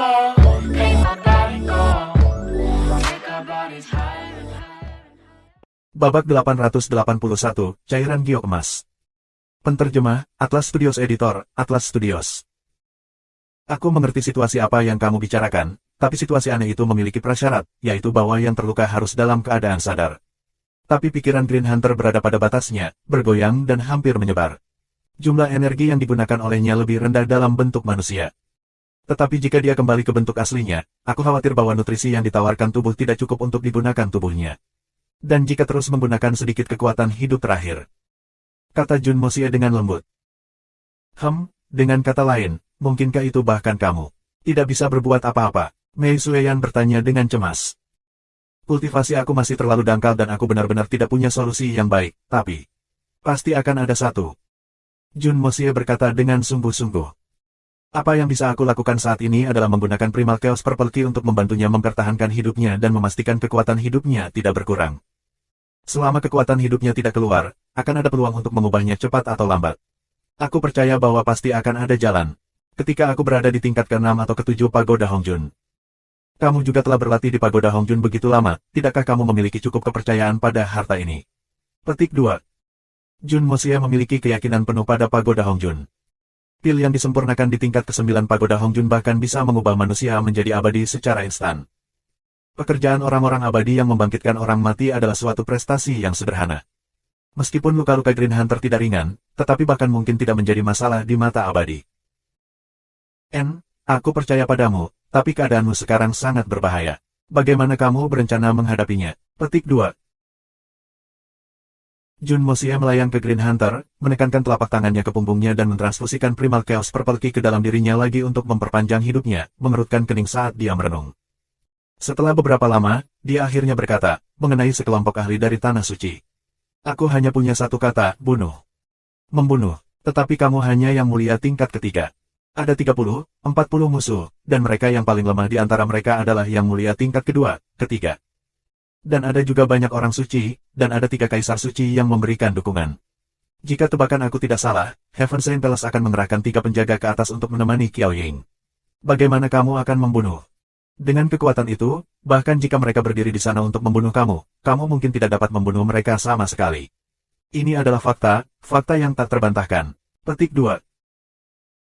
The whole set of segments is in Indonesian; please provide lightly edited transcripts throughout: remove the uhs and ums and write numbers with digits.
go, make my body go. Take our bodies higher and higher. Babak 881, Cairan Giok Emas. Penterjemah, Atlas Studios. Editor, Atlas Studios. Aku mengerti situasi apa yang kamu bicarakan, tapi situasi aneh itu memiliki prasyarat, yaitu bahwa yang terluka harus dalam keadaan sadar. Tapi pikiran Green Hunter berada pada batasnya, bergoyang dan hampir menyebar. Jumlah energi yang digunakan olehnya lebih rendah dalam bentuk manusia. Tetapi jika dia kembali ke bentuk aslinya, aku khawatir bahwa nutrisi yang ditawarkan tubuh tidak cukup untuk digunakan tubuhnya. Dan jika terus menggunakan sedikit kekuatan hidup terakhir, kata Jun Mosia dengan lembut. Dengan kata lain, mungkinkah itu bahkan kamu tidak bisa berbuat apa-apa? Mei Sueyan bertanya dengan cemas. Kultivasi aku masih terlalu dangkal dan aku benar-benar tidak punya solusi yang baik, tapi pasti akan ada satu. Jun Mosia berkata dengan sungguh-sungguh. Apa yang bisa aku lakukan saat ini adalah menggunakan Primal Chaos Purple Key untuk membantunya mempertahankan hidupnya dan memastikan kekuatan hidupnya tidak berkurang. Selama kekuatan hidupnya tidak keluar, akan ada peluang untuk mengubahnya cepat atau lambat. Aku percaya bahwa pasti akan ada jalan. Ketika aku berada di tingkat ke-6 atau ke-7 Pagoda Hongjun. Kamu juga telah berlatih di Pagoda Hongjun begitu lama, tidakkah kamu memiliki cukup kepercayaan pada harta ini? Petik 2. Jun Mosia memiliki keyakinan penuh pada Pagoda Hongjun. Pil yang disempurnakan di tingkat ke-9 Pagoda Hongjun bahkan bisa mengubah manusia menjadi abadi secara instan. Pekerjaan orang-orang abadi yang membangkitkan orang mati adalah suatu prestasi yang sederhana. Meskipun luka-luka Green Hunter tidak ringan, tetapi bahkan mungkin tidak menjadi masalah di mata abadi. Aku percaya padamu, tapi keadaanmu sekarang sangat berbahaya. Bagaimana kamu berencana menghadapinya? Petik 2. Jun Mosia melayang ke Green Hunter, menekankan telapak tangannya ke punggungnya dan mentransfusikan Primal Chaos Purple Key ke dalam dirinya lagi untuk memperpanjang hidupnya, mengerutkan kening saat dia merenung. Setelah beberapa lama, dia akhirnya berkata, mengenai sekelompok ahli dari Tanah Suci. Aku hanya punya satu kata, bunuh. Membunuh, tetapi kamu hanya yang mulia tingkat ketiga. Ada 30, 40 musuh, dan mereka yang paling lemah di antara mereka adalah yang mulia tingkat kedua, ketiga. Dan ada juga banyak orang suci, dan ada 3 kaisar suci yang memberikan dukungan. Jika tebakan aku tidak salah, Heaven Saint Palace akan mengerahkan 3 penjaga ke atas untuk menemani Qiao Ying. Bagaimana kamu akan membunuh? Dengan kekuatan itu, bahkan jika mereka berdiri di sana untuk membunuh kamu, kamu mungkin tidak dapat membunuh mereka sama sekali. Ini adalah fakta yang tak terbantahkan. Petik 2.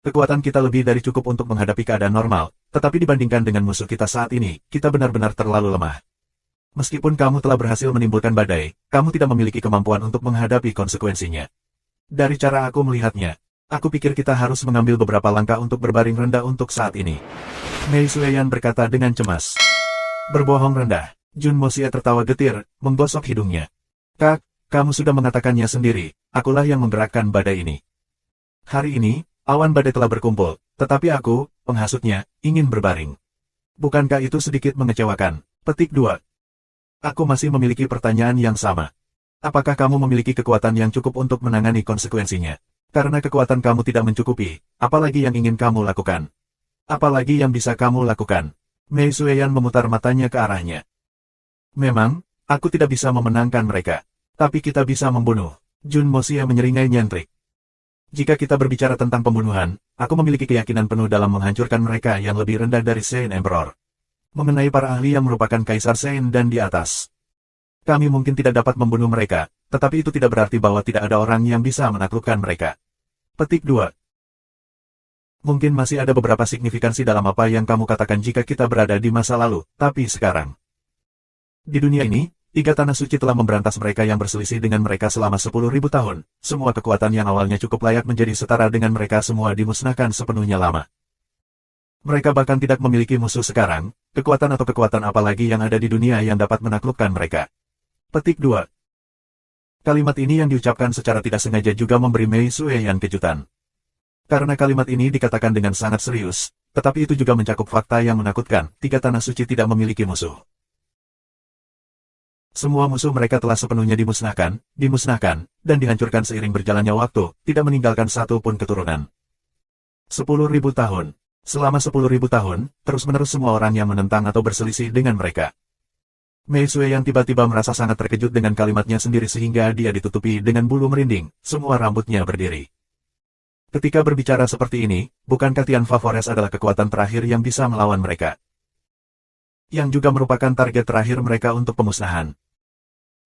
Kekuatan kita lebih dari cukup untuk menghadapi keadaan normal, tetapi dibandingkan dengan musuh kita saat ini, kita benar-benar terlalu lemah. Meskipun kamu telah berhasil menimbulkan badai, kamu tidak memiliki kemampuan untuk menghadapi konsekuensinya. Dari cara aku melihatnya, aku pikir kita harus mengambil beberapa langkah untuk berbaring rendah untuk saat ini. Mei Sueyan berkata dengan cemas. Berbohong rendah. Jun Mosia tertawa getir, menggosok hidungnya. Kamu sudah mengatakannya sendiri, akulah yang menggerakkan badai ini. Hari ini, awan badai telah berkumpul, tetapi aku, penghasutnya, ingin berbaring. Bukankah itu sedikit mengecewakan? Petik 2. Aku masih memiliki pertanyaan yang sama. Apakah kamu memiliki kekuatan yang cukup untuk menangani konsekuensinya? Karena kekuatan kamu tidak mencukupi, apalagi yang ingin kamu lakukan? Apalagi yang bisa kamu lakukan? Mei Sueyan memutar matanya ke arahnya. Memang, aku tidak bisa memenangkan mereka. Tapi kita bisa membunuh. Jun Mosia menyeringai nyentrik. Jika kita berbicara tentang pembunuhan, aku memiliki keyakinan penuh dalam menghancurkan mereka yang lebih rendah dari Saint Emperor. Mengenai para ahli yang merupakan Kaisar Saint dan di atas. Kami mungkin tidak dapat membunuh mereka, tetapi itu tidak berarti bahwa tidak ada orang yang bisa menaklukkan mereka. Petik 2. Mungkin masih ada beberapa signifikansi dalam apa yang kamu katakan jika kita berada di masa lalu, tapi sekarang. Di dunia ini, 3 tanah suci telah memberantas mereka yang berselisih dengan mereka selama 10.000 tahun. Semua kekuatan yang awalnya cukup layak menjadi setara dengan mereka semua dimusnahkan sepenuhnya lama. Mereka bahkan tidak memiliki musuh sekarang, kekuatan atau kekuatan apa lagi yang ada di dunia yang dapat menaklukkan mereka. Petik 2. Kalimat ini yang diucapkan secara tidak sengaja juga memberi Mei Sueyan kejutan. Karena kalimat ini dikatakan dengan sangat serius, tetapi itu juga mencakup fakta yang menakutkan, 3 tanah suci tidak memiliki musuh. Semua musuh mereka telah sepenuhnya dimusnahkan, dan dihancurkan seiring berjalannya waktu, tidak meninggalkan satu pun keturunan. 10.000 tahun. Selama 10.000 tahun, terus-menerus semua orang yang menentang atau berselisih dengan mereka. Mei Sueyan tiba-tiba merasa sangat terkejut dengan kalimatnya sendiri sehingga dia ditutupi dengan bulu merinding, semua rambutnya berdiri. Ketika berbicara seperti ini, bukankah Tianfa Forest adalah kekuatan terakhir yang bisa melawan mereka? Yang juga merupakan target terakhir mereka untuk pemusnahan.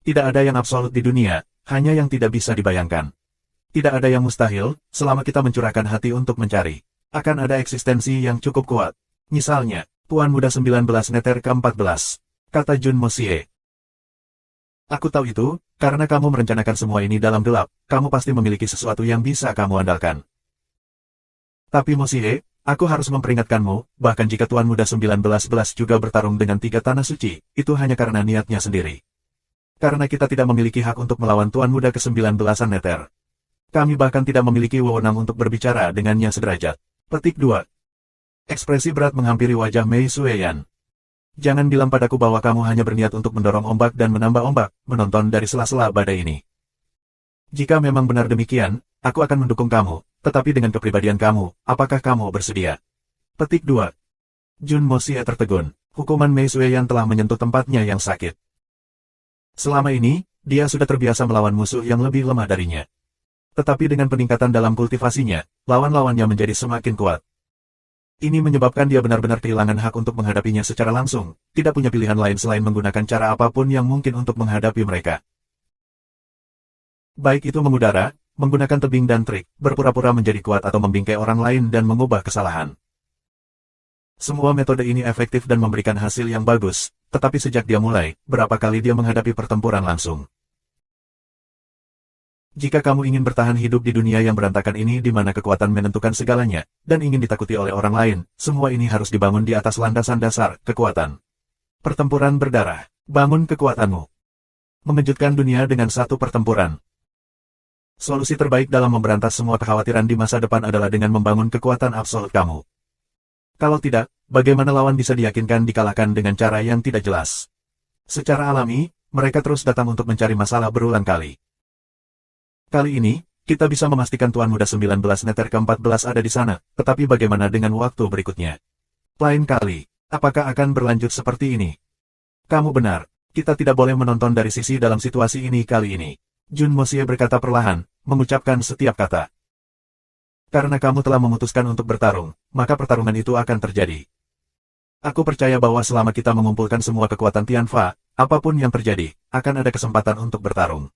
Tidak ada yang absolut di dunia, hanya yang tidak bisa dibayangkan. Tidak ada yang mustahil, selama kita mencurahkan hati untuk mencari. Akan ada eksistensi yang cukup kuat. Misalnya, Tuan Muda 19 Neter ke-14, kata Jun Mosie. Aku tahu itu, karena kamu merencanakan semua ini dalam gelap, kamu pasti memiliki sesuatu yang bisa kamu andalkan. Tapi Mosie, aku harus memperingatkanmu, bahkan jika Tuan Muda 19 juga bertarung dengan 3 tanah suci, itu hanya karena niatnya sendiri. Karena kita tidak memiliki hak untuk melawan Tuan Muda ke-19 Neter. Kami bahkan tidak memiliki wewenang untuk berbicara dengannya sederajat. Petik 2. Ekspresi berat menghampiri wajah Mei Sueyan. Jangan bilang padaku bahwa kamu hanya berniat untuk mendorong ombak dan menambah ombak, menonton dari sela-sela badai ini. Jika memang benar demikian, aku akan mendukung kamu, tetapi dengan kepribadian kamu, apakah kamu bersedia? Petik 2. Jun Mosie tertegun. Hukuman Mei Sueyan telah menyentuh tempatnya yang sakit. Selama ini, dia sudah terbiasa melawan musuh yang lebih lemah darinya. Tetapi dengan peningkatan dalam kultivasinya, lawan-lawannya menjadi semakin kuat. Ini menyebabkan dia benar-benar kehilangan hak untuk menghadapinya secara langsung, tidak punya pilihan lain selain menggunakan cara apapun yang mungkin untuk menghadapi mereka. Baik itu mengudara, menggunakan tebing dan trik, berpura-pura menjadi kuat atau membingkai orang lain dan mengubah kesalahan. Semua metode ini efektif dan memberikan hasil yang bagus, tetapi sejak dia mulai, berapa kali dia menghadapi pertempuran langsung. Jika kamu ingin bertahan hidup di dunia yang berantakan ini di mana kekuatan menentukan segalanya, dan ingin ditakuti oleh orang lain, semua ini harus dibangun di atas landasan dasar, kekuatan. Pertempuran berdarah, bangun kekuatanmu. Mengejutkan dunia dengan satu pertempuran. Solusi terbaik dalam memberantas semua kekhawatiran di masa depan adalah dengan membangun kekuatan absolut kamu. Kalau tidak, bagaimana lawan bisa diyakinkan dikalahkan dengan cara yang tidak jelas? Secara alami, mereka terus datang untuk mencari masalah berulang kali. Kali ini, kita bisa memastikan Tuan Muda 19 Neter ke-14 ada di sana, tetapi bagaimana dengan waktu berikutnya? Lain kali, apakah akan berlanjut seperti ini? Kamu benar, kita tidak boleh menonton dari sisi dalam situasi ini kali ini. Jun Mosie berkata perlahan, mengucapkan setiap kata. Karena kamu telah memutuskan untuk bertarung, maka pertarungan itu akan terjadi. Aku percaya bahwa selama kita mengumpulkan semua kekuatan Tianfa, apapun yang terjadi, akan ada kesempatan untuk bertarung.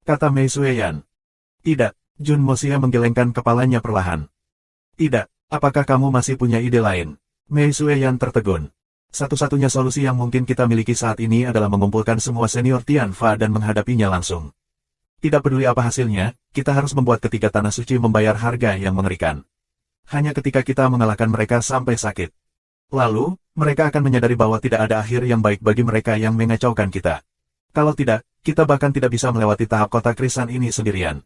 Kata Mei Sueyan. Tidak, Jun Mosie menggelengkan kepalanya perlahan. Tidak, apakah kamu masih punya ide lain? Mei Sueyan tertegun. Satu-satunya solusi yang mungkin kita miliki saat ini adalah mengumpulkan semua senior Tianfa dan menghadapinya langsung. Tidak peduli apa hasilnya, kita harus membuat ketiga tanah suci membayar harga yang mengerikan. Hanya ketika kita mengalahkan mereka sampai sakit. Lalu, mereka akan menyadari bahwa tidak ada akhir yang baik bagi mereka yang mengacaukan kita. Kalau tidak, kita bahkan tidak bisa melewati tahap kota krisan ini sendirian.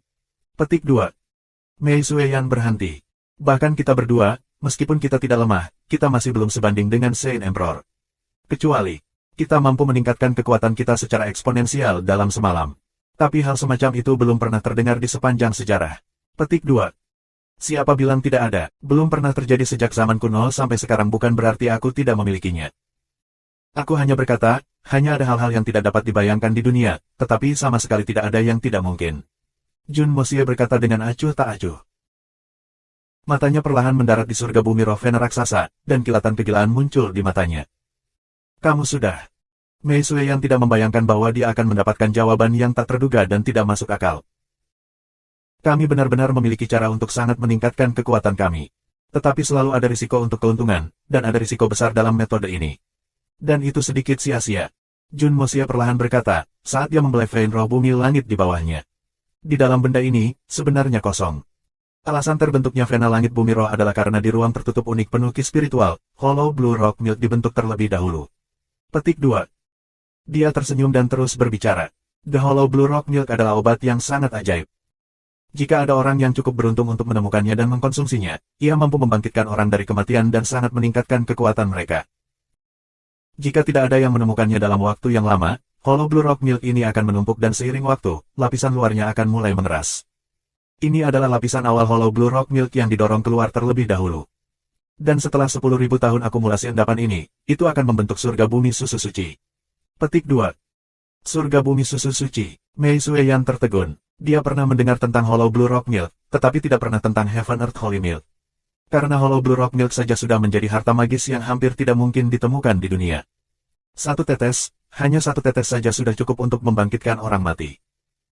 Petik 2. Mei Sueyan berhenti. Bahkan kita berdua, meskipun kita tidak lemah, kita masih belum sebanding dengan Saint Emperor. Kecuali, kita mampu meningkatkan kekuatan kita secara eksponensial dalam semalam. Tapi hal semacam itu belum pernah terdengar di sepanjang sejarah. Petik 2. Siapa bilang tidak ada, belum pernah terjadi sejak zaman kuno sampai sekarang bukan berarti aku tidak memilikinya. Aku hanya berkata, hanya ada hal-hal yang tidak dapat dibayangkan di dunia, tetapi sama sekali tidak ada yang tidak mungkin. Jun Mosie berkata dengan acuh tak acuh. Matanya perlahan mendarat di surga bumi roh Vena raksasa, dan kilatan kegilaan muncul di matanya. Kamu sudah. Mei Sueyan tidak membayangkan bahwa dia akan mendapatkan jawaban yang tak terduga dan tidak masuk akal. Kami benar-benar memiliki cara untuk sangat meningkatkan kekuatan kami. Tetapi selalu ada risiko untuk keuntungan, dan ada risiko besar dalam metode ini. Dan itu sedikit sia-sia. Jun Mosie perlahan berkata, saat dia membelai vein roh bumi langit di bawahnya. Di dalam benda ini, sebenarnya kosong. Alasan terbentuknya vena langit bumi roh adalah karena di ruang tertutup unik penuh ki spiritual, Hollow Blue Rock Milk dibentuk terlebih dahulu. Petik 2. Dia tersenyum dan terus berbicara. The Hollow Blue Rock Milk adalah obat yang sangat ajaib. Jika ada orang yang cukup beruntung untuk menemukannya dan mengkonsumsinya, ia mampu membangkitkan orang dari kematian dan sangat meningkatkan kekuatan mereka. Jika tidak ada yang menemukannya dalam waktu yang lama, Hollow Blue Rock Milk ini akan menumpuk dan seiring waktu, lapisan luarnya akan mulai mengeras. Ini adalah lapisan awal Hollow Blue Rock Milk yang didorong keluar terlebih dahulu. Dan setelah 10.000 tahun akumulasi endapan ini, itu akan membentuk surga bumi susu suci. Petik 2. Surga bumi susu suci. Mei Sueyan tertegun. Dia pernah mendengar tentang Hollow Blue Rock Milk, tetapi tidak pernah tentang Heaven Earth Holy Milk. Karena Hollow Blue Rock Milk saja sudah menjadi harta magis yang hampir tidak mungkin ditemukan di dunia. Hanya satu tetes saja sudah cukup untuk membangkitkan orang mati.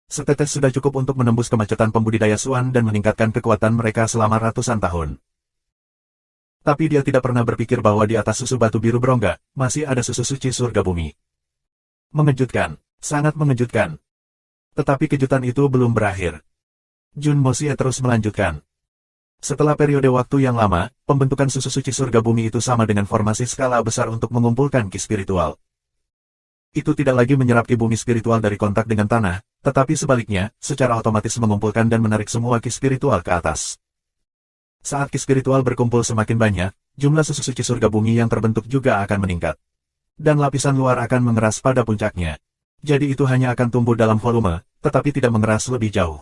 Setetes sudah cukup untuk menembus kemacetan pembudidaya Swan dan meningkatkan kekuatan mereka selama ratusan tahun. Tapi dia tidak pernah berpikir bahwa di atas susu batu biru berongga, masih ada susu suci surga bumi. Mengejutkan, sangat mengejutkan. Tetapi kejutan itu belum berakhir. Jun Mosie terus melanjutkan. Setelah periode waktu yang lama, pembentukan susu suci surga bumi itu sama dengan formasi skala besar untuk mengumpulkan ki spiritual. Itu tidak lagi menyerap ki bumi spiritual dari kontak dengan tanah, tetapi sebaliknya, secara otomatis mengumpulkan dan menarik semua ki spiritual ke atas. Saat ki spiritual berkumpul semakin banyak, jumlah susu suci surga bumi yang terbentuk juga akan meningkat. Dan lapisan luar akan mengeras pada puncaknya. Jadi itu hanya akan tumbuh dalam volume, tetapi tidak mengeras lebih jauh.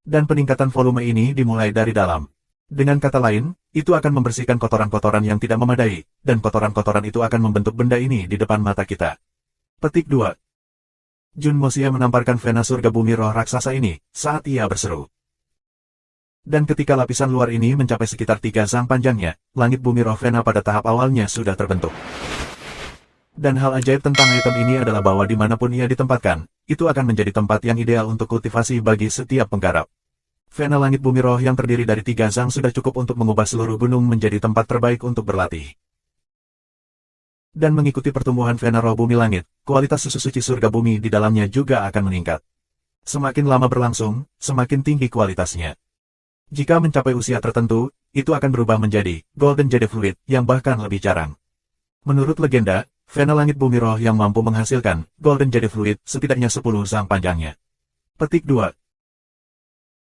Dan peningkatan volume ini dimulai dari dalam. Dengan kata lain, itu akan membersihkan kotoran-kotoran yang tidak memadai, dan kotoran-kotoran itu akan membentuk benda ini di depan mata kita. Petik 2. Jun Mosie menamparkan vena surga bumi roh raksasa ini, saat ia berseru. Dan ketika lapisan luar ini mencapai sekitar 3 sang panjangnya, langit bumi roh vena pada tahap awalnya sudah terbentuk. Dan hal ajaib tentang item ini adalah bahwa dimanapun ia ditempatkan, itu akan menjadi tempat yang ideal untuk kultivasi bagi setiap penggarap. Vena langit bumi roh yang terdiri dari 3 zang sudah cukup untuk mengubah seluruh gunung menjadi tempat terbaik untuk berlatih. Dan mengikuti pertumbuhan vena roh bumi langit, kualitas susu suci surga bumi di dalamnya juga akan meningkat. Semakin lama berlangsung, semakin tinggi kualitasnya. Jika mencapai usia tertentu, itu akan berubah menjadi Golden Jade Fluid yang bahkan lebih jarang. Menurut legenda, vena langit bumi roh yang mampu menghasilkan Golden Jade Fluid setidaknya 10 zang panjangnya. Petik 2.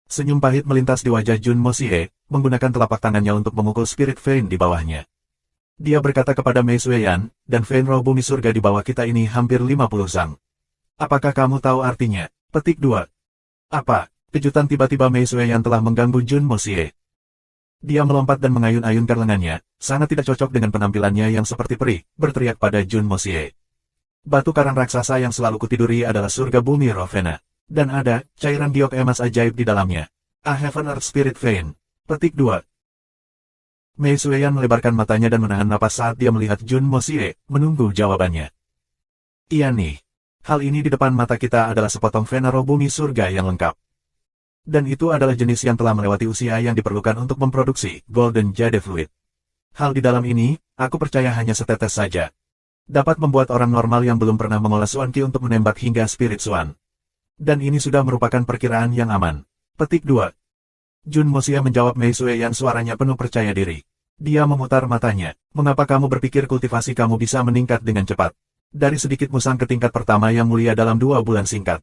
Senyum pahit melintas di wajah Jun Mosie, menggunakan telapak tangannya untuk memukul Spirit Vein di bawahnya. Dia berkata kepada Mei Sueyan, dan Vein roh bumi surga di bawah kita ini hampir 50 zang. Apakah kamu tahu artinya? Petik 2. Apa? Kejutan tiba-tiba Mei Sueyan telah mengganggu Jun Mosie. Dia melompat dan mengayun-ayunkan lengannya, sangat tidak cocok dengan penampilannya yang seperti peri, berteriak pada Jun Mosie. Batu karang raksasa yang selalu kutiduri adalah surga bumi roh vena. Dan ada cairan giok emas ajaib di dalamnya. A Heaven Earth Spirit Vein. Petik 2. Mei Sueyan melebarkan matanya dan menahan napas saat dia melihat Jun Mosie, menunggu jawabannya. Iya nih. Hal ini di depan mata kita adalah sepotong vena roh bumi surga yang lengkap. Dan itu adalah jenis yang telah melewati usia yang diperlukan untuk memproduksi Golden Jade Fluid. Hal di dalam ini, aku percaya hanya setetes saja. Dapat membuat orang normal yang belum pernah mengolah Swan Ki untuk menembak hingga Spirit Swan. Dan ini sudah merupakan perkiraan yang aman. Petik 2. Jun Mosie menjawab Mei Sueyan suaranya penuh percaya diri. Dia memutar matanya. Mengapa kamu berpikir kultivasi kamu bisa meningkat dengan cepat? Dari sedikit musang ke tingkat pertama yang mulia dalam 2 bulan singkat.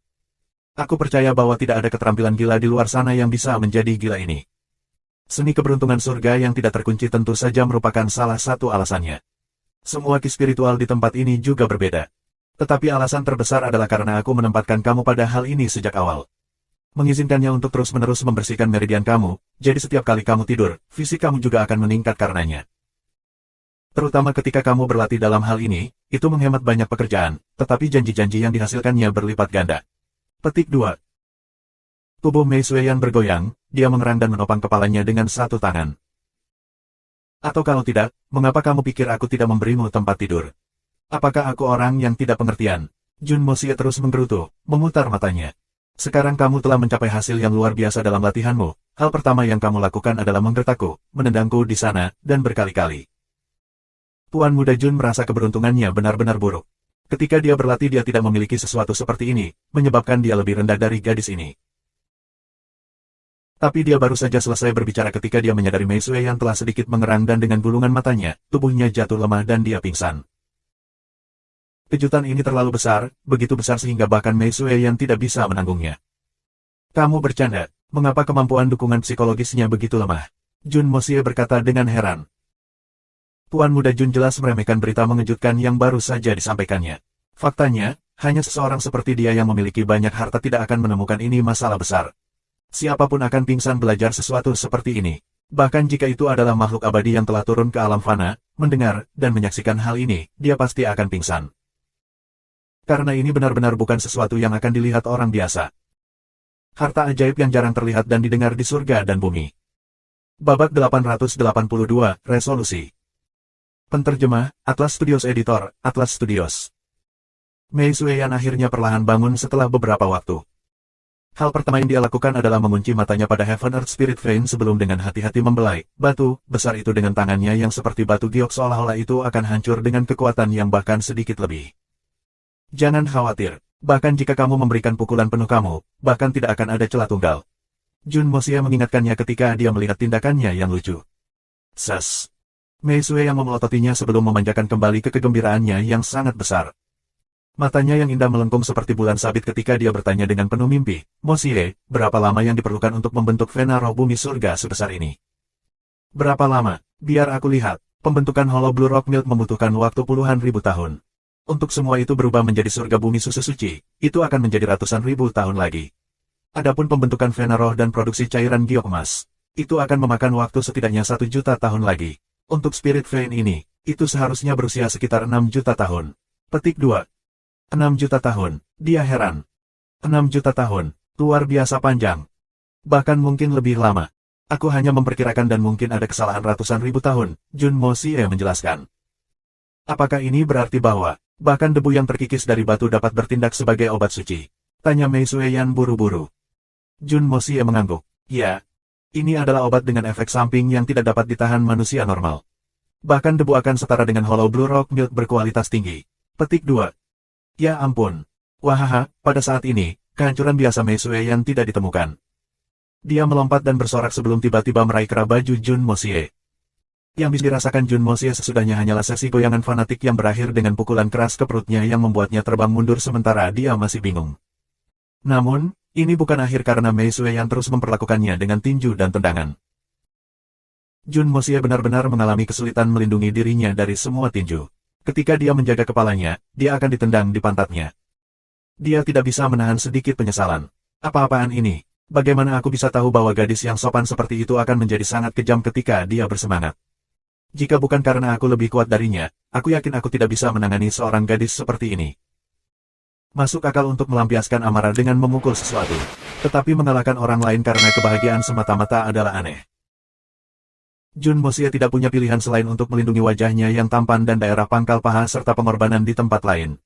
Aku percaya bahwa tidak ada keterampilan gila di luar sana yang bisa menjadi gila ini. Seni keberuntungan surga yang tidak terkunci tentu saja merupakan salah satu alasannya. Semua ki spiritual di tempat ini juga berbeda. Tetapi alasan terbesar adalah karena aku menempatkan kamu pada hal ini sejak awal. Mengizinkannya untuk terus-menerus membersihkan meridian kamu, jadi setiap kali kamu tidur, fisik kamu juga akan meningkat karenanya. Terutama ketika kamu berlatih dalam hal ini, itu menghemat banyak pekerjaan, tetapi janji-janji yang dihasilkannya berlipat ganda. Petik 2. Tubuh Mei Sueyan bergoyang, dia mengerang dan menopang kepalanya dengan satu tangan. Atau kalau tidak, mengapa kamu pikir aku tidak memberimu tempat tidur? Apakah aku orang yang tidak pengertian? Jun Mosie terus menggerutu, memutar matanya. Sekarang kamu telah mencapai hasil yang luar biasa dalam latihanmu. Hal pertama yang kamu lakukan adalah menggertakku, menendangku di sana, dan berkali-kali. Tuan muda Jun merasa keberuntungannya benar-benar buruk. Ketika dia berlatih dia tidak memiliki sesuatu seperti ini, menyebabkan dia lebih rendah dari gadis ini. Tapi dia baru saja selesai berbicara ketika dia menyadari Mei Sueyan telah sedikit mengerang dan dengan gulungan matanya, tubuhnya jatuh lemah dan dia pingsan. Kejutan ini terlalu besar, begitu besar sehingga bahkan Mei Sueyan tidak bisa menanggungnya. Kamu bercanda, mengapa kemampuan dukungan psikologisnya begitu lemah? Jun Mosie berkata dengan heran. Tuan muda Jun jelas meremehkan berita mengejutkan yang baru saja disampaikannya. Faktanya, hanya seseorang seperti dia yang memiliki banyak harta tidak akan menemukan ini masalah besar. Siapapun akan pingsan belajar sesuatu seperti ini. Bahkan jika itu adalah makhluk abadi yang telah turun ke alam fana, mendengar, dan menyaksikan hal ini, dia pasti akan pingsan. Karena ini benar-benar bukan sesuatu yang akan dilihat orang biasa. Harta ajaib yang jarang terlihat dan didengar di surga dan bumi. Babak 882, Resolusi. Penterjemah, Atlas Studios Editor, Atlas Studios. Mei Sueyan akhirnya perlahan bangun setelah beberapa waktu. Hal pertama yang dia lakukan adalah mengunci matanya pada Heaven Earth Spirit Vein sebelum dengan hati-hati membelai batu besar itu dengan tangannya yang seperti batu giok, seolah-olah itu akan hancur dengan kekuatan yang bahkan sedikit lebih. Jangan khawatir, bahkan jika kamu memberikan pukulan penuh kamu, bahkan tidak akan ada celah tunggal. Jun Mosia mengingatkannya ketika dia melihat tindakannya yang lucu. Ses. Mei Sue yang memelototinya sebelum memanjakan kembali ke kegembiraannya yang sangat besar. Matanya yang indah melengkung seperti bulan sabit ketika dia bertanya dengan penuh mimpi, Mosie, berapa lama yang diperlukan untuk membentuk vena roh bumi surga sebesar ini? Berapa lama? Biar aku lihat. Pembentukan Hollow Blue Rock Milk membutuhkan waktu puluhan ribu tahun. Untuk semua itu berubah menjadi surga bumi susu suci, itu akan menjadi ratusan ribu tahun lagi. Adapun pembentukan vena roh dan produksi cairan giok emas, itu akan memakan waktu setidaknya 1 juta tahun lagi. Untuk Spirit Vein ini, itu seharusnya berusia sekitar 6 juta tahun. Petik 2. 6 juta tahun, dia heran. 6 juta tahun, luar biasa panjang. Bahkan mungkin lebih lama. Aku hanya memperkirakan dan mungkin ada kesalahan ratusan ribu tahun, Jun Mosie menjelaskan. Apakah ini berarti bahwa, bahkan debu yang terkikis dari batu dapat bertindak sebagai obat suci? Tanya Mei Sueyan buru-buru. Jun Mosie mengangguk. Ya, ini adalah obat dengan efek samping yang tidak dapat ditahan manusia normal. Bahkan debu akan setara dengan Hollow Blue Rock Milk berkualitas tinggi. Petik 2. Ya ampun. Wahaha, pada saat ini, kehancuran biasa Mei Sueyan tidak ditemukan. Dia melompat dan bersorak sebelum tiba-tiba meraih kera baju Jun Mosie. Yang bisa dirasakan Jun Mosie sesudahnya hanyalah sesi goyangan fanatik yang berakhir dengan pukulan keras ke perutnya yang membuatnya terbang mundur sementara dia masih bingung. Namun, ini bukan akhir karena Mei Sueyan terus memperlakukannya dengan tinju dan tendangan. Jun Mosie benar-benar mengalami kesulitan melindungi dirinya dari semua tinju. Ketika dia menjaga kepalanya, dia akan ditendang di pantatnya. Dia tidak bisa menahan sedikit penyesalan. Apa-apaan ini? Bagaimana aku bisa tahu bahwa gadis yang sopan seperti itu akan menjadi sangat kejam ketika dia bersemangat? Jika bukan karena aku lebih kuat darinya, aku yakin aku tidak bisa menangani seorang gadis seperti ini. Masuk akal untuk melampiaskan amarah dengan memukul sesuatu. Tetapi mengalahkan orang lain karena kebahagiaan semata-mata adalah aneh. Jun Mosie tidak punya pilihan selain untuk melindungi wajahnya yang tampan dan daerah pangkal paha serta pengorbanan di tempat lain.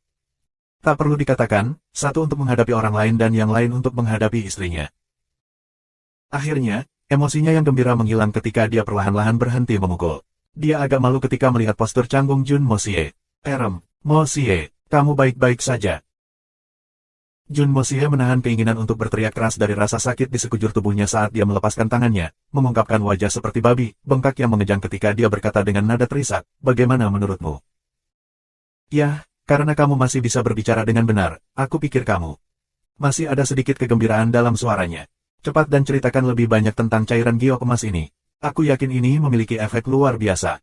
Tak perlu dikatakan, satu untuk menghadapi orang lain dan yang lain untuk menghadapi istrinya. Akhirnya, emosinya yang gembira menghilang ketika dia perlahan-lahan berhenti memukul. Dia agak malu ketika melihat postur canggung Jun Mosie. Mosie, kamu baik-baik saja. Jun Mosie menahan keinginan untuk berteriak keras dari rasa sakit di sekujur tubuhnya saat dia melepaskan tangannya, mengungkapkan wajah seperti babi, bengkak yang mengejang ketika dia berkata dengan nada terisak, bagaimana menurutmu? Ya, karena kamu masih bisa berbicara dengan benar, aku pikir kamu. Masih ada sedikit kegembiraan dalam suaranya. Cepat dan ceritakan lebih banyak tentang cairan giok emas ini. Aku yakin ini memiliki efek luar biasa.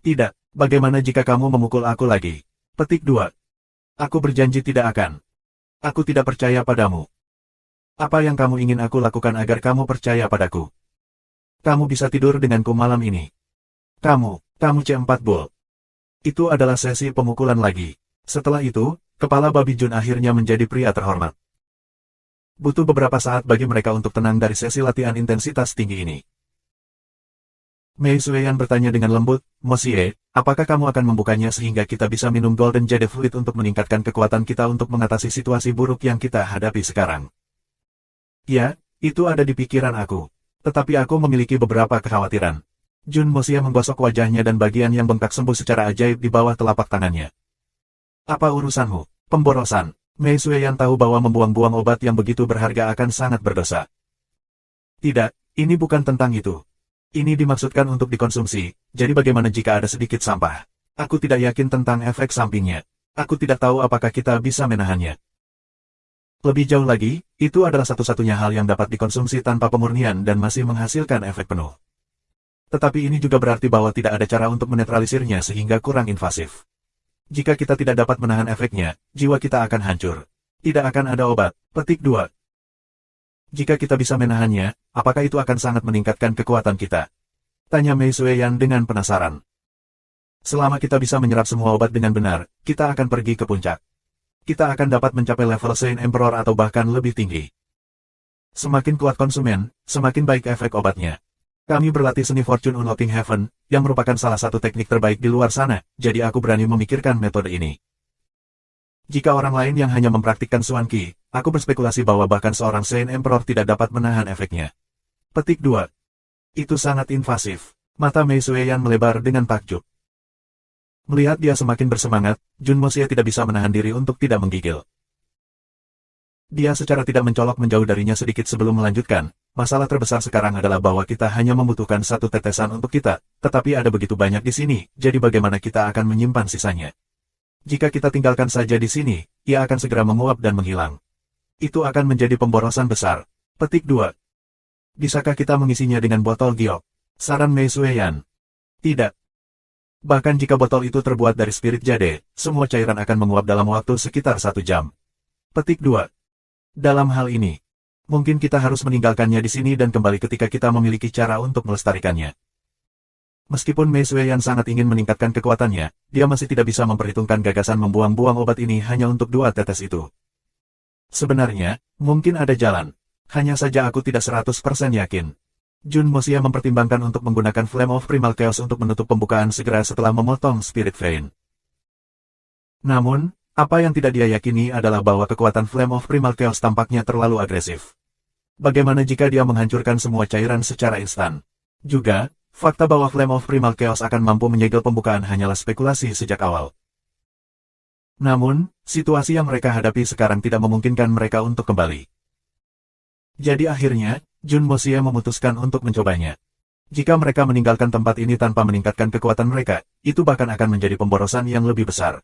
Tidak, bagaimana jika kamu memukul aku lagi? Petik 2. Aku berjanji tidak akan. Aku tidak percaya padamu. Apa yang kamu ingin aku lakukan agar kamu percaya padaku? Kamu bisa tidur denganku malam ini. Kamu C4 Bull. Itu adalah sesi pemukulan lagi. Setelah itu, kepala babi Jun akhirnya menjadi pria terhormat. Butuh beberapa saat bagi mereka untuk tenang dari sesi latihan intensitas tinggi ini. Mei Sueyan bertanya dengan lembut, Mosie, apakah kamu akan membukanya sehingga kita bisa minum Golden Jade Fluid untuk meningkatkan kekuatan kita untuk mengatasi situasi buruk yang kita hadapi sekarang? Ya, itu ada di pikiran aku. Tetapi aku memiliki beberapa kekhawatiran. Jun Mosie menggosok wajahnya dan bagian yang bengkak sembuh secara ajaib di bawah telapak tangannya. Apa urusanmu? Pemborosan. Mei Sueyan tahu bahwa membuang-buang obat yang begitu berharga akan sangat berdosa. Tidak, ini bukan tentang itu. Ini dimaksudkan untuk dikonsumsi, jadi bagaimana jika ada sedikit sampah? Aku tidak yakin tentang efek sampingnya. Aku tidak tahu apakah kita bisa menahannya. Lebih jauh lagi, itu adalah satu-satunya hal yang dapat dikonsumsi tanpa pemurnian dan masih menghasilkan efek penuh. Tetapi ini juga berarti bahwa tidak ada cara untuk menetralisirnya sehingga kurang invasif. Jika kita tidak dapat menahan efeknya, jiwa kita akan hancur. Tidak akan ada obat. Petik 2. Jika kita bisa menahannya, apakah itu akan sangat meningkatkan kekuatan kita? Tanya Mei Sueyan dengan penasaran. Selama kita bisa menyerap semua obat dengan benar, kita akan pergi ke puncak. Kita akan dapat mencapai level Saint Emperor atau bahkan lebih tinggi. Semakin kuat konsumen, semakin baik efek obatnya. Kami berlatih seni Fortune Unlocking Heaven, yang merupakan salah satu teknik terbaik di luar sana, jadi aku berani memikirkan metode ini. Jika orang lain yang hanya mempraktikkan Xuan Qi, aku berspekulasi bahwa bahkan seorang Saint Emperor tidak dapat menahan efeknya. Petik 2. Itu sangat invasif. Mata Mei Sueyan melebar dengan takjub. Melihat dia semakin bersemangat, Jun Moxie tidak bisa menahan diri untuk tidak menggigil. Dia secara tidak mencolok menjauh darinya sedikit sebelum melanjutkan. Masalah terbesar sekarang adalah bahwa kita hanya membutuhkan satu tetesan untuk kita, tetapi ada begitu banyak di sini, jadi bagaimana kita akan menyimpan sisanya? Jika kita tinggalkan saja di sini, ia akan segera menguap dan menghilang. Itu akan menjadi pemborosan besar. Petik 2. Bisakah kita mengisinya dengan botol giok? Saran Mei Sueyan. Tidak. Bahkan jika botol itu terbuat dari spirit jade, semua cairan akan menguap dalam waktu sekitar 1 jam. Petik 2. Dalam hal ini, mungkin kita harus meninggalkannya di sini dan kembali ketika kita memiliki cara untuk melestarikannya. Meskipun Mei Sueyan sangat ingin meningkatkan kekuatannya, dia masih tidak bisa memperhitungkan gagasan membuang-buang obat ini hanya untuk 2 tetes itu. Sebenarnya, mungkin ada jalan. Hanya saja aku tidak 100% yakin. Jun Moxie mempertimbangkan untuk menggunakan Flame of Primal Chaos untuk menutup pembukaan segera setelah memotong Spirit Vein. Namun, apa yang tidak dia yakini adalah bahwa kekuatan Flame of Primal Chaos tampaknya terlalu agresif. Bagaimana jika dia menghancurkan semua cairan secara instan? Juga, fakta bahwa Flame of Primal Chaos akan mampu menyegel pembukaan hanyalah spekulasi sejak awal. Namun, situasi yang mereka hadapi sekarang tidak memungkinkan mereka untuk kembali. Jadi akhirnya, Jun Moxie memutuskan untuk mencobanya. Jika mereka meninggalkan tempat ini tanpa meningkatkan kekuatan mereka, itu bahkan akan menjadi pemborosan yang lebih besar.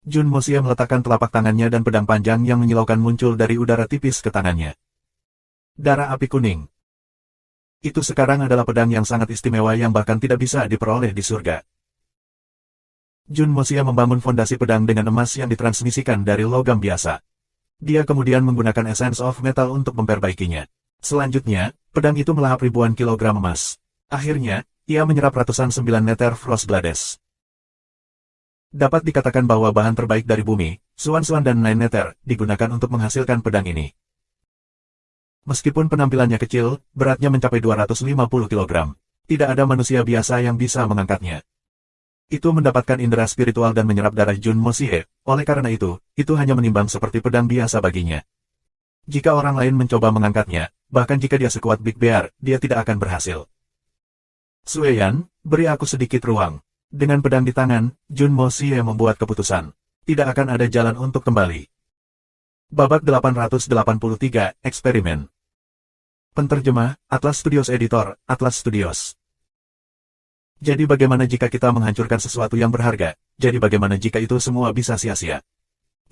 Jun Moxie meletakkan telapak tangannya dan pedang panjang yang menyilaukan muncul dari udara tipis ke tangannya. Darah api kuning. Itu sekarang adalah pedang yang sangat istimewa yang bahkan tidak bisa diperoleh di surga. Jun Moxie membangun fondasi pedang dengan emas yang ditransmisikan dari logam biasa. Dia kemudian menggunakan Essence of Metal untuk memperbaikinya. Selanjutnya, pedang itu melahap ribuan kilogram emas. Akhirnya, ia menyerap ratusan 9 meter Frostblades. Dapat dikatakan bahwa bahan terbaik dari bumi, Xuan dan Nine Nether, digunakan untuk menghasilkan pedang ini. Meskipun penampilannya kecil, beratnya mencapai 250 kg. Tidak ada manusia biasa yang bisa mengangkatnya. Itu mendapatkan indera spiritual dan menyerap darah Jun Moxie, oleh karena itu hanya menimbang seperti pedang biasa baginya. Jika orang lain mencoba mengangkatnya, bahkan jika dia sekuat Big Bear, dia tidak akan berhasil. Sueyan, beri aku sedikit ruang. Dengan pedang di tangan, Jun Moxie membuat keputusan. Tidak akan ada jalan untuk kembali. Babak 883, Eksperimen. Penterjemah, Atlas Studios Editor, Atlas Studios. Jadi bagaimana jika kita menghancurkan sesuatu yang berharga? Jadi bagaimana jika itu semua bisa sia-sia?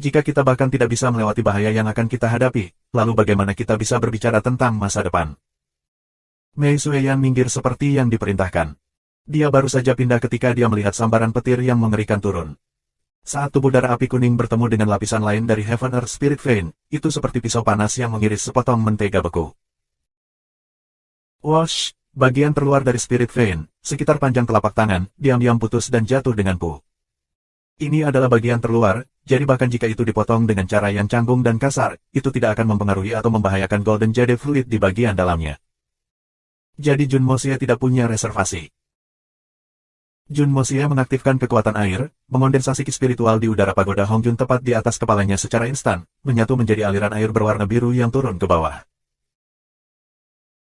Jika kita bahkan tidak bisa melewati bahaya yang akan kita hadapi, lalu bagaimana kita bisa berbicara tentang masa depan? Mei Sueyan minggir seperti yang diperintahkan. Dia baru saja pindah ketika dia melihat sambaran petir yang mengerikan turun. Saat tubuh darah api kuning bertemu dengan lapisan lain dari Heaven Earth Spirit Vein, itu seperti pisau panas yang mengiris sepotong mentega beku. Wash, bagian terluar dari Spirit Vein, sekitar panjang telapak tangan, diam-diam putus dan jatuh dengan pu. Ini adalah bagian terluar, jadi bahkan jika itu dipotong dengan cara yang canggung dan kasar, itu tidak akan mempengaruhi atau membahayakan Golden Jade Fluid di bagian dalamnya. Jadi Jun Moxie tidak punya reservasi. Jun Moxie mengaktifkan kekuatan air, mengondensasi ki spiritual di udara pagoda Hongjun tepat di atas kepalanya secara instan, menyatu menjadi aliran air berwarna biru yang turun ke bawah.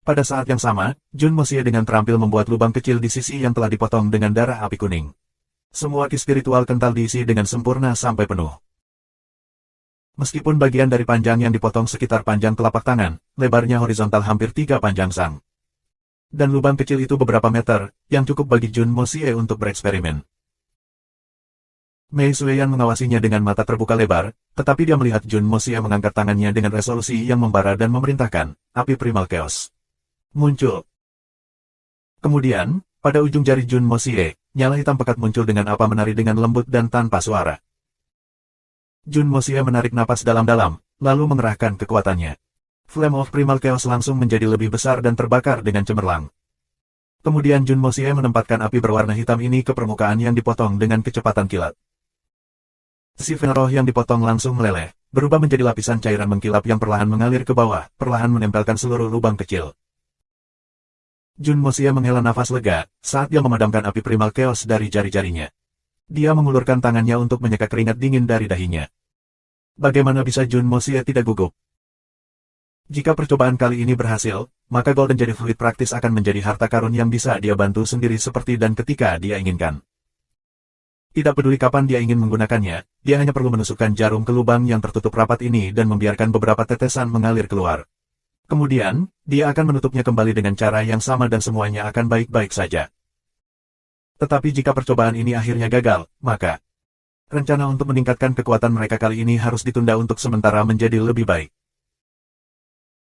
Pada saat yang sama, Jun Moxie dengan terampil membuat lubang kecil di sisi yang telah dipotong dengan darah api kuning. Semua ki spiritual kental diisi dengan sempurna sampai penuh. Meskipun bagian dari panjang yang dipotong sekitar panjang telapak tangan, lebarnya horizontal hampir 3 panjang sang. Dan lubang kecil itu beberapa meter, yang cukup bagi Jun Moxie untuk bereksperimen. Mei Sueyan mengawasinya dengan mata terbuka lebar, tetapi dia melihat Jun Moxie mengangkat tangannya dengan resolusi yang membara dan memerintahkan, api Primal Chaos muncul. Kemudian, pada ujung jari Jun Moxie, nyala hitam pekat muncul dengan apa menari dengan lembut dan tanpa suara. Jun Moxie menarik napas dalam-dalam, lalu mengerahkan kekuatannya. Flame of Primal Chaos langsung menjadi lebih besar dan terbakar dengan cemerlang. Kemudian Jun Moxie menempatkan api berwarna hitam ini ke permukaan yang dipotong dengan kecepatan kilat. Si vena roh yang dipotong langsung meleleh, berubah menjadi lapisan cairan mengkilap yang perlahan mengalir ke bawah, perlahan menempelkan seluruh lubang kecil. Jun Mosia menghela nafas lega saat dia memadamkan api primal chaos dari jari-jarinya. Dia mengulurkan tangannya untuk menyeka keringat dingin dari dahinya. Bagaimana bisa Jun Mosia tidak gugup? Jika percobaan kali ini berhasil, maka Golden Jade Fluid praktis akan menjadi harta karun yang bisa dia bantu sendiri seperti dan ketika dia inginkan. Tidak peduli kapan dia ingin menggunakannya, dia hanya perlu menusukkan jarum ke lubang yang tertutup rapat ini dan membiarkan beberapa tetesan mengalir keluar. Kemudian, dia akan menutupnya kembali dengan cara yang sama dan semuanya akan baik-baik saja. Tetapi jika percobaan ini akhirnya gagal, maka rencana untuk meningkatkan kekuatan mereka kali ini harus ditunda untuk sementara menjadi lebih baik.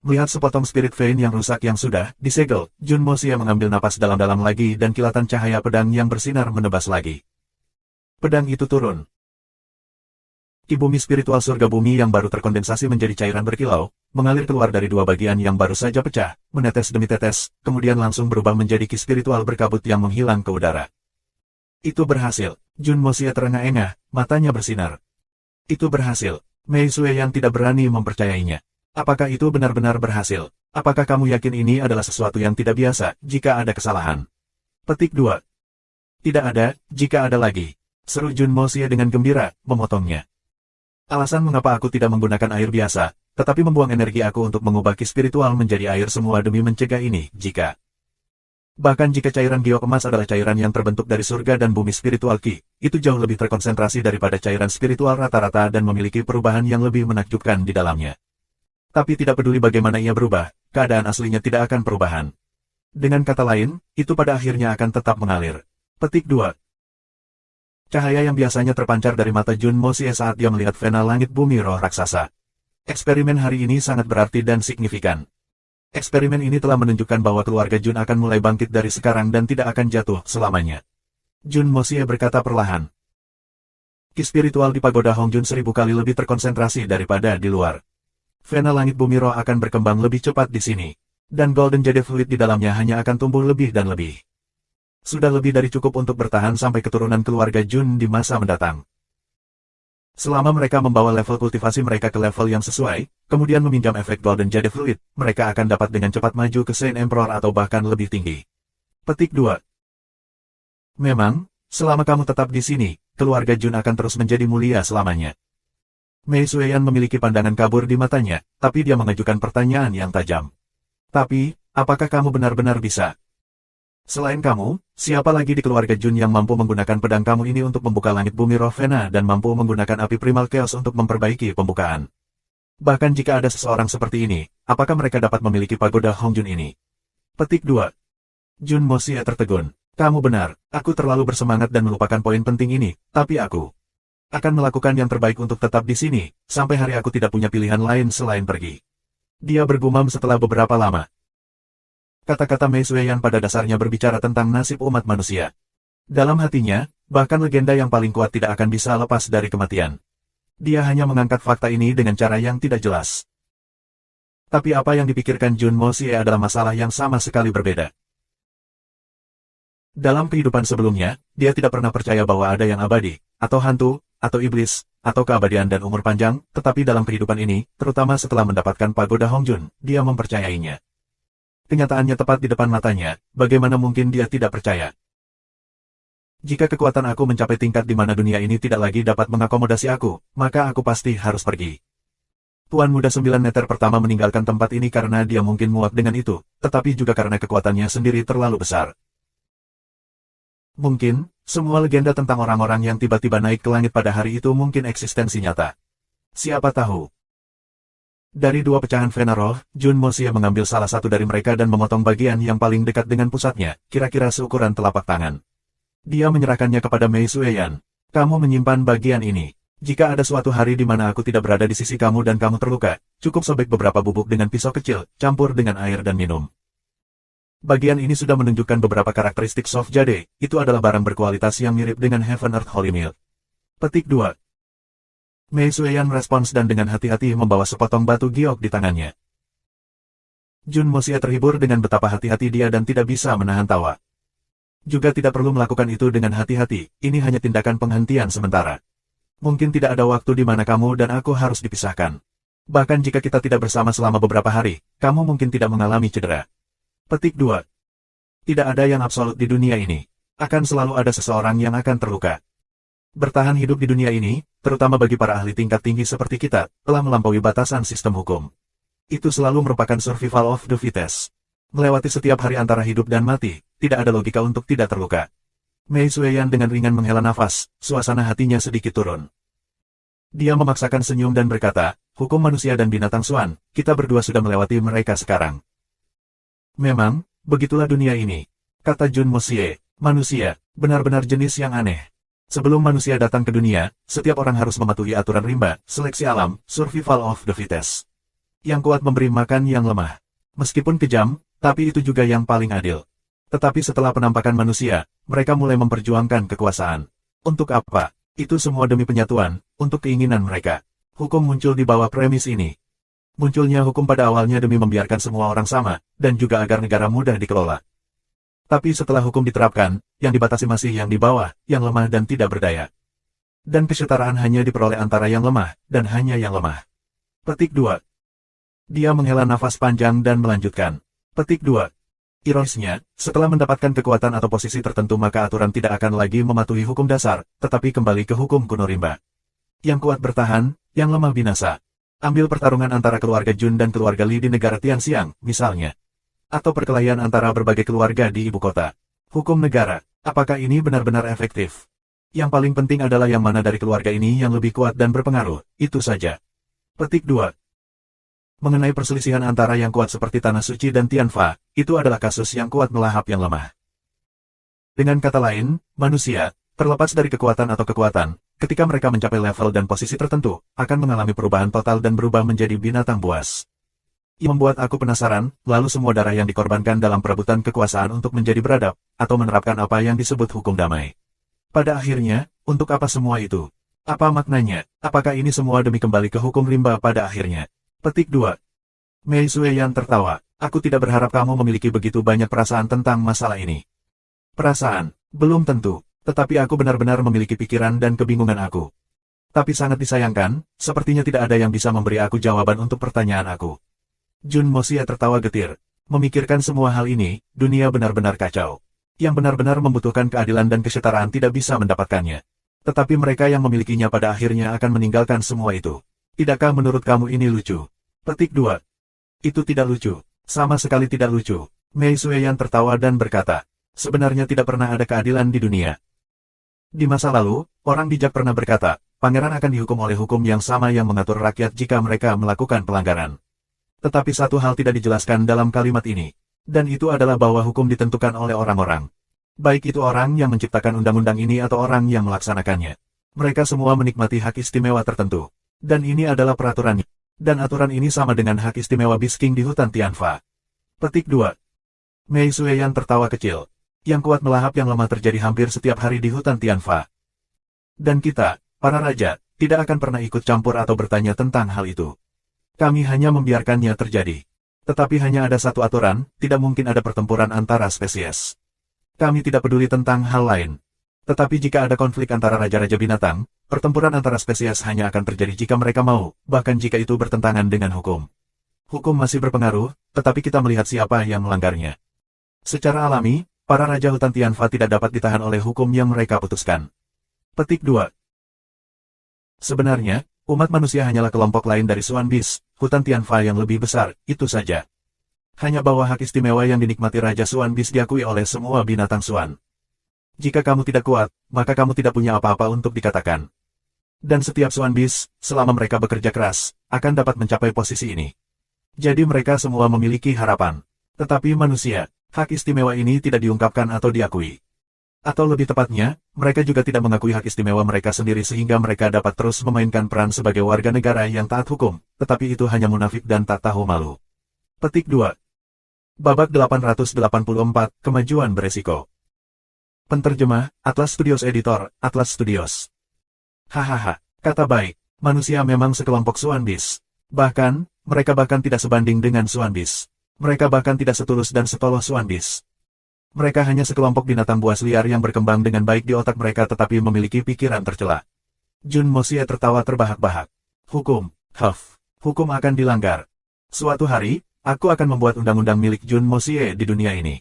Melihat sepotong spirit vein yang rusak yang sudah disegel, Jun Mosia mengambil napas dalam-dalam lagi dan kilatan cahaya pedang yang bersinar menebas lagi. Pedang itu turun. Ki bumi spiritual surga bumi yang baru terkondensasi menjadi cairan berkilau, mengalir keluar dari dua bagian yang baru saja pecah, menetes demi tetes, kemudian langsung berubah menjadi ki spiritual berkabut yang menghilang ke udara. Itu berhasil. Jun Mosia terengah-engah, matanya bersinar. Itu berhasil. Mei Sueyan tidak berani mempercayainya. Apakah itu benar-benar berhasil? Apakah kamu yakin ini adalah sesuatu yang tidak biasa, jika ada kesalahan? Petik 2. Tidak ada, jika ada lagi. Seru Jun Mosia dengan gembira, memotongnya. Alasan mengapa aku tidak menggunakan air biasa, tetapi membuang energi aku untuk mengubah ki spiritual menjadi air semua demi mencegah ini, jika... Bahkan jika cairan giok emas adalah cairan yang terbentuk dari surga dan bumi spiritual ki, itu jauh lebih terkonsentrasi daripada cairan spiritual rata-rata dan memiliki perubahan yang lebih menakjubkan di dalamnya. Tapi tidak peduli bagaimana ia berubah, keadaan aslinya tidak akan perubahan. Dengan kata lain, itu pada akhirnya akan tetap mengalir. Petik 2. Cahaya yang biasanya terpancar dari mata Jun Mosia saat dia melihat vena langit bumi roh raksasa. Eksperimen hari ini sangat berarti dan signifikan. Eksperimen ini telah menunjukkan bahwa keluarga Jun akan mulai bangkit dari sekarang dan tidak akan jatuh selamanya. Jun Mosia berkata perlahan. Ki spiritual di pagoda Hongjun 1000 kali lebih terkonsentrasi daripada di luar. Vena langit bumi roh akan berkembang lebih cepat di sini. Dan Golden Jade Fluid di dalamnya hanya akan tumbuh lebih dan lebih. Sudah lebih dari cukup untuk bertahan sampai keturunan keluarga Jun di masa mendatang. Selama mereka membawa level kultivasi mereka ke level yang sesuai, kemudian meminjam efek Golden Jade Fluid, mereka akan dapat dengan cepat maju ke Saint Emperor atau bahkan lebih tinggi. Petik 2. Memang, selama kamu tetap di sini, keluarga Jun akan terus menjadi mulia selamanya. Mei Sueyan memiliki pandangan kabur di matanya, tapi dia mengajukan pertanyaan yang tajam. Tapi, apakah kamu benar-benar bisa? Selain kamu, siapa lagi di keluarga Jun yang mampu menggunakan pedang kamu ini untuk membuka langit bumi roh Vena dan mampu menggunakan api primal chaos untuk memperbaiki pembukaan? Bahkan jika ada seseorang seperti ini, apakah mereka dapat memiliki pagoda Hongjun ini? Petik 2. Jun Mosia tertegun. Kamu benar, aku terlalu bersemangat dan melupakan poin penting ini, tapi aku akan melakukan yang terbaik untuk tetap di sini, sampai hari aku tidak punya pilihan lain selain pergi. Dia bergumam setelah beberapa lama. Kata-kata Mei Sueyan pada dasarnya berbicara tentang nasib umat manusia. Dalam hatinya, bahkan legenda yang paling kuat tidak akan bisa lepas dari kematian. Dia hanya mengangkat fakta ini dengan cara yang tidak jelas. Tapi apa yang dipikirkan Jun Mosia adalah masalah yang sama sekali berbeda. Dalam kehidupan sebelumnya, dia tidak pernah percaya bahwa ada yang abadi, atau hantu, atau iblis, atau keabadian dan umur panjang, tetapi dalam kehidupan ini, terutama setelah mendapatkan pagoda Hongjun, dia mempercayainya. Kenyataannya tepat di depan matanya, bagaimana mungkin dia tidak percaya? Jika kekuatan aku mencapai tingkat di mana dunia ini tidak lagi dapat mengakomodasi aku, maka aku pasti harus pergi. Tuan muda 9 meter pertama meninggalkan tempat ini karena dia mungkin muak dengan itu, tetapi juga karena kekuatannya sendiri terlalu besar. Mungkin, semua legenda tentang orang-orang yang tiba-tiba naik ke langit pada hari itu mungkin eksistensi nyata. Siapa tahu? Dari dua pecahan Vena roh, Jun Mosia mengambil salah satu dari mereka dan memotong bagian yang paling dekat dengan pusatnya, kira-kira seukuran telapak tangan. Dia menyerahkannya kepada Mei Sueyan. Kamu menyimpan bagian ini. Jika ada suatu hari di mana aku tidak berada di sisi kamu dan kamu terluka, cukup sobek beberapa bubuk dengan pisau kecil, campur dengan air dan minum. Bagian ini sudah menunjukkan beberapa karakteristik soft jade, itu adalah barang berkualitas yang mirip dengan Heaven Earth Holy Milk. Petik 2. Mei Sueyan merespons dan dengan hati-hati membawa sepotong batu giok di tangannya. Jun Mosia terhibur dengan betapa hati-hati dia dan tidak bisa menahan tawa. Juga tidak perlu melakukan itu dengan hati-hati, ini hanya tindakan penghentian sementara. Mungkin tidak ada waktu di mana kamu dan aku harus dipisahkan. Bahkan jika kita tidak bersama selama beberapa hari, kamu mungkin tidak mengalami cedera. Petik 2. Tidak ada yang absolut di dunia ini. Akan selalu ada seseorang yang akan terluka. Bertahan hidup di dunia ini, terutama bagi para ahli tingkat tinggi seperti kita, telah melampaui batasan sistem hukum. Itu selalu merupakan survival of the fittest. Melewati setiap hari antara hidup dan mati, tidak ada logika untuk tidak terluka. Mei Sueyan dengan ringan menghela nafas, suasana hatinya sedikit turun. Dia memaksakan senyum dan berkata, hukum manusia dan binatang Swan, kita berdua sudah melewati mereka sekarang. Memang, begitulah dunia ini. Kata Jun Mosie, manusia, benar-benar jenis yang aneh. Sebelum manusia datang ke dunia, setiap orang harus mematuhi aturan rimba, seleksi alam, survival of the fittest. Yang kuat memberi makan yang lemah. Meskipun kejam, tapi itu juga yang paling adil. Tetapi setelah penampakan manusia, mereka mulai memperjuangkan kekuasaan. Untuk apa? Itu semua demi penyatuan, untuk keinginan mereka. Hukum muncul di bawah premis ini. Munculnya hukum pada awalnya demi membiarkan semua orang sama, dan juga agar negara mudah dikelola. Tapi setelah hukum diterapkan, yang dibatasi masih yang di bawah, yang lemah dan tidak berdaya. Dan kesetaraan hanya diperoleh antara yang lemah, dan hanya yang lemah. Petik 2. Dia menghela nafas panjang dan melanjutkan. Petik 2. Ironisnya, setelah mendapatkan kekuatan atau posisi tertentu maka aturan tidak akan lagi mematuhi hukum dasar, tetapi kembali ke hukum kuno rimba. Yang kuat bertahan, yang lemah binasa. Ambil pertarungan antara keluarga Jun dan keluarga Li di negara Tianxiang, misalnya. Atau perkelahian antara berbagai keluarga di ibu kota. Hukum negara, apakah ini benar-benar efektif? Yang paling penting adalah yang mana dari keluarga ini yang lebih kuat dan berpengaruh, itu saja. Petik 2. Mengenai perselisihan antara yang kuat seperti Tanah Suci dan Tianfa, itu adalah kasus yang kuat melahap yang lemah. Dengan kata lain, manusia, terlepas dari kekuatan atau kekuatan, ketika mereka mencapai level dan posisi tertentu, akan mengalami perubahan total dan berubah menjadi binatang buas. Ini membuat aku penasaran, lalu semua darah yang dikorbankan dalam perebutan kekuasaan untuk menjadi beradab, atau menerapkan apa yang disebut hukum damai. Pada akhirnya, untuk apa semua itu? Apa maknanya? Apakah ini semua demi kembali ke hukum rimba pada akhirnya? Petik 2. Mei Sueyan tertawa, aku tidak berharap kamu memiliki begitu banyak perasaan tentang masalah ini. Perasaan, belum tentu, tetapi aku benar-benar memiliki pikiran dan kebingungan aku. Tapi sangat disayangkan, sepertinya tidak ada yang bisa memberi aku jawaban untuk pertanyaan aku. Jun Mosie tertawa getir. Memikirkan semua hal ini, dunia benar-benar kacau. Yang benar-benar membutuhkan keadilan dan kesetaraan tidak bisa mendapatkannya. Tetapi mereka yang memilikinya pada akhirnya akan meninggalkan semua itu. Tidakkah menurut kamu ini lucu? Petik 2. Itu tidak lucu. Sama sekali tidak lucu. Mei Sueyan tertawa dan berkata, sebenarnya tidak pernah ada keadilan di dunia. Di masa lalu, orang bijak pernah berkata, pangeran akan dihukum oleh hukum yang sama yang mengatur rakyat jika mereka melakukan pelanggaran. Tetapi satu hal tidak dijelaskan dalam kalimat ini. Dan itu adalah bahwa hukum ditentukan oleh orang-orang. Baik itu orang yang menciptakan undang-undang ini atau orang yang melaksanakannya. Mereka semua menikmati hak istimewa tertentu. Dan ini adalah peraturannya. Dan aturan ini sama dengan hak istimewa Bisking di hutan Tianfa. Petik 2. Mei Sueyan tertawa kecil. Yang kuat melahap yang lemah terjadi hampir setiap hari di hutan Tianfa. Dan kita, para raja, tidak akan pernah ikut campur atau bertanya tentang hal itu. Kami hanya membiarkannya terjadi. Tetapi hanya ada satu aturan, tidak mungkin ada pertempuran antara spesies. Kami tidak peduli tentang hal lain. Tetapi jika ada konflik antara raja-raja binatang, pertempuran antara spesies hanya akan terjadi jika mereka mau, bahkan jika itu bertentangan dengan hukum. Hukum masih berpengaruh, tetapi kita melihat siapa yang melanggarnya. Secara alami, para raja hutan Tianfa tidak dapat ditahan oleh hukum yang mereka putuskan. Petik 2. Sebenarnya, umat manusia hanyalah kelompok lain dari Swan Beast, hutan Tianfa yang lebih besar, itu saja. Hanya bahwa hak istimewa yang dinikmati Raja Swan Beast diakui oleh semua binatang Swan. Jika kamu tidak kuat, maka kamu tidak punya apa-apa untuk dikatakan. Dan setiap Swan Beast, selama mereka bekerja keras, akan dapat mencapai posisi ini. Jadi mereka semua memiliki harapan. Tetapi manusia, hak istimewa ini tidak diungkapkan atau diakui. Atau lebih tepatnya, mereka juga tidak mengakui hak istimewa mereka sendiri sehingga mereka dapat terus memainkan peran sebagai warga negara yang taat hukum, tetapi itu hanya munafik dan tak tahu malu. Petik 2. Babak 884, Kemajuan Beresiko. Penterjemah, Atlas Studios Editor, Atlas Studios. Hahaha, kata baik, manusia memang sekelompok Swan Beast. Bahkan, mereka bahkan tidak sebanding dengan Swan Beast. Mereka bahkan tidak setulus dan setoloh Swan Beast. Mereka hanya sekelompok binatang buas liar yang berkembang dengan baik di otak mereka tetapi memiliki pikiran tercela. Jun Mosia tertawa terbahak-bahak. Hukum, hukum akan dilanggar. Suatu hari, aku akan membuat undang-undang milik Jun Mosia di dunia ini.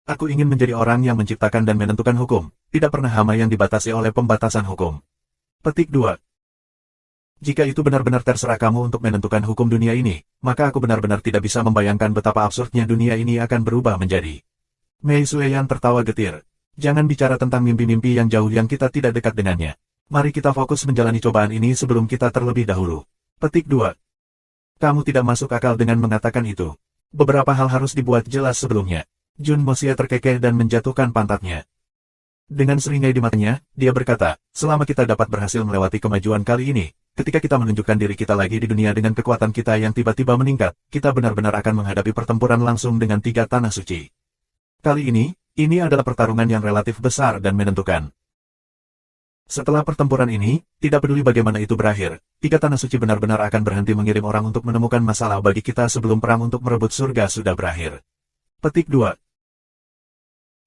Aku ingin menjadi orang yang menciptakan dan menentukan hukum, tidak pernah hama yang dibatasi oleh pembatasan hukum. Petik 2. Jika itu benar-benar terserah kamu untuk menentukan hukum dunia ini, maka aku benar-benar tidak bisa membayangkan betapa absurdnya dunia ini akan berubah menjadi. Mei Sueyan tertawa getir. Jangan bicara tentang mimpi-mimpi yang jauh yang kita tidak dekat dengannya. Mari kita fokus menjalani cobaan ini sebelum kita terlebih dahulu. Petik 2. Kamu tidak masuk akal dengan mengatakan itu. Beberapa hal harus dibuat jelas sebelumnya. Jun Mosia terkekeh dan menjatuhkan pantatnya. Dengan seringai di matanya, dia berkata, selama kita dapat berhasil melewati kemajuan kali ini, ketika kita menunjukkan diri kita lagi di dunia dengan kekuatan kita yang tiba-tiba meningkat, kita benar-benar akan menghadapi pertempuran langsung dengan 3 tanah suci. Kali ini adalah pertarungan yang relatif besar dan menentukan. Setelah pertempuran ini, tidak peduli bagaimana itu berakhir, 3 tanah suci benar-benar akan berhenti mengirim orang untuk menemukan masalah bagi kita sebelum perang untuk merebut surga sudah berakhir. Petik 2.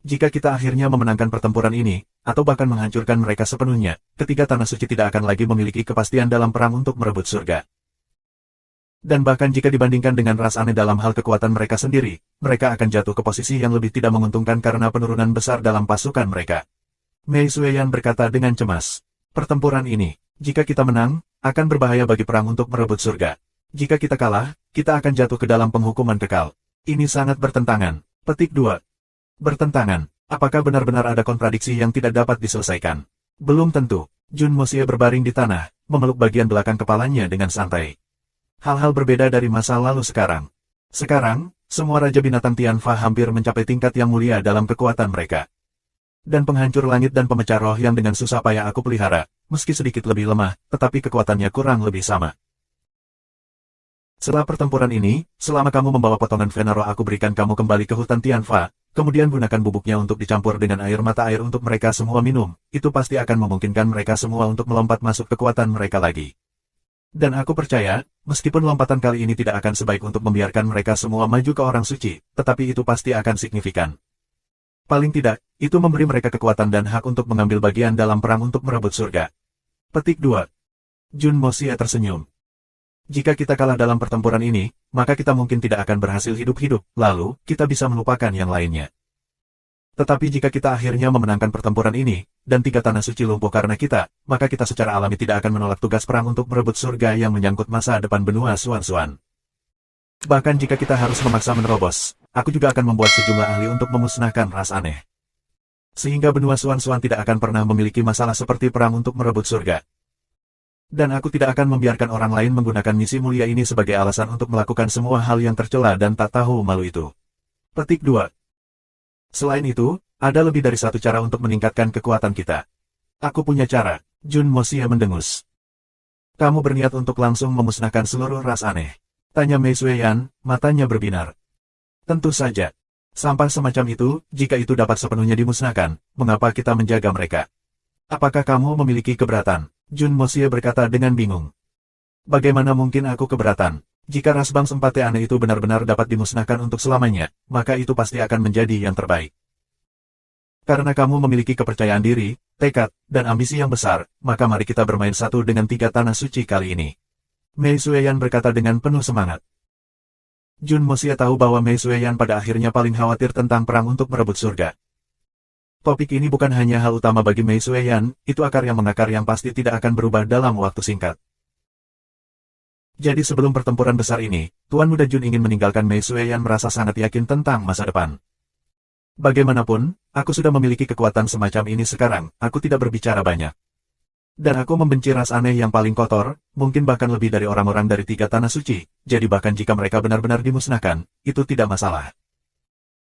Jika kita akhirnya memenangkan pertempuran ini, atau bahkan menghancurkan mereka sepenuhnya, ketiga tanah suci tidak akan lagi memiliki kepastian dalam perang untuk merebut surga. Dan bahkan jika dibandingkan dengan ras aneh dalam hal kekuatan mereka sendiri, mereka akan jatuh ke posisi yang lebih tidak menguntungkan karena penurunan besar dalam pasukan mereka. Mei Sueyan berkata dengan cemas. Pertempuran ini, jika kita menang, akan berbahaya bagi perang untuk merebut surga. Jika kita kalah, kita akan jatuh ke dalam penghukuman kekal. Ini sangat bertentangan. Petik 2. Bertentangan. Apakah benar-benar ada kontradiksi yang tidak dapat diselesaikan? Belum tentu. Jun Mosia berbaring di tanah, memeluk bagian belakang kepalanya dengan santai. Hal-hal berbeda dari masa lalu sekarang. Sekarang, semua Raja Binatang Tianfa hampir mencapai tingkat yang mulia dalam kekuatan mereka. Dan penghancur langit dan pemecah roh yang dengan susah payah aku pelihara, meski sedikit lebih lemah, tetapi kekuatannya kurang lebih sama. Setelah pertempuran ini, selama kamu membawa potongan vena roh aku berikan kamu kembali ke hutan Tianfa, kemudian gunakan bubuknya untuk dicampur dengan air mata air untuk mereka semua minum, itu pasti akan memungkinkan mereka semua untuk melompat masuk kekuatan mereka lagi. Dan aku percaya, meskipun lompatan kali ini tidak akan sebaik untuk membiarkan mereka semua maju ke orang suci, tetapi itu pasti akan signifikan. Paling tidak, itu memberi mereka kekuatan dan hak untuk mengambil bagian dalam perang untuk merebut surga. Petik 2. Jun Mosia tersenyum. Jika kita kalah dalam pertempuran ini, maka kita mungkin tidak akan berhasil hidup-hidup, lalu, kita bisa melupakan yang lainnya. Tetapi jika kita akhirnya memenangkan pertempuran ini, dan 3 tanah suci lumpuh karena kita, maka kita secara alami tidak akan menolak tugas perang untuk merebut surga yang menyangkut masa depan benua Xuan-Xuan. Bahkan jika kita harus memaksa menerobos, aku juga akan membuat sejumlah ahli untuk memusnahkan ras aneh. Sehingga benua Xuan-Xuan tidak akan pernah memiliki masalah seperti perang untuk merebut surga. Dan aku tidak akan membiarkan orang lain menggunakan misi mulia ini sebagai alasan untuk melakukan semua hal yang tercela dan tak tahu malu itu. Petik 2. Selain itu, ada lebih dari satu cara untuk meningkatkan kekuatan kita. Aku punya cara. Jun Mosia mendengus. Kamu berniat untuk langsung memusnahkan seluruh ras aneh? Tanya Mei Sueyan, matanya berbinar. Tentu saja. Sampah semacam itu, jika itu dapat sepenuhnya dimusnahkan, mengapa kita menjaga mereka? Apakah kamu memiliki keberatan? Jun Mosia berkata dengan bingung. Bagaimana mungkin aku keberatan? Jika ras bangsa empate aneh itu benar-benar dapat dimusnahkan untuk selamanya, maka itu pasti akan menjadi yang terbaik. Karena kamu memiliki kepercayaan diri, tekad, dan ambisi yang besar, maka mari kita bermain satu dengan 3 tanah suci kali ini. Mei Sueyan berkata dengan penuh semangat. Jun Mosia tahu bahwa Mei Sueyan pada akhirnya paling khawatir tentang perang untuk merebut surga. Topik ini bukan hanya hal utama bagi Mei Sueyan, itu akar yang mengakar yang pasti tidak akan berubah dalam waktu singkat. Jadi sebelum pertempuran besar ini, Tuan Muda Jun ingin meninggalkan Mei Sueyan merasa sangat yakin tentang masa depan. Bagaimanapun, aku sudah memiliki kekuatan semacam ini sekarang, aku tidak berbicara banyak. Dan aku membenci ras aneh yang paling kotor, mungkin bahkan lebih dari orang-orang dari 3 tanah suci, jadi bahkan jika mereka benar-benar dimusnahkan, itu tidak masalah.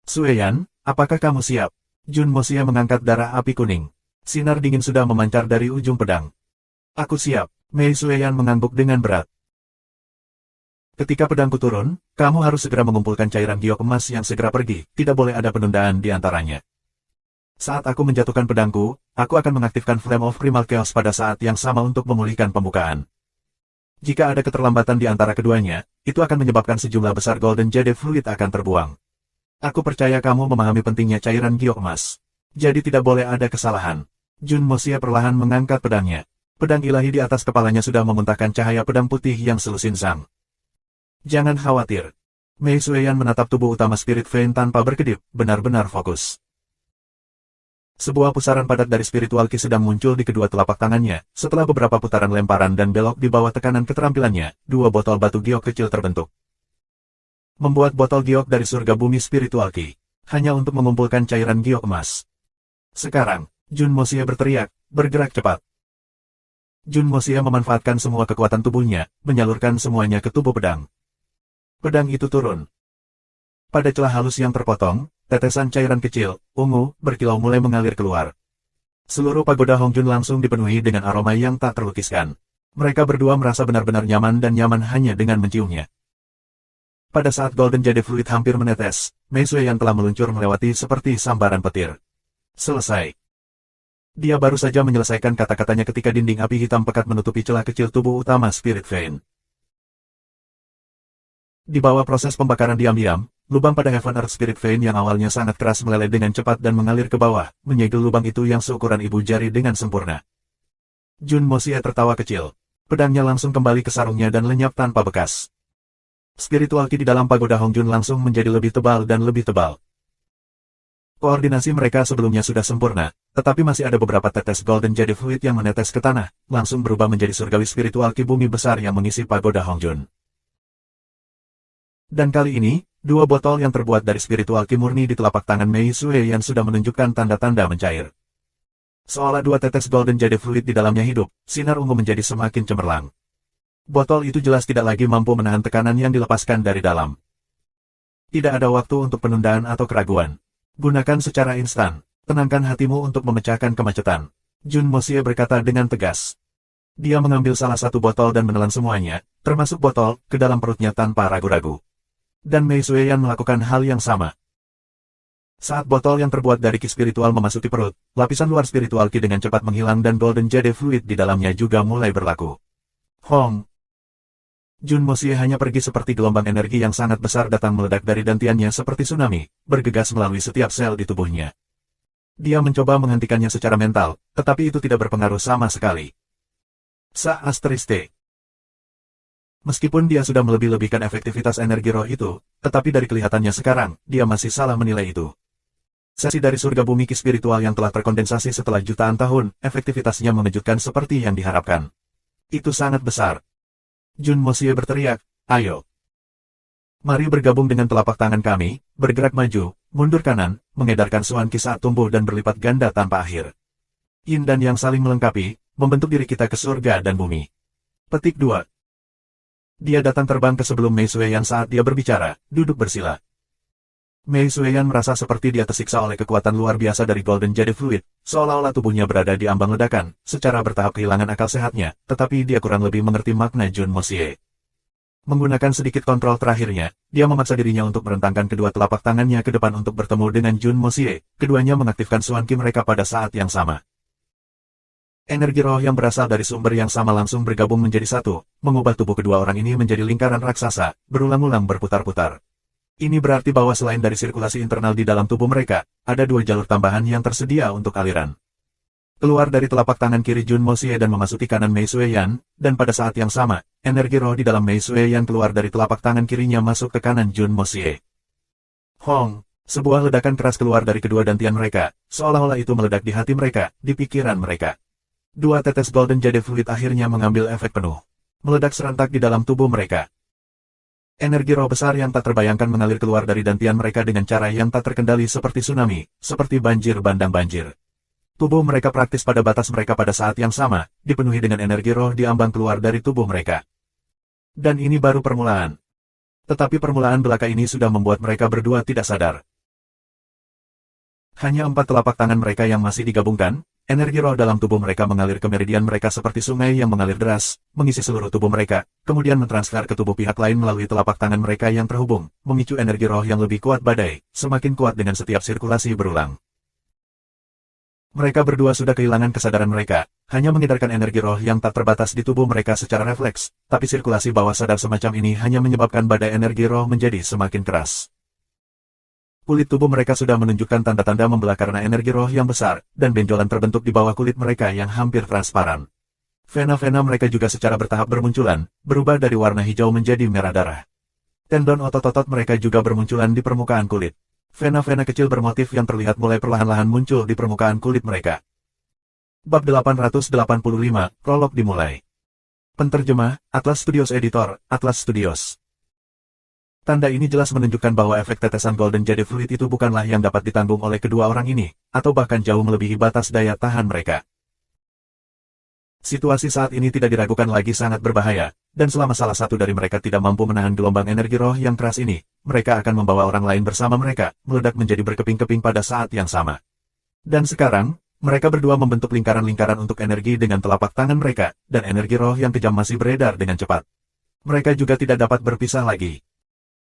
Sueyan, apakah kamu siap? Jun Mosia mengangkat darah api kuning. Sinar dingin sudah memancar dari ujung pedang. Aku siap. Mei Sueyan mengangguk dengan berat. Ketika pedangku turun, kamu harus segera mengumpulkan cairan giok emas yang segera pergi, tidak boleh ada penundaan di antaranya. Saat aku menjatuhkan pedangku, aku akan mengaktifkan Flame of Primal Chaos pada saat yang sama untuk memulihkan pembukaan. Jika ada keterlambatan di antara keduanya, itu akan menyebabkan sejumlah besar Golden Jade Fluid akan terbuang. Aku percaya kamu memahami pentingnya cairan giok emas. Jadi tidak boleh ada kesalahan. Jun Mosia perlahan mengangkat pedangnya. Pedang ilahi di atas kepalanya sudah memuntahkan cahaya pedang putih yang selusinsang. Jangan khawatir. Mei Sueyan menatap tubuh utama Spirit Vein tanpa berkedip, benar-benar fokus. Sebuah pusaran padat dari spiritual ki sedang muncul di kedua telapak tangannya. Setelah beberapa putaran lemparan dan belok di bawah tekanan keterampilannya, dua botol batu giok kecil terbentuk. Membuat botol giok dari surga bumi spiritual ki, hanya untuk mengumpulkan cairan giok emas. Sekarang, Jun Moxie berteriak, bergerak cepat. Jun Moxie memanfaatkan semua kekuatan tubuhnya, menyalurkan semuanya ke tubuh pedang. Pedang itu turun. Pada celah halus yang terpotong, tetesan cairan kecil, ungu, berkilau mulai mengalir keluar. Seluruh pagoda Hongjun langsung dipenuhi dengan aroma yang tak terlukiskan. Mereka berdua merasa benar-benar nyaman dan nyaman hanya dengan menciumnya. Pada saat Golden Jade Fluid hampir menetes, Mei Sueyan telah meluncur melewati seperti sambaran petir. Selesai. Dia baru saja menyelesaikan kata-katanya ketika dinding api hitam pekat menutupi celah kecil tubuh utama Spirit Vein. Di bawah proses pembakaran diam-diam, lubang pada Heaven Earth Spirit Vein yang awalnya sangat keras meleleh dengan cepat dan mengalir ke bawah, menyegel lubang itu yang seukuran ibu jari dengan sempurna. Jun Moxie tertawa kecil. Pedangnya langsung kembali ke sarungnya dan lenyap tanpa bekas. Spiritual ki di dalam pagoda Hongjun langsung menjadi lebih tebal dan lebih tebal. Koordinasi mereka sebelumnya sudah sempurna, tetapi masih ada beberapa tetes Golden Jade Fluid yang menetes ke tanah, langsung berubah menjadi surgawi spiritual ki bumi besar yang mengisi pagoda Hongjun. Dan kali ini, dua botol yang terbuat dari spiritual ki murni di telapak tangan Mei Sueyan sudah menunjukkan tanda-tanda mencair. Seolah dua tetes Golden Jade Fluid di dalamnya hidup, sinar ungu menjadi semakin cemerlang. Botol itu jelas tidak lagi mampu menahan tekanan yang dilepaskan dari dalam. Tidak ada waktu untuk penundaan atau keraguan. Gunakan secara instan. Tenangkan hatimu untuk memecahkan kemacetan. Jun Moxie berkata dengan tegas. Dia mengambil salah satu botol dan menelan semuanya, termasuk botol, ke dalam perutnya tanpa ragu-ragu. Dan Mei Sueyan melakukan hal yang sama. Saat botol yang terbuat dari ki spiritual memasuki perut, lapisan luar spiritual ki dengan cepat menghilang dan Golden Jade Fluid di dalamnya juga mulai berlaku. Hong! Jun Moxie hanya pergi seperti gelombang energi yang sangat besar datang meledak dari dantiannya seperti tsunami, bergegas melalui setiap sel di tubuhnya. Dia mencoba menghentikannya secara mental, tetapi itu tidak berpengaruh sama sekali. Asterisk. Meskipun dia sudah melebih-lebihkan efektivitas energi roh itu, tetapi dari kelihatannya sekarang, dia masih salah menilai itu. Sesi dari surga bumi ki spiritual yang telah terkondensasi setelah jutaan tahun, efektivitasnya mengejutkan seperti yang diharapkan. Itu sangat besar. Jun Moxie berteriak, ayo. Mari bergabung dengan telapak tangan kami, bergerak maju, mundur kanan, mengedarkan suan ki saat tumbuh dan berlipat ganda tanpa akhir. Yin dan yang saling melengkapi, membentuk diri kita ke surga dan bumi. Petik 2. Dia datang terbang ke sebelum Mei Sueyan saat dia berbicara, duduk bersila. Mei Sueyan merasa seperti dia tersiksa oleh kekuatan luar biasa dari Golden Jade Fluid, seolah-olah tubuhnya berada di ambang ledakan, secara bertahap kehilangan akal sehatnya, tetapi dia kurang lebih mengerti makna Jun Moxie. Menggunakan sedikit kontrol terakhirnya, dia memaksa dirinya untuk merentangkan kedua telapak tangannya ke depan untuk bertemu dengan Jun Moxie, keduanya mengaktifkan suan ki mereka pada saat yang sama. Energi roh yang berasal dari sumber yang sama langsung bergabung menjadi satu, mengubah tubuh kedua orang ini menjadi lingkaran raksasa, berulang-ulang berputar-putar. Ini berarti bahwa selain dari sirkulasi internal di dalam tubuh mereka, ada dua jalur tambahan yang tersedia untuk aliran. Keluar dari telapak tangan kiri Jun Moxie dan memasuki kanan Mei Sueyan, dan pada saat yang sama, energi roh di dalam Mei Sueyan keluar dari telapak tangan kirinya masuk ke kanan Jun Moxie. Hong! Sebuah ledakan keras keluar dari kedua dantian mereka, seolah-olah itu meledak di hati mereka, di pikiran mereka. Dua tetes Golden Jade Fluid akhirnya mengambil efek penuh. Meledak serentak di dalam tubuh mereka. Energi roh besar yang tak terbayangkan mengalir keluar dari dantian mereka dengan cara yang tak terkendali seperti tsunami, seperti banjir bandang banjir. Tubuh mereka praktis pada batas mereka pada saat yang sama, dipenuhi dengan energi roh di ambang keluar dari tubuh mereka. Dan ini baru permulaan. Tetapi permulaan belaka ini sudah membuat mereka berdua tidak sadar. Hanya 4 telapak tangan mereka yang masih digabungkan, energi roh dalam tubuh mereka mengalir ke meridian mereka seperti sungai yang mengalir deras, mengisi seluruh tubuh mereka, kemudian mentransfer ke tubuh pihak lain melalui telapak tangan mereka yang terhubung, memicu energi roh yang lebih kuat badai, semakin kuat dengan setiap sirkulasi berulang. Mereka berdua sudah kehilangan kesadaran mereka, hanya mengedarkan energi roh yang tak terbatas di tubuh mereka secara refleks, tapi sirkulasi bawah sadar semacam ini hanya menyebabkan badai energi roh menjadi semakin keras. Kulit tubuh mereka sudah menunjukkan tanda-tanda membelah karena energi roh yang besar, dan benjolan terbentuk di bawah kulit mereka yang hampir transparan. Vena-vena mereka juga secara bertahap bermunculan, berubah dari warna hijau menjadi merah darah. Tendon otot-otot mereka juga bermunculan di permukaan kulit. Vena-vena kecil bermotif yang terlihat mulai perlahan-lahan muncul di permukaan kulit mereka. Bab 885, Prolog dimulai. Penterjemah, Atlas Studios Editor, Atlas Studios. Tanda ini jelas menunjukkan bahwa efek tetesan Golden Jade Fluid itu bukanlah yang dapat ditanggung oleh kedua orang ini, atau bahkan jauh melebihi batas daya tahan mereka. Situasi saat ini tidak diragukan lagi sangat berbahaya, dan selama salah satu dari mereka tidak mampu menahan gelombang energi roh yang keras ini, mereka akan membawa orang lain bersama mereka, meledak menjadi berkeping-keping pada saat yang sama. Dan sekarang, mereka berdua membentuk lingkaran-lingkaran untuk energi dengan telapak tangan mereka, dan energi roh yang kejam masih beredar dengan cepat. Mereka juga tidak dapat berpisah lagi.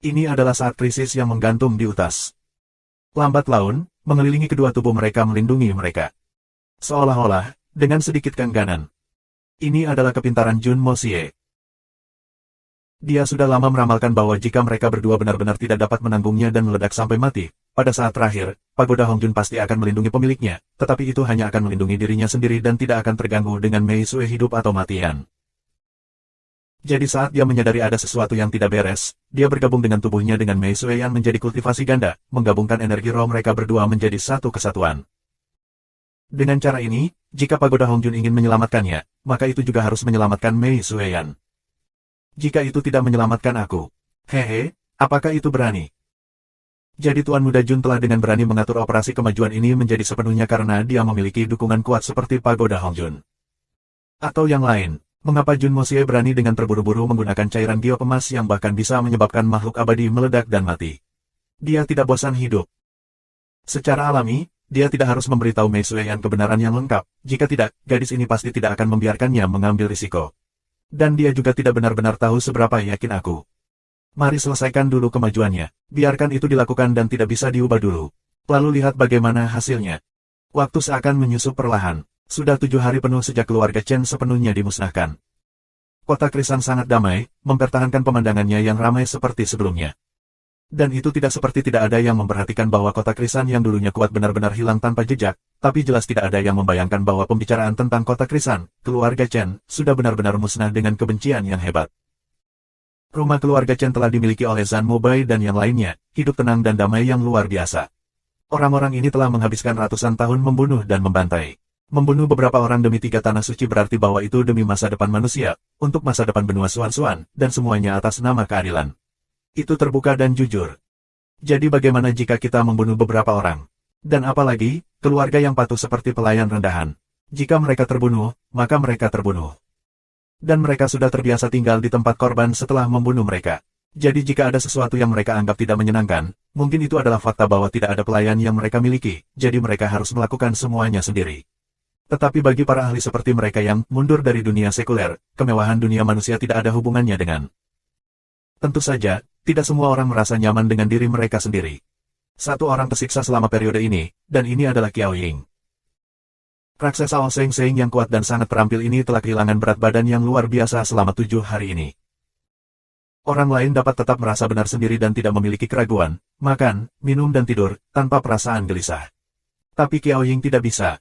Ini adalah saat krisis yang menggantung di utas. Lambat laun, mengelilingi kedua tubuh mereka melindungi mereka. Seolah-olah, dengan sedikit keengganan. Ini adalah kepintaran Jun Mosie. Dia sudah lama meramalkan bahwa jika mereka berdua benar-benar tidak dapat menanggungnya dan meledak sampai mati, pada saat terakhir, Pagoda Hongjun pasti akan melindungi pemiliknya, tetapi itu hanya akan melindungi dirinya sendiri dan tidak akan terganggu dengan Mei Sue hidup atau matian. Jadi saat dia menyadari ada sesuatu yang tidak beres, dia bergabung dengan tubuhnya dengan Mei Sue yang menjadi kultivasi ganda, menggabungkan energi roh mereka berdua menjadi satu kesatuan. Dengan cara ini, jika Pagoda Hongjun ingin menyelamatkannya, maka itu juga harus menyelamatkan Mei Sueyan. Jika itu tidak menyelamatkan aku, hehe, apakah itu berani? Jadi Tuan Muda Jun telah dengan berani mengatur operasi kemajuan ini menjadi sepenuhnya karena dia memiliki dukungan kuat seperti Pagoda Hongjun. Atau yang lain, mengapa Jun Mosie berani dengan terburu-buru menggunakan cairan giok emas yang bahkan bisa menyebabkan makhluk abadi meledak dan mati? Dia tidak bosan hidup. Secara alami, dia tidak harus memberitahu Mei Sueyan kebenaran yang lengkap, jika tidak, gadis ini pasti tidak akan membiarkannya mengambil risiko. Dan dia juga tidak benar-benar tahu seberapa yakin aku. Mari selesaikan dulu kemajuannya, biarkan itu dilakukan dan tidak bisa diubah dulu. Lalu lihat bagaimana hasilnya. Waktu seakan menyusup perlahan, sudah 7 hari penuh sejak keluarga Chen sepenuhnya dimusnahkan. Kota Krisan sangat damai, mempertahankan pemandangannya yang ramai seperti sebelumnya. Dan itu tidak seperti tidak ada yang memperhatikan bahwa kota Krisan yang dulunya kuat benar-benar hilang tanpa jejak, tapi jelas tidak ada yang membayangkan bahwa pembicaraan tentang kota Krisan, keluarga Chen, sudah benar-benar musnah dengan kebencian yang hebat. Rumah keluarga Chen telah dimiliki oleh Zhan Mobai dan yang lainnya, hidup tenang dan damai yang luar biasa. Orang-orang ini telah menghabiskan ratusan tahun membunuh dan membantai. Membunuh beberapa orang demi 3 tanah suci berarti bahwa itu demi masa depan manusia, untuk masa depan benua Suan-Suan, dan semuanya atas nama keadilan. Itu terbuka dan jujur. Jadi bagaimana jika kita membunuh beberapa orang? Dan apalagi, keluarga yang patuh seperti pelayan rendahan. Jika mereka terbunuh, maka mereka terbunuh. Dan mereka sudah terbiasa tinggal di tempat korban setelah membunuh mereka. Jadi jika ada sesuatu yang mereka anggap tidak menyenangkan, mungkin itu adalah fakta bahwa tidak ada pelayan yang mereka miliki, jadi mereka harus melakukan semuanya sendiri. Tetapi bagi para ahli seperti mereka yang mundur dari dunia sekuler, kemewahan dunia manusia tidak ada hubungannya dengan. Tentu saja, tidak semua orang merasa nyaman dengan diri mereka sendiri. Satu orang tersiksa selama periode ini, dan ini adalah Qiao Ying. Raksasa Oseng Seng yang kuat dan sangat terampil ini telah kehilangan berat badan yang luar biasa selama 7 hari ini. Orang lain dapat tetap merasa benar sendiri dan tidak memiliki keraguan, makan, minum dan tidur, tanpa perasaan gelisah. Tapi Qiao Ying tidak bisa.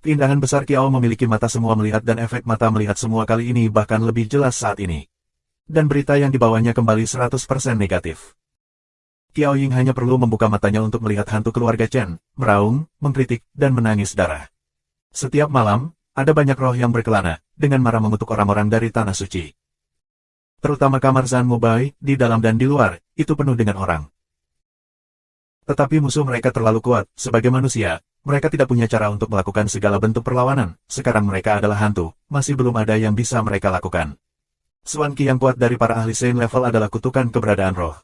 Keindahan besar Qiao memiliki mata semua melihat dan efek mata melihat semua kali ini bahkan lebih jelas saat ini. Dan berita yang dibawanya kembali 100% negatif. Qiao Ying hanya perlu membuka matanya untuk melihat hantu keluarga Chen, meraung, mengkritik, dan menangis darah. Setiap malam, ada banyak roh yang berkelana, dengan marah mengutuk orang-orang dari Tanah Suci. Terutama kamar Zhan Mobai, di dalam dan di luar, itu penuh dengan orang. Tetapi musuh mereka terlalu kuat, sebagai manusia, mereka tidak punya cara untuk melakukan segala bentuk perlawanan, sekarang mereka adalah hantu, masih belum ada yang bisa mereka lakukan. Suan Qi yang kuat dari para ahli Saint level adalah kutukan keberadaan roh.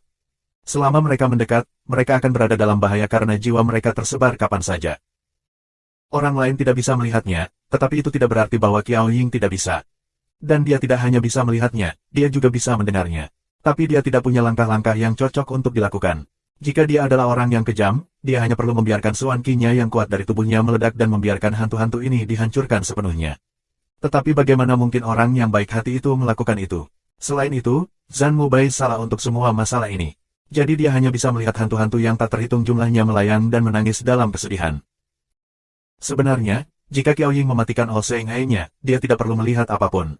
Selama mereka mendekat, mereka akan berada dalam bahaya karena jiwa mereka tersebar kapan saja. Orang lain tidak bisa melihatnya, tetapi itu tidak berarti bahwa Qiao Ying tidak bisa. Dan dia tidak hanya bisa melihatnya, dia juga bisa mendengarnya. Tapi dia tidak punya langkah-langkah yang cocok untuk dilakukan. Jika dia adalah orang yang kejam, dia hanya perlu membiarkan Suan Qi-nya yang kuat dari tubuhnya meledak dan membiarkan hantu-hantu ini dihancurkan sepenuhnya. Tetapi bagaimana mungkin orang yang baik hati itu melakukan itu? Selain itu, Zhan Mobai salah untuk semua masalah ini. Jadi dia hanya bisa melihat hantu-hantu yang tak terhitung jumlahnya melayang dan menangis dalam kesedihan. Sebenarnya, Jika Qiao Ying mematikan All Seeing Eye-nya, dia tidak perlu melihat apapun.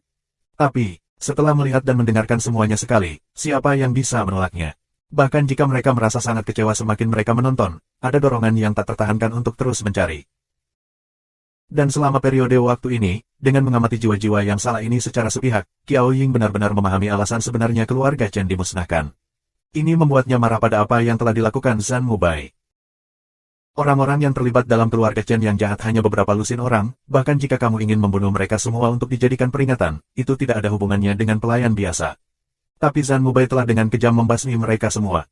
Tapi, setelah melihat dan mendengarkan semuanya sekali, siapa yang bisa menolaknya? Bahkan jika mereka merasa sangat kecewa semakin mereka menonton, ada dorongan yang tak tertahankan untuk terus mencari. Dan selama periode waktu ini, dengan mengamati jiwa-jiwa yang salah ini secara sepihak, Qiao Ying benar-benar memahami alasan sebenarnya keluarga Chen dimusnahkan. Ini membuatnya marah pada apa yang telah dilakukan Zhan Mubai. Orang-orang yang terlibat dalam keluarga Chen yang jahat hanya beberapa lusin orang, bahkan jika kamu ingin membunuh mereka semua untuk dijadikan peringatan, itu tidak ada hubungannya dengan pelayan biasa. Tapi Zhan Mubai telah dengan kejam membasmi mereka semua.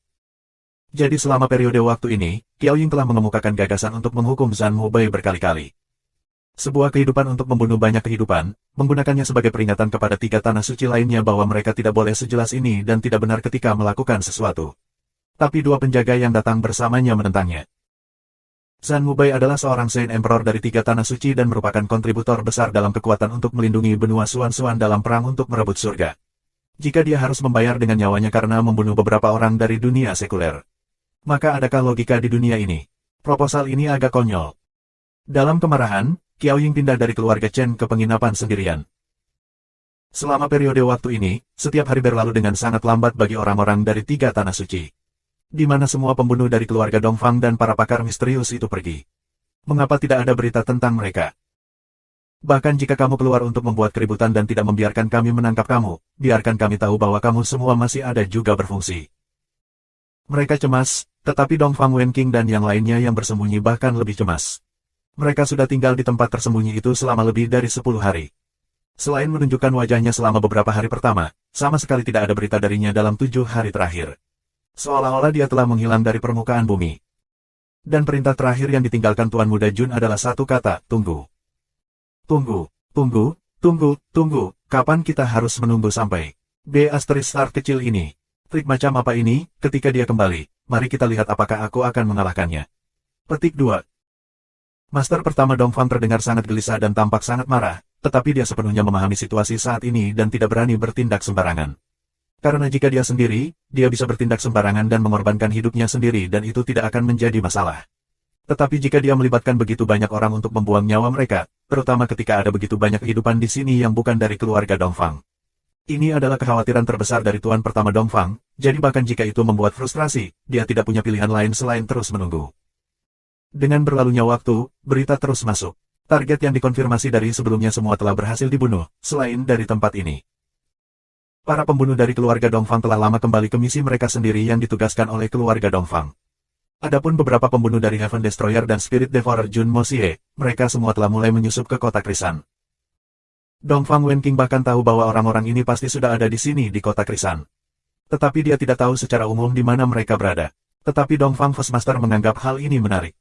Jadi selama periode waktu ini, Qiao Ying telah mengemukakan gagasan untuk menghukum Zhan Mubai berkali-kali. Sebuah kehidupan untuk membunuh banyak kehidupan, menggunakannya sebagai peringatan kepada 3 tanah suci lainnya bahwa mereka tidak boleh sejelas ini dan tidak benar ketika melakukan sesuatu. Tapi 2 penjaga yang datang bersamanya menentangnya. Zhan Mubai adalah seorang Saint Emperor dari 3 tanah suci dan merupakan kontributor besar dalam kekuatan untuk melindungi benua Suan-Suan dalam perang untuk merebut surga. Jika dia harus membayar dengan nyawanya karena membunuh beberapa orang dari dunia sekuler, maka adakah logika di dunia ini? Proposal ini agak konyol. Dalam kemarahan, Qiao Ying pindah dari keluarga Chen ke penginapan sendirian. Selama periode waktu ini, setiap hari berlalu dengan sangat lambat bagi orang-orang dari 3 tanah suci. Di mana semua pembunuh dari keluarga Dongfang dan para pakar misterius itu pergi. Mengapa tidak ada berita tentang mereka? Bahkan jika kamu keluar untuk membuat keributan dan tidak membiarkan kami menangkap kamu, biarkan kami tahu bahwa kamu semua masih ada juga berfungsi. Mereka cemas, tetapi Dongfang Wenqing dan yang lainnya yang bersembunyi bahkan lebih cemas. Mereka sudah tinggal di tempat tersembunyi itu selama lebih dari 10 hari. Selain menunjukkan wajahnya selama beberapa hari pertama, sama sekali tidak ada berita darinya dalam 7 hari terakhir. Seolah-olah dia telah menghilang dari permukaan bumi. Dan perintah terakhir yang ditinggalkan Tuan Muda Jun adalah satu kata, tunggu. Tunggu, tunggu, tunggu, tunggu, kapan kita harus menunggu sampai? B***star kecil ini. Trik macam apa ini? Ketika dia kembali, mari kita lihat apakah aku akan mengalahkannya. Petik 2. Master pertama Dongfang terdengar sangat gelisah dan tampak sangat marah, tetapi dia sepenuhnya memahami situasi saat ini dan tidak berani bertindak sembarangan. Karena jika dia sendiri, dia bisa bertindak sembarangan dan mengorbankan hidupnya sendiri dan itu tidak akan menjadi masalah. Tetapi jika dia melibatkan begitu banyak orang untuk membuang nyawa mereka, terutama ketika ada begitu banyak kehidupan di sini yang bukan dari keluarga Dongfang. Ini adalah kekhawatiran terbesar dari tuan pertama Dongfang, jadi bahkan jika itu membuat frustrasi, dia tidak punya pilihan lain selain terus menunggu. Dengan berlalunya waktu, berita terus masuk. Target yang dikonfirmasi dari sebelumnya semua telah berhasil dibunuh, selain dari tempat ini. Para pembunuh dari keluarga Dongfang telah lama kembali ke misi mereka sendiri yang ditugaskan oleh keluarga Dongfang. Adapun beberapa pembunuh dari Heaven Destroyer dan Spirit Devourer Jun Mosie, mereka semua telah mulai menyusup ke kota Krisan. Dongfang Wenqing bahkan tahu bahwa orang-orang ini pasti sudah ada di sini di kota Krisan. Tetapi dia tidak tahu secara umum di mana mereka berada. Tetapi Dongfang First Master menganggap hal ini menarik.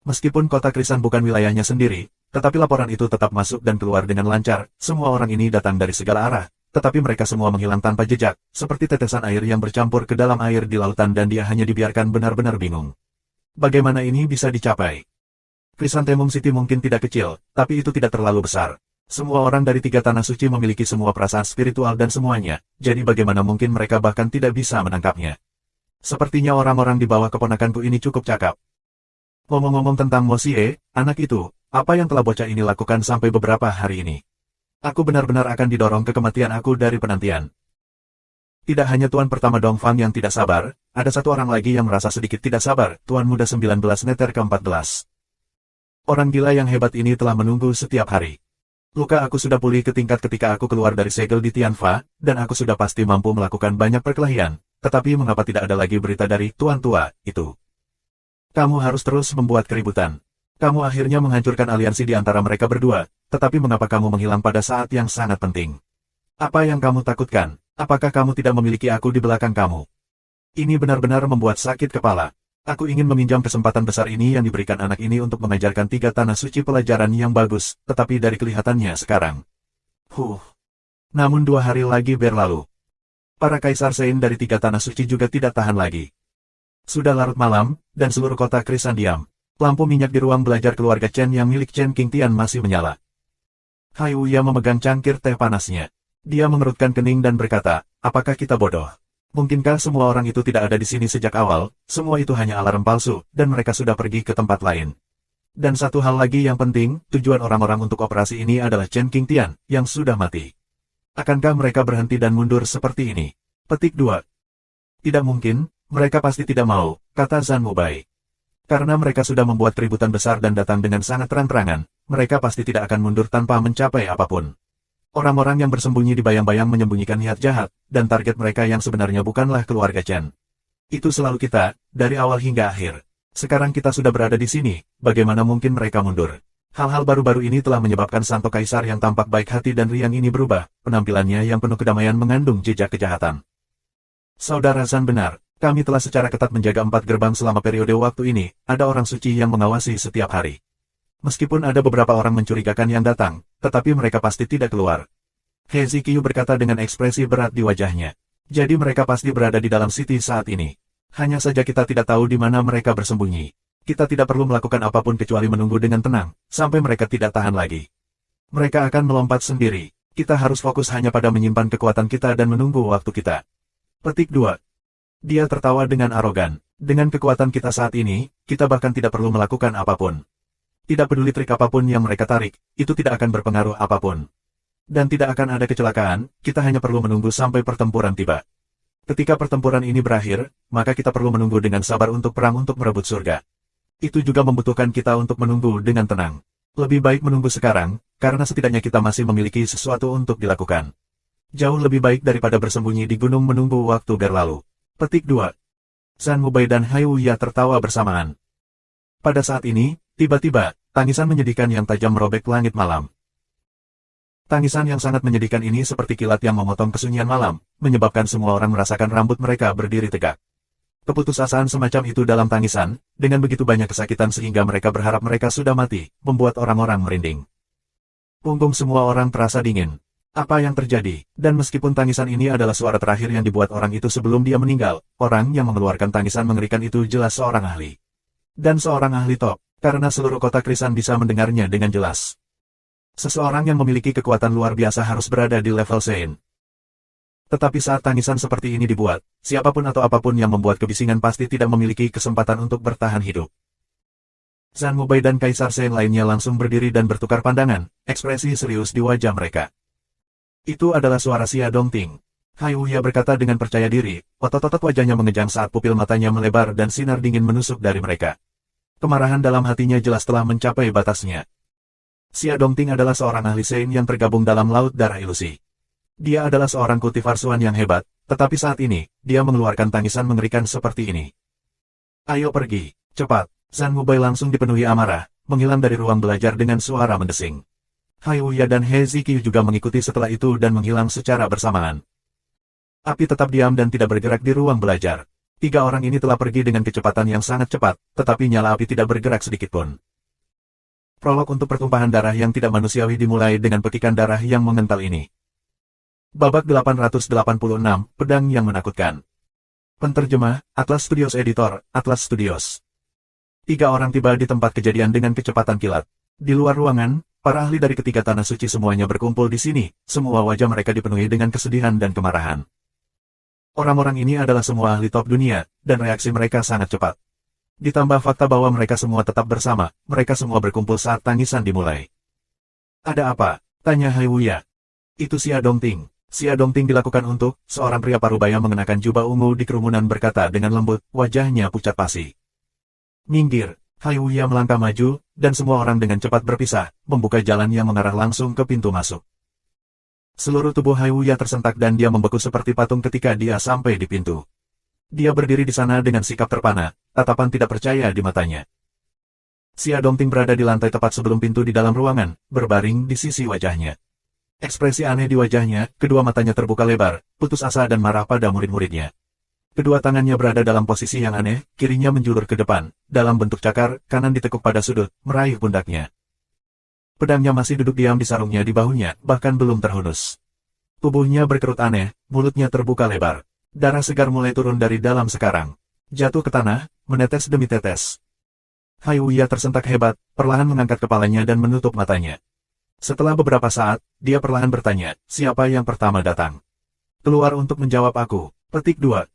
Meskipun kota Krisan bukan wilayahnya sendiri, tetapi laporan itu tetap masuk dan keluar dengan lancar, semua orang ini datang dari segala arah, tetapi mereka semua menghilang tanpa jejak, seperti tetesan air yang bercampur ke dalam air di lautan dan dia hanya dibiarkan benar-benar bingung. Bagaimana ini bisa dicapai? Chrysanthemum City mungkin tidak kecil, tapi itu tidak terlalu besar. Semua orang dari 3 tanah suci memiliki semua perasaan spiritual dan semuanya, jadi bagaimana mungkin mereka bahkan tidak bisa menangkapnya? Sepertinya orang-orang di bawah keponakanku ini cukup cakap. Ngomong-ngomong tentang Mosie, anak itu, apa yang telah bocah ini lakukan sampai beberapa hari ini? Aku benar-benar akan didorong ke kematian aku dari penantian. Tidak hanya tuan pertama Dongfang yang tidak sabar, ada satu orang lagi yang merasa sedikit tidak sabar, Tuan Muda 19 Neter ke-14. Orang gila yang hebat ini telah menunggu setiap hari. Luka aku sudah pulih ke tingkat ketika aku keluar dari segel di Tianfa, dan aku sudah pasti mampu melakukan banyak perkelahian, tetapi mengapa tidak ada lagi berita dari tuan tua itu? Kamu harus terus membuat keributan. Kamu akhirnya menghancurkan aliansi di antara mereka berdua, tetapi mengapa kamu menghilang pada saat yang sangat penting? Apa yang kamu takutkan? Apakah kamu tidak memiliki aku di belakang kamu? Ini benar-benar membuat sakit kepala. Aku ingin meminjam kesempatan besar ini yang diberikan anak ini untuk mengajarkan 3 tanah suci pelajaran yang bagus, tetapi dari kelihatannya sekarang. Namun 2 hari lagi berlalu. Para kaisar Sein dari 3 tanah suci juga tidak tahan lagi. Sudah larut malam, dan seluruh kota Krisan diam. Lampu minyak di ruang belajar keluarga Chen yang milik Chen Qingtian masih menyala. Hai Wuya memegang cangkir teh panasnya. Dia mengerutkan kening dan berkata, apakah kita bodoh? Mungkinkah semua orang itu tidak ada di sini sejak awal, semua itu hanya alarm palsu, dan mereka sudah pergi ke tempat lain? Dan satu hal lagi yang penting, tujuan orang-orang untuk operasi ini adalah Chen Qingtian, yang sudah mati. Akankah mereka berhenti dan mundur seperti ini? Petik 2. Tidak mungkin, mereka pasti tidak mau, kata Zhan Mubai. Karena mereka sudah membuat keributan besar dan datang dengan sangat terang-terangan, mereka pasti tidak akan mundur tanpa mencapai apapun. Orang-orang yang bersembunyi di bayang-bayang menyembunyikan niat jahat, dan target mereka yang sebenarnya bukanlah keluarga Chen. Itu selalu kita, dari awal hingga akhir. Sekarang kita sudah berada di sini, bagaimana mungkin mereka mundur? Hal-hal baru-baru ini telah menyebabkan Santo Kaisar yang tampak baik hati dan riang ini berubah, penampilannya yang penuh kedamaian mengandung jejak kejahatan. Saudara Zhan benar, kami telah secara ketat menjaga 4 gerbang selama periode waktu ini, ada orang suci yang mengawasi setiap hari. Meskipun ada beberapa orang mencurigakan yang datang, tetapi mereka pasti tidak keluar. Hezekiah berkata dengan ekspresi berat di wajahnya. Jadi mereka pasti berada di dalam city saat ini. Hanya saja kita tidak tahu di mana mereka bersembunyi. Kita tidak perlu melakukan apapun kecuali menunggu dengan tenang, sampai mereka tidak tahan lagi. Mereka akan melompat sendiri. Kita harus fokus hanya pada menyimpan kekuatan kita dan menunggu waktu kita. Petik 2. Dia tertawa dengan arogan. Dengan kekuatan kita saat ini, kita bahkan tidak perlu melakukan apapun. Tidak peduli trik apapun yang mereka tarik, itu tidak akan berpengaruh apapun. Dan tidak akan ada kecelakaan, kita hanya perlu menunggu sampai pertempuran tiba. Ketika pertempuran ini berakhir, maka kita perlu menunggu dengan sabar untuk perang untuk merebut surga. Itu juga membutuhkan kita untuk menunggu dengan tenang. Lebih baik menunggu sekarang, karena setidaknya kita masih memiliki sesuatu untuk dilakukan. Jauh lebih baik daripada bersembunyi di gunung menunggu waktu berlalu. Petik 2. Zhan Mubai dan Haiwuya tertawa bersamaan. Pada saat ini, tiba-tiba, tangisan menyedihkan yang tajam merobek langit malam. Tangisan yang sangat menyedihkan ini seperti kilat yang memotong kesunyian malam, menyebabkan semua orang merasakan rambut mereka berdiri tegak. Keputusasaan semacam itu dalam tangisan, dengan begitu banyak kesakitan sehingga mereka berharap mereka sudah mati, membuat orang-orang merinding. Punggung semua orang terasa dingin. Apa yang terjadi? Dan meskipun tangisan ini adalah suara terakhir yang dibuat orang itu sebelum dia meninggal, orang yang mengeluarkan tangisan mengerikan itu jelas seorang ahli. Dan seorang ahli top, karena seluruh kota Krisan bisa mendengarnya dengan jelas. Seseorang yang memiliki kekuatan luar biasa harus berada di level Sein. Tetapi saat tangisan seperti ini dibuat, siapapun atau apapun yang membuat kebisingan pasti tidak memiliki kesempatan untuk bertahan hidup. Zhan Mubai dan Kaisar Sein lainnya langsung berdiri dan bertukar pandangan, ekspresi serius di wajah mereka. Itu adalah suara Xia Dongting. Haiwuya berkata dengan percaya diri, otot-otot wajahnya mengejang saat pupil matanya melebar dan sinar dingin menusuk dari mereka. Kemarahan dalam hatinya jelas telah mencapai batasnya. Xia Dongting adalah seorang ahli Sein yang tergabung dalam Laut Darah Ilusi. Dia adalah seorang kultivarsuan yang hebat, tetapi saat ini, dia mengeluarkan tangisan mengerikan seperti ini. Ayo pergi, cepat. Zhan Mubai langsung dipenuhi amarah, menghilang dari ruang belajar dengan suara mendesing. Haiwuya dan Hezekiah juga mengikuti setelah itu dan menghilang secara bersamaan. Api tetap diam dan tidak bergerak di ruang belajar. 3 orang ini telah pergi dengan kecepatan yang sangat cepat, tetapi nyala api tidak bergerak sedikitpun. Prolog untuk pertumpahan darah yang tidak manusiawi dimulai dengan petikan darah yang mengental ini. Babak 886, Pedang yang Menakutkan. Penterjemah, Atlas Studios Editor, Atlas Studios. 3 orang tiba di tempat kejadian dengan kecepatan kilat. Di luar ruangan, para ahli dari ketiga tanah suci semuanya berkumpul di sini, semua wajah mereka dipenuhi dengan kesedihan dan kemarahan. Orang-orang ini adalah semua ahli top dunia, dan reaksi mereka sangat cepat. Ditambah fakta bahwa mereka semua tetap bersama, mereka semua berkumpul saat tangisan dimulai. Ada apa? Tanya Haiwuya. Itu Xia Dongting. Xia Dongting dilakukan untuk, seorang pria parubaya mengenakan jubah ungu di kerumunan berkata dengan lembut, wajahnya pucat pasi. Minggir. Haiwuya melangkah maju, dan semua orang dengan cepat berpisah, membuka jalan yang mengarah langsung ke pintu masuk. Seluruh tubuh Haiwuya tersentak dan dia membeku seperti patung ketika dia sampai di pintu. Dia berdiri di sana dengan sikap terpana, tatapan tidak percaya di matanya. Xia Dongting berada di lantai tepat sebelum pintu di dalam ruangan, berbaring di sisi wajahnya. Ekspresi aneh di wajahnya, kedua matanya terbuka lebar, putus asa dan marah pada murid-muridnya. Kedua tangannya berada dalam posisi yang aneh, kirinya menjulur ke depan, dalam bentuk cakar, kanan ditekuk pada sudut, meraih pundaknya. Pedangnya masih duduk diam di sarungnya di bahunya, bahkan belum terhunus. Tubuhnya berkerut aneh, mulutnya terbuka lebar. Darah segar mulai turun dari dalam sekarang. Jatuh ke tanah, menetes demi tetes. Haiwuya tersentak hebat, perlahan mengangkat kepalanya dan menutup matanya. Setelah beberapa saat, dia perlahan bertanya, siapa yang pertama datang? Keluar untuk menjawab aku. Petik 2.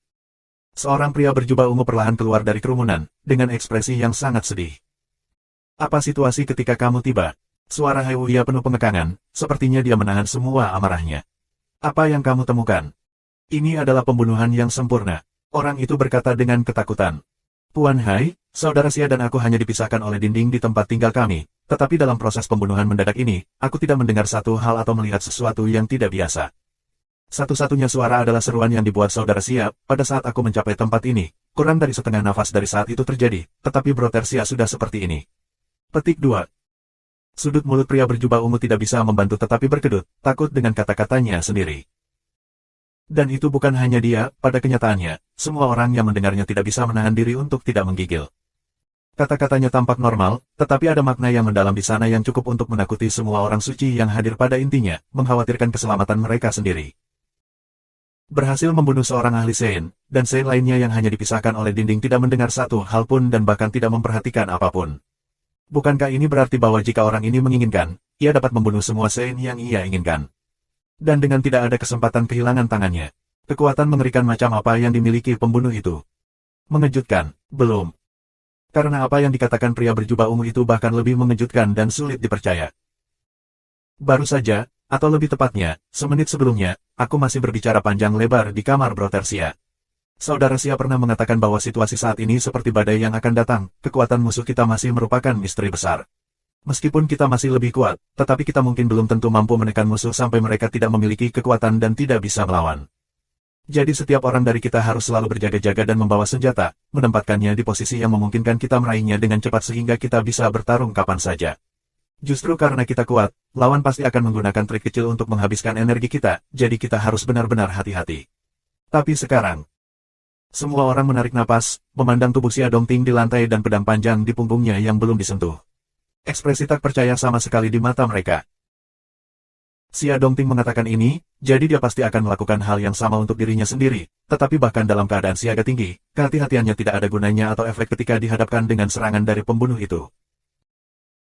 Seorang pria berjubah ungu perlahan keluar dari kerumunan, dengan ekspresi yang sangat sedih. Apa situasi ketika kamu tiba? Suara Haiwuya penuh pengekangan, sepertinya dia menahan semua amarahnya. Apa yang kamu temukan? Ini adalah pembunuhan yang sempurna. Orang itu berkata dengan ketakutan. Puan Hai, saudara Xia dan aku hanya dipisahkan oleh dinding di tempat tinggal kami, tetapi dalam proses pembunuhan mendadak ini, aku tidak mendengar satu hal atau melihat sesuatu yang tidak biasa. Satu-satunya suara adalah seruan yang dibuat saudara Xia pada saat aku mencapai tempat ini. Kurang dari setengah nafas dari saat itu terjadi, tetapi Brother Xia sudah seperti ini. Petik 2. Sudut mulut pria berjubah ungu tidak bisa membantu tetapi berkedut, takut dengan kata-katanya sendiri. Dan itu bukan hanya dia, pada kenyataannya, semua orang yang mendengarnya tidak bisa menahan diri untuk tidak menggigil. Kata-katanya tampak normal, tetapi ada makna yang mendalam di sana yang cukup untuk menakuti semua orang suci yang hadir pada intinya, mengkhawatirkan keselamatan mereka sendiri. Berhasil membunuh seorang ahli Sein, dan Sein lainnya yang hanya dipisahkan oleh dinding tidak mendengar satu hal pun dan bahkan tidak memperhatikan apapun. Bukankah ini berarti bahwa jika orang ini menginginkan, ia dapat membunuh semua Sein yang ia inginkan? Dan dengan tidak ada kesempatan kehilangan tangannya. Kekuatan mengerikan macam apa yang dimiliki pembunuh itu? Mengejutkan, belum. Karena apa yang dikatakan pria berjubah ungu itu bahkan lebih mengejutkan dan sulit dipercaya. Baru saja, atau lebih tepatnya, semenit sebelumnya, aku masih berbicara panjang lebar di kamar Brother Xia. Saudara Xia pernah mengatakan bahwa situasi saat ini seperti badai yang akan datang, kekuatan musuh kita masih merupakan misteri besar. Meskipun kita masih lebih kuat, tetapi kita mungkin belum tentu mampu menekan musuh sampai mereka tidak memiliki kekuatan dan tidak bisa melawan. Jadi setiap orang dari kita harus selalu berjaga-jaga dan membawa senjata, menempatkannya di posisi yang memungkinkan kita meraihnya dengan cepat sehingga kita bisa bertarung kapan saja. Justru karena kita kuat, lawan pasti akan menggunakan trik kecil untuk menghabiskan energi kita, jadi kita harus benar-benar hati-hati. Tapi sekarang, semua orang menarik napas, memandang tubuh Xia Dongting di lantai dan pedang panjang di punggungnya yang belum disentuh. Ekspresi tak percaya sama sekali di mata mereka. Xia Dongting mengatakan ini, jadi dia pasti akan melakukan hal yang sama untuk dirinya sendiri, tetapi bahkan dalam keadaan siaga tinggi, kehati-hatiannya tidak ada gunanya atau efek ketika dihadapkan dengan serangan dari pembunuh itu.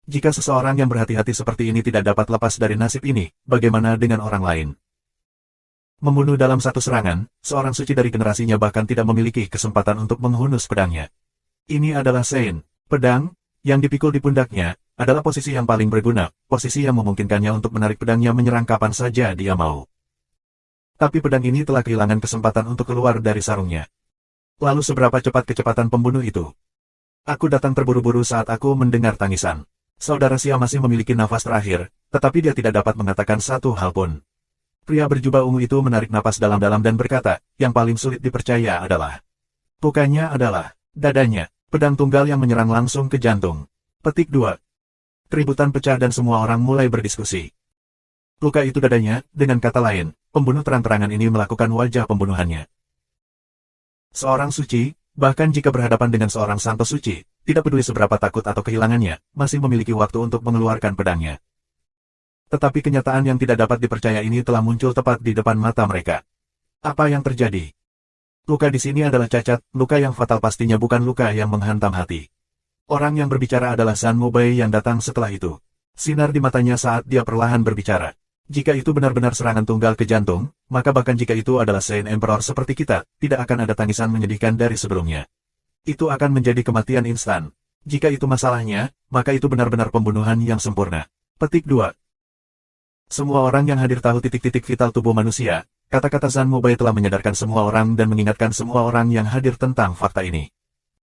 Jika seseorang yang berhati-hati seperti ini tidak dapat lepas dari nasib ini, bagaimana dengan orang lain? Membunuh dalam satu serangan, seorang suci dari generasinya bahkan tidak memiliki kesempatan untuk menghunus pedangnya. Ini adalah Sein, pedang, yang dipikul di pundaknya, adalah posisi yang paling berguna, posisi yang memungkinkannya untuk menarik pedangnya menyerang kapan saja dia mau. Tapi pedang ini telah kehilangan kesempatan untuk keluar dari sarungnya. Lalu seberapa cepat kecepatan pembunuh itu? Aku datang terburu-buru saat aku mendengar tangisan. Saudara Xia masih memiliki nafas terakhir, tetapi dia tidak dapat mengatakan satu hal pun. Pria berjubah ungu itu menarik napas dalam-dalam dan berkata, yang paling sulit dipercaya adalah. Bukannya adalah, dadanya, pedang tunggal yang menyerang langsung ke jantung. Petik 2. Keributan pecah dan semua orang mulai berdiskusi. Luka itu dadanya, dengan kata lain, pembunuh terang-terangan ini melakukan wajah pembunuhannya. Seorang suci, bahkan jika berhadapan dengan seorang santo suci, tidak peduli seberapa takut atau kehilangannya, masih memiliki waktu untuk mengeluarkan pedangnya. Tetapi kenyataan yang tidak dapat dipercaya ini telah muncul tepat di depan mata mereka. Apa yang terjadi? Luka di sini adalah cacat, luka yang fatal pastinya bukan luka yang menghantam hati. Orang yang berbicara adalah Zhan Mubei yang datang setelah itu. Sinar di matanya saat dia perlahan berbicara. Jika itu benar-benar serangan tunggal ke jantung, maka bahkan jika itu adalah Sein Emperor seperti kita, tidak akan ada tangisan menyedihkan dari sebelumnya. Itu akan menjadi kematian instan. Jika itu masalahnya, maka itu benar-benar pembunuhan yang sempurna. Petik 2. Semua orang yang hadir tahu titik-titik vital tubuh manusia. Kata-kata Zhan Mubei telah menyadarkan semua orang dan mengingatkan semua orang yang hadir tentang fakta ini.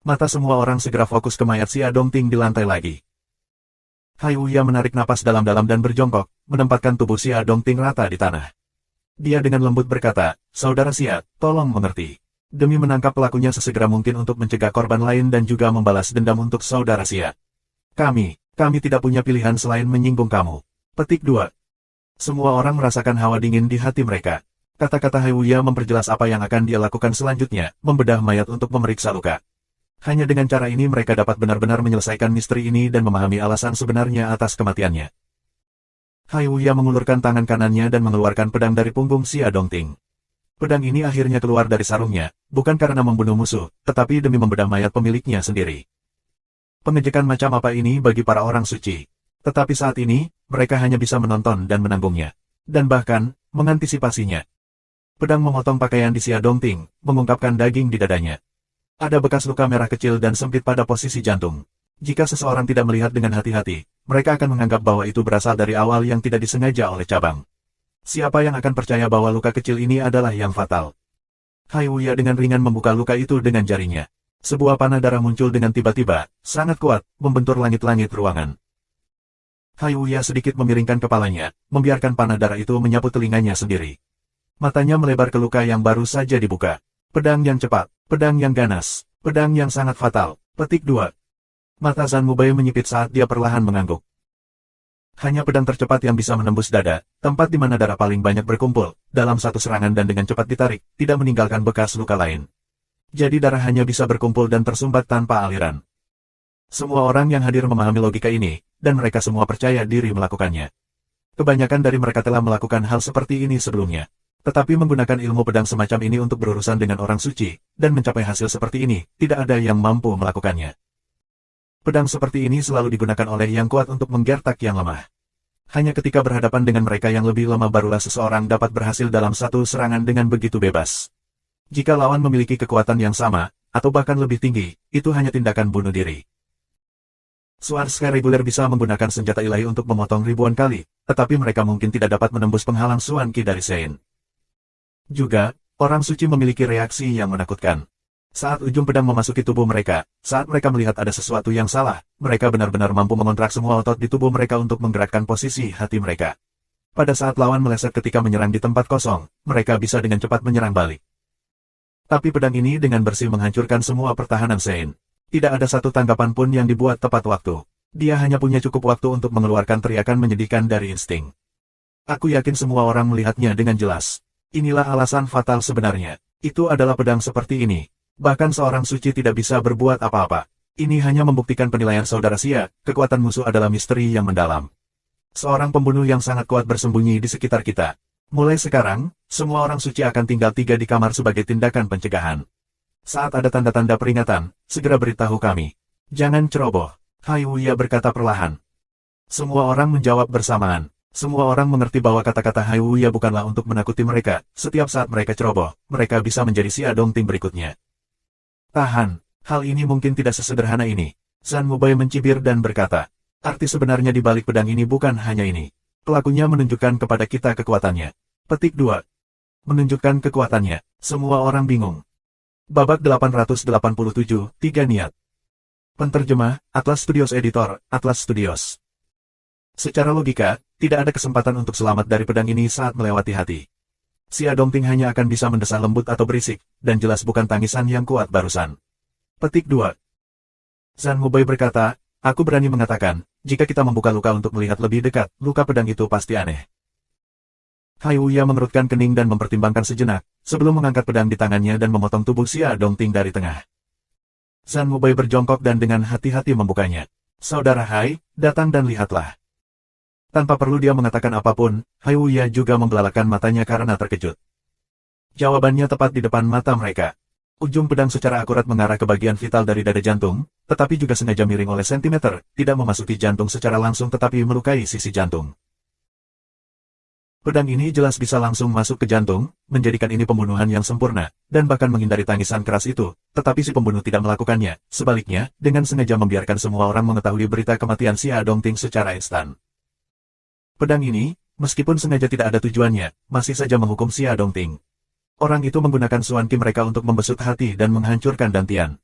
Mata semua orang segera fokus ke mayat Xia Dongting di lantai lagi. Haiwuya menarik napas dalam-dalam dan berjongkok, menempatkan tubuh Xia Dongting rata di tanah. Dia dengan lembut berkata, Saudara Xia, tolong mengerti. Demi menangkap pelakunya sesegera mungkin untuk mencegah korban lain dan juga membalas dendam untuk Saudara Xia. Kami tidak punya pilihan selain menyinggung kamu. Petik 2. Semua orang merasakan hawa dingin di hati mereka. Kata-kata Haiwuya memperjelas apa yang akan dia lakukan selanjutnya, membedah mayat untuk memeriksa luka. Hanya dengan cara ini mereka dapat benar-benar menyelesaikan misteri ini dan memahami alasan sebenarnya atas kematiannya. Haiwuya mengulurkan tangan kanannya dan mengeluarkan pedang dari punggung Xia Dongting. Pedang ini akhirnya keluar dari sarungnya, bukan karena membunuh musuh, tetapi demi membedah mayat pemiliknya sendiri. Pengejekan macam apa ini bagi para orang suci? Tetapi saat ini, mereka hanya bisa menonton dan menanggungnya. Dan bahkan, mengantisipasinya. Pedang memotong pakaian di Xia Dongting, mengungkapkan daging di dadanya. Ada bekas luka merah kecil dan sempit pada posisi jantung. Jika seseorang tidak melihat dengan hati-hati, mereka akan menganggap bahwa itu berasal dari awal yang tidak disengaja oleh cabang. Siapa yang akan percaya bahwa luka kecil ini adalah yang fatal? Haiwuya dengan ringan membuka luka itu dengan jarinya. Sebuah panah darah muncul dengan tiba-tiba, sangat kuat, membentur langit-langit ruangan. Haiwuya sedikit memiringkan kepalanya, membiarkan panah darah itu menyapu telinganya sendiri. Matanya melebar ke luka yang baru saja dibuka. Pedang yang cepat, pedang yang ganas, pedang yang sangat fatal. Petik 2. Mata Zhan Mubai menyipit saat dia perlahan mengangguk. Hanya pedang tercepat yang bisa menembus dada, tempat di mana darah paling banyak berkumpul, dalam satu serangan dan dengan cepat ditarik, tidak meninggalkan bekas luka lain. Jadi darah hanya bisa berkumpul dan tersumbat tanpa aliran. Semua orang yang hadir memahami logika ini, dan mereka semua percaya diri melakukannya. Kebanyakan dari mereka telah melakukan hal seperti ini sebelumnya. Tetapi menggunakan ilmu pedang semacam ini untuk berurusan dengan orang suci, dan mencapai hasil seperti ini, tidak ada yang mampu melakukannya. Pedang seperti ini selalu digunakan oleh yang kuat untuk menggertak yang lemah. Hanya ketika berhadapan dengan mereka yang lebih lemah barulah seseorang dapat berhasil dalam satu serangan dengan begitu bebas. Jika lawan memiliki kekuatan yang sama, atau bahkan lebih tinggi, itu hanya tindakan bunuh diri. Swarsky reguler bisa menggunakan senjata ilahi untuk memotong ribuan kali, tetapi mereka mungkin tidak dapat menembus penghalang Xuan Qi dari Sein. Juga, orang suci memiliki reaksi yang menakutkan. Saat ujung pedang memasuki tubuh mereka, saat mereka melihat ada sesuatu yang salah, mereka benar-benar mampu mengontrak semua otot di tubuh mereka untuk menggerakkan posisi hati mereka. Pada saat lawan meleset ketika menyerang di tempat kosong, mereka bisa dengan cepat menyerang balik. Tapi pedang ini dengan bersih menghancurkan semua pertahanan Sein. Tidak ada satu tanggapan pun yang dibuat tepat waktu. Dia hanya punya cukup waktu untuk mengeluarkan teriakan menyedihkan dari insting. Aku yakin semua orang melihatnya dengan jelas. Inilah alasan fatal sebenarnya. Itu adalah pedang seperti ini. Bahkan seorang suci tidak bisa berbuat apa-apa. Ini hanya membuktikan penilaian saudara Xia, kekuatan musuh adalah misteri yang mendalam. Seorang pembunuh yang sangat kuat bersembunyi di sekitar kita. Mulai sekarang, semua orang suci akan tinggal 3 di kamar sebagai tindakan pencegahan. Saat ada tanda-tanda peringatan, segera beritahu kami. Jangan ceroboh, Haiwuya berkata perlahan. Semua orang menjawab bersamaan. Semua orang mengerti bahwa kata-kata Haiwuya bukanlah untuk menakuti mereka. Setiap saat mereka ceroboh, mereka bisa menjadi Xia Dongting berikutnya. Tahan, hal ini mungkin tidak sesederhana ini. Zhan Mubai mencibir dan berkata, arti sebenarnya di balik pedang ini bukan hanya ini. Pelakunya menunjukkan kepada kita kekuatannya. Petik 2. Menunjukkan kekuatannya. Semua orang bingung. Babak 887, 3 niat. Penterjemah, Atlas Studios Editor, Atlas Studios. Secara logika, tidak ada kesempatan untuk selamat dari pedang ini saat melewati hati. Xia Dongting hanya akan bisa mendesah lembut atau berisik, dan jelas bukan tangisan yang kuat barusan. Petik 2. Zhan Mubai berkata, aku berani mengatakan, jika kita membuka luka untuk melihat lebih dekat, luka pedang itu pasti aneh. Haiwuya mengerutkan kening dan mempertimbangkan sejenak, sebelum mengangkat pedang di tangannya dan memotong tubuh Xia Dongting dari tengah. Zhan Mubai berjongkok dan dengan hati-hati membukanya. Saudara Hai, datang dan lihatlah. Tanpa perlu dia mengatakan apapun, Haiwuya juga membelalakan matanya karena terkejut. Jawabannya tepat di depan mata mereka. Ujung pedang secara akurat mengarah ke bagian vital dari dada jantung, tetapi juga sengaja miring oleh sentimeter, tidak memasuki jantung secara langsung tetapi melukai sisi jantung. Pedang ini jelas bisa langsung masuk ke jantung, menjadikan ini pembunuhan yang sempurna, dan bahkan menghindari tangisan keras itu, tetapi si pembunuh tidak melakukannya, sebaliknya, dengan sengaja membiarkan semua orang mengetahui berita kematian Xia Dongting secara instan. Pedang ini, meskipun sengaja tidak ada tujuannya, masih saja menghukum Xia Dongting. Orang itu menggunakan Xuan Qi mereka untuk membesut hati dan menghancurkan dantian.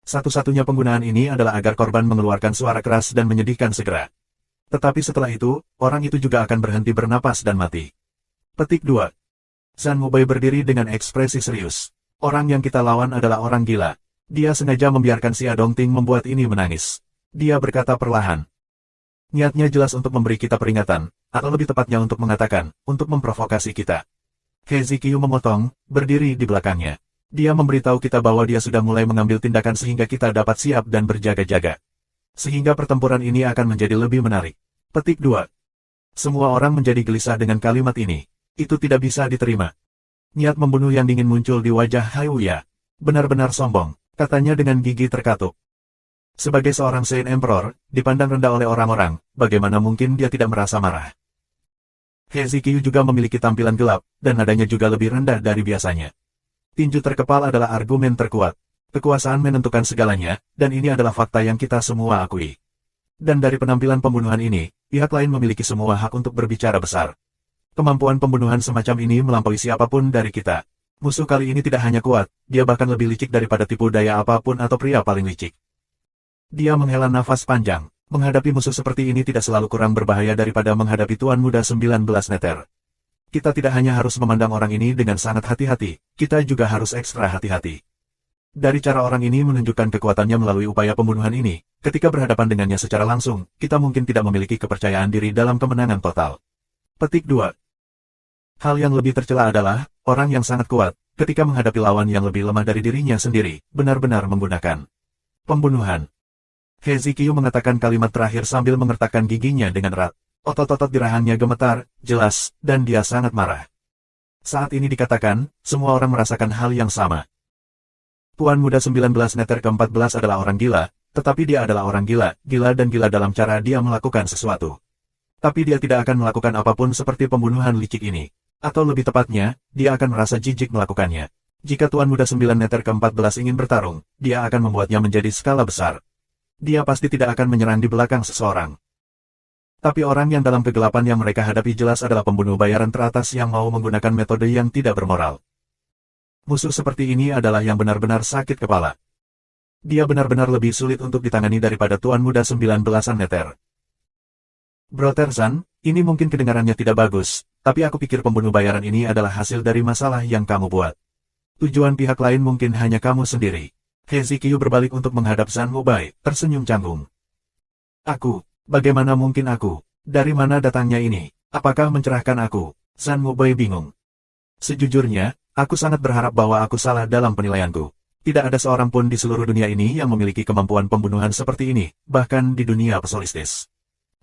Satu-satunya penggunaan ini adalah agar korban mengeluarkan suara keras dan menyedihkan segera. Tetapi setelah itu, orang itu juga akan berhenti bernapas dan mati. Petik 2. Zhan Mubai berdiri dengan ekspresi serius. Orang yang kita lawan adalah orang gila. Dia sengaja membiarkan Xia Dongting membuat ini menangis. Dia berkata perlahan. Niatnya jelas untuk memberi kita peringatan, atau lebih tepatnya untuk mengatakan, untuk memprovokasi kita. He Ziqiu memotong, berdiri di belakangnya. Dia memberitahu kita bahwa dia sudah mulai mengambil tindakan sehingga kita dapat siap dan berjaga-jaga. Sehingga pertempuran ini akan menjadi lebih menarik. Petik 2. Semua orang menjadi gelisah dengan kalimat ini. Itu tidak bisa diterima. Niat membunuh yang dingin muncul di wajah Haiwuya. Benar-benar sombong, katanya dengan gigi terkatup. Sebagai seorang Sein Emperor, dipandang rendah oleh orang-orang, bagaimana mungkin dia tidak merasa marah. He Ziqiu juga memiliki tampilan gelap, dan nadanya juga lebih rendah dari biasanya. Tinju terkepal adalah argumen terkuat. Kekuasaan menentukan segalanya, dan ini adalah fakta yang kita semua akui. Dan dari penampilan pembunuhan ini, pihak lain memiliki semua hak untuk berbicara besar. Kemampuan pembunuhan semacam ini melampaui siapapun dari kita. Musuh kali ini tidak hanya kuat, dia bahkan lebih licik daripada tipu daya apapun atau pria paling licik. Dia menghela nafas panjang. Menghadapi musuh seperti ini tidak selalu kurang berbahaya daripada menghadapi Tuan Muda 19 Neter. Kita tidak hanya harus memandang orang ini dengan sangat hati-hati, kita juga harus ekstra hati-hati. Dari cara orang ini menunjukkan kekuatannya melalui upaya pembunuhan ini, ketika berhadapan dengannya secara langsung, kita mungkin tidak memiliki kepercayaan diri dalam kemenangan total. Petik 2. Hal yang lebih tercela adalah, orang yang sangat kuat, ketika menghadapi lawan yang lebih lemah dari dirinya sendiri, benar-benar menggunakan pembunuhan. Hezekiah mengatakan kalimat terakhir sambil mengertakkan giginya dengan erat. Otot-otot di rahangnya gemetar, jelas, dan dia sangat marah. Saat ini dikatakan, semua orang merasakan hal yang sama. Tuan Muda 19 Neter ke-14 adalah orang gila, tetapi dia adalah orang gila dan gila dalam cara dia melakukan sesuatu. Tapi dia tidak akan melakukan apapun seperti pembunuhan licik ini. Atau lebih tepatnya, dia akan merasa jijik melakukannya. Jika Tuan Muda 9 Neter ke-14 ingin bertarung, dia akan membuatnya menjadi skala besar. Dia pasti tidak akan menyerang di belakang seseorang. Tapi orang yang dalam kegelapan yang mereka hadapi jelas adalah pembunuh bayaran teratas yang mau menggunakan metode yang tidak bermoral. Musuh seperti ini adalah yang benar-benar sakit kepala. Dia benar-benar lebih sulit untuk ditangani daripada Tuan Muda 19-an Neter. Bro Terzan, ini mungkin kedengarannya tidak bagus, tapi aku pikir pembunuh bayaran ini adalah hasil dari masalah yang kamu buat. Tujuan pihak lain mungkin hanya kamu sendiri. Hezekiah berbalik untuk menghadap Zhan Mubai, tersenyum canggung. Bagaimana mungkin aku? Dari mana datangnya ini? Apakah mencerahkan aku? Zhan Mubai bingung. Sejujurnya, aku sangat berharap bahwa aku salah dalam penilaianku. Tidak ada seorang pun di seluruh dunia ini yang memiliki kemampuan pembunuhan seperti ini, bahkan di dunia psolistis.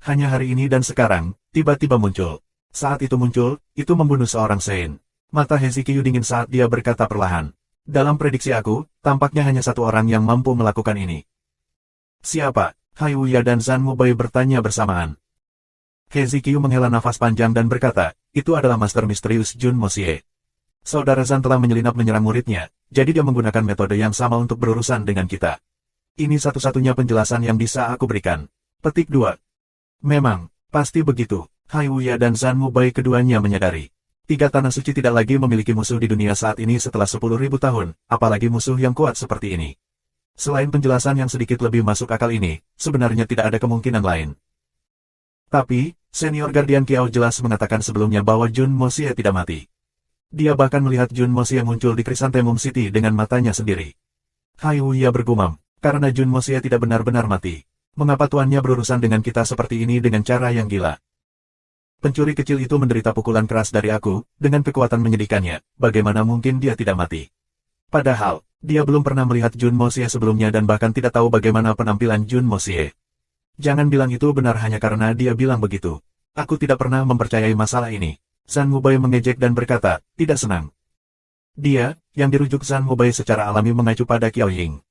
Hanya hari ini dan sekarang, tiba-tiba muncul. Saat itu muncul, itu membunuh seorang Sein. Mata Hezekiah dingin saat dia berkata perlahan. Dalam prediksi aku, tampaknya hanya satu orang yang mampu melakukan ini. Siapa? Haiwuya dan Zhan Mubai bertanya bersamaan. Hezekiah menghela nafas panjang dan berkata, itu adalah Master Misterius Jun Mosie. Saudara Zhan telah menyelinap menyerang muridnya, jadi dia menggunakan metode yang sama untuk berurusan dengan kita. Ini satu-satunya penjelasan yang bisa aku berikan. Petik 2. Memang, pasti begitu. Haiwuya dan Zhan Mubai keduanya menyadari. Tiga tanah suci tidak lagi memiliki musuh di dunia saat ini setelah 10.000 tahun, apalagi musuh yang kuat seperti ini. Selain penjelasan yang sedikit lebih masuk akal ini, sebenarnya tidak ada kemungkinan lain. Tapi, Senior Guardian Kiao jelas mengatakan sebelumnya bahwa Jun Mosie tidak mati. Dia bahkan melihat Jun Mosie muncul di Chrysanthemum City dengan matanya sendiri. Haiwuya bergumam, karena Jun Mosie tidak benar-benar mati. Mengapa tuannya berurusan dengan kita seperti ini dengan cara yang gila? Pencuri kecil itu menderita pukulan keras dari aku, dengan kekuatan menyedihkannya, bagaimana mungkin dia tidak mati? Padahal, dia belum pernah melihat Jun Mosie sebelumnya dan bahkan tidak tahu bagaimana penampilan Jun Mosie. Jangan bilang itu benar hanya karena dia bilang begitu. Aku tidak pernah mempercayai masalah ini. Zhan Mubai mengejek dan berkata, tidak senang. Dia, yang dirujuk Zhan Mubai secara alami mengacu pada Qiao Ying.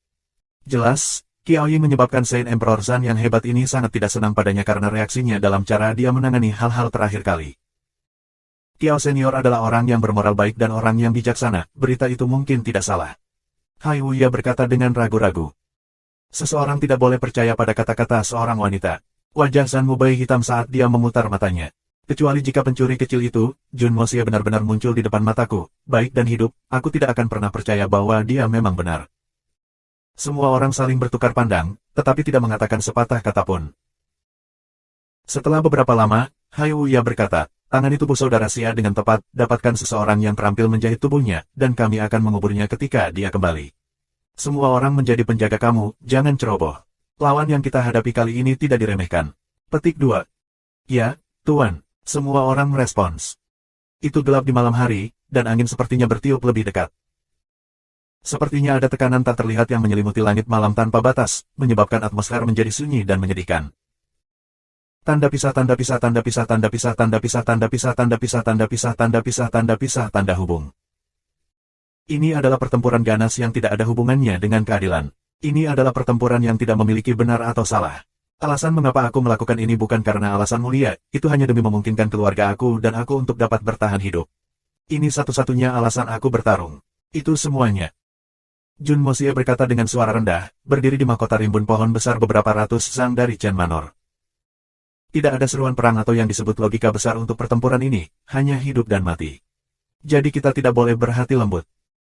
Jelas, Qiao Ying menyebabkan Saint Emperor Zhan yang hebat ini sangat tidak senang padanya karena reaksinya dalam cara dia menangani hal-hal terakhir kali. Qiao Senior adalah orang yang bermoral baik dan orang yang bijaksana, berita itu mungkin tidak salah. Haiwuya berkata dengan ragu-ragu. Seseorang tidak boleh percaya pada kata-kata seorang wanita. Wajah Zhan Mubai hitam saat dia memutar matanya. Kecuali jika pencuri kecil itu, Jun Mosie benar-benar muncul di depan mataku, baik dan hidup, aku tidak akan pernah percaya bahwa dia memang benar. Semua orang saling bertukar pandang, tetapi tidak mengatakan sepatah kata pun. Setelah beberapa lama, Haiwuya berkata, tangani tubuh saudara Xia dengan tepat, dapatkan seseorang yang terampil menjahit tubuhnya, dan kami akan menguburnya ketika dia kembali. Semua orang menjadi penjaga kamu, jangan ceroboh. Lawan yang kita hadapi kali ini tidak diremehkan. Petik 2. Ya, Tuan. Semua orang merespons. Itu gelap di malam hari, dan angin sepertinya bertiup lebih dekat. Sepertinya ada tekanan tak terlihat yang menyelimuti langit malam tanpa batas, menyebabkan atmosfer menjadi sunyi dan menyedihkan. Tanda pisah, tanda pisah, tanda pisah, tanda pisah, tanda pisah, tanda pisah, tanda pisah, tanda pisah, tanda pisah, tanda pisah, tanda hubung. Ini adalah pertempuran ganas yang tidak ada hubungannya dengan keadilan. Ini adalah pertempuran yang tidak memiliki benar atau salah. Alasan mengapa aku melakukan ini bukan karena alasan mulia, itu hanya demi memungkinkan keluarga aku dan aku untuk dapat bertahan hidup. Ini satu-satunya alasan aku bertarung. Itu semuanya. Jun Mosie berkata dengan suara rendah, berdiri di mahkota rimbun pohon besar beberapa ratus sang dari Chen Manor. Tidak ada seruan perang atau yang disebut logika besar untuk pertempuran ini, hanya hidup dan mati. Jadi kita tidak boleh berhati lembut.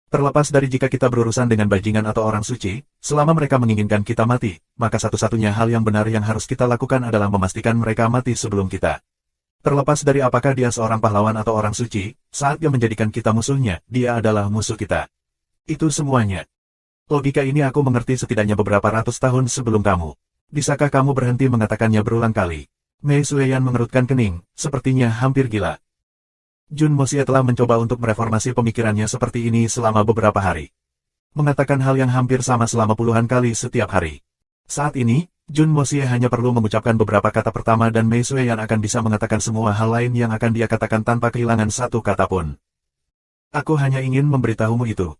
Terlepas dari jika kita berurusan dengan bajingan atau orang suci, selama mereka menginginkan kita mati, maka satu-satunya hal yang benar yang harus kita lakukan adalah memastikan mereka mati sebelum kita. Terlepas dari apakah dia seorang pahlawan atau orang suci, saat dia menjadikan kita musuhnya, dia adalah musuh kita. Itu semuanya. Logika ini aku mengerti setidaknya beberapa ratus tahun sebelum kamu. Bisakah kamu berhenti mengatakannya berulang kali? Mei Sueyan mengerutkan kening, sepertinya hampir gila. Jun Mosie telah mencoba untuk mereformasi pemikirannya seperti ini selama beberapa hari. Mengatakan hal yang hampir sama selama puluhan kali setiap hari. Saat ini, Jun Mosie hanya perlu mengucapkan beberapa kata pertama dan Mei Sueyan akan bisa mengatakan semua hal lain yang akan dia katakan tanpa kehilangan satu kata pun. Aku hanya ingin memberitahumu itu.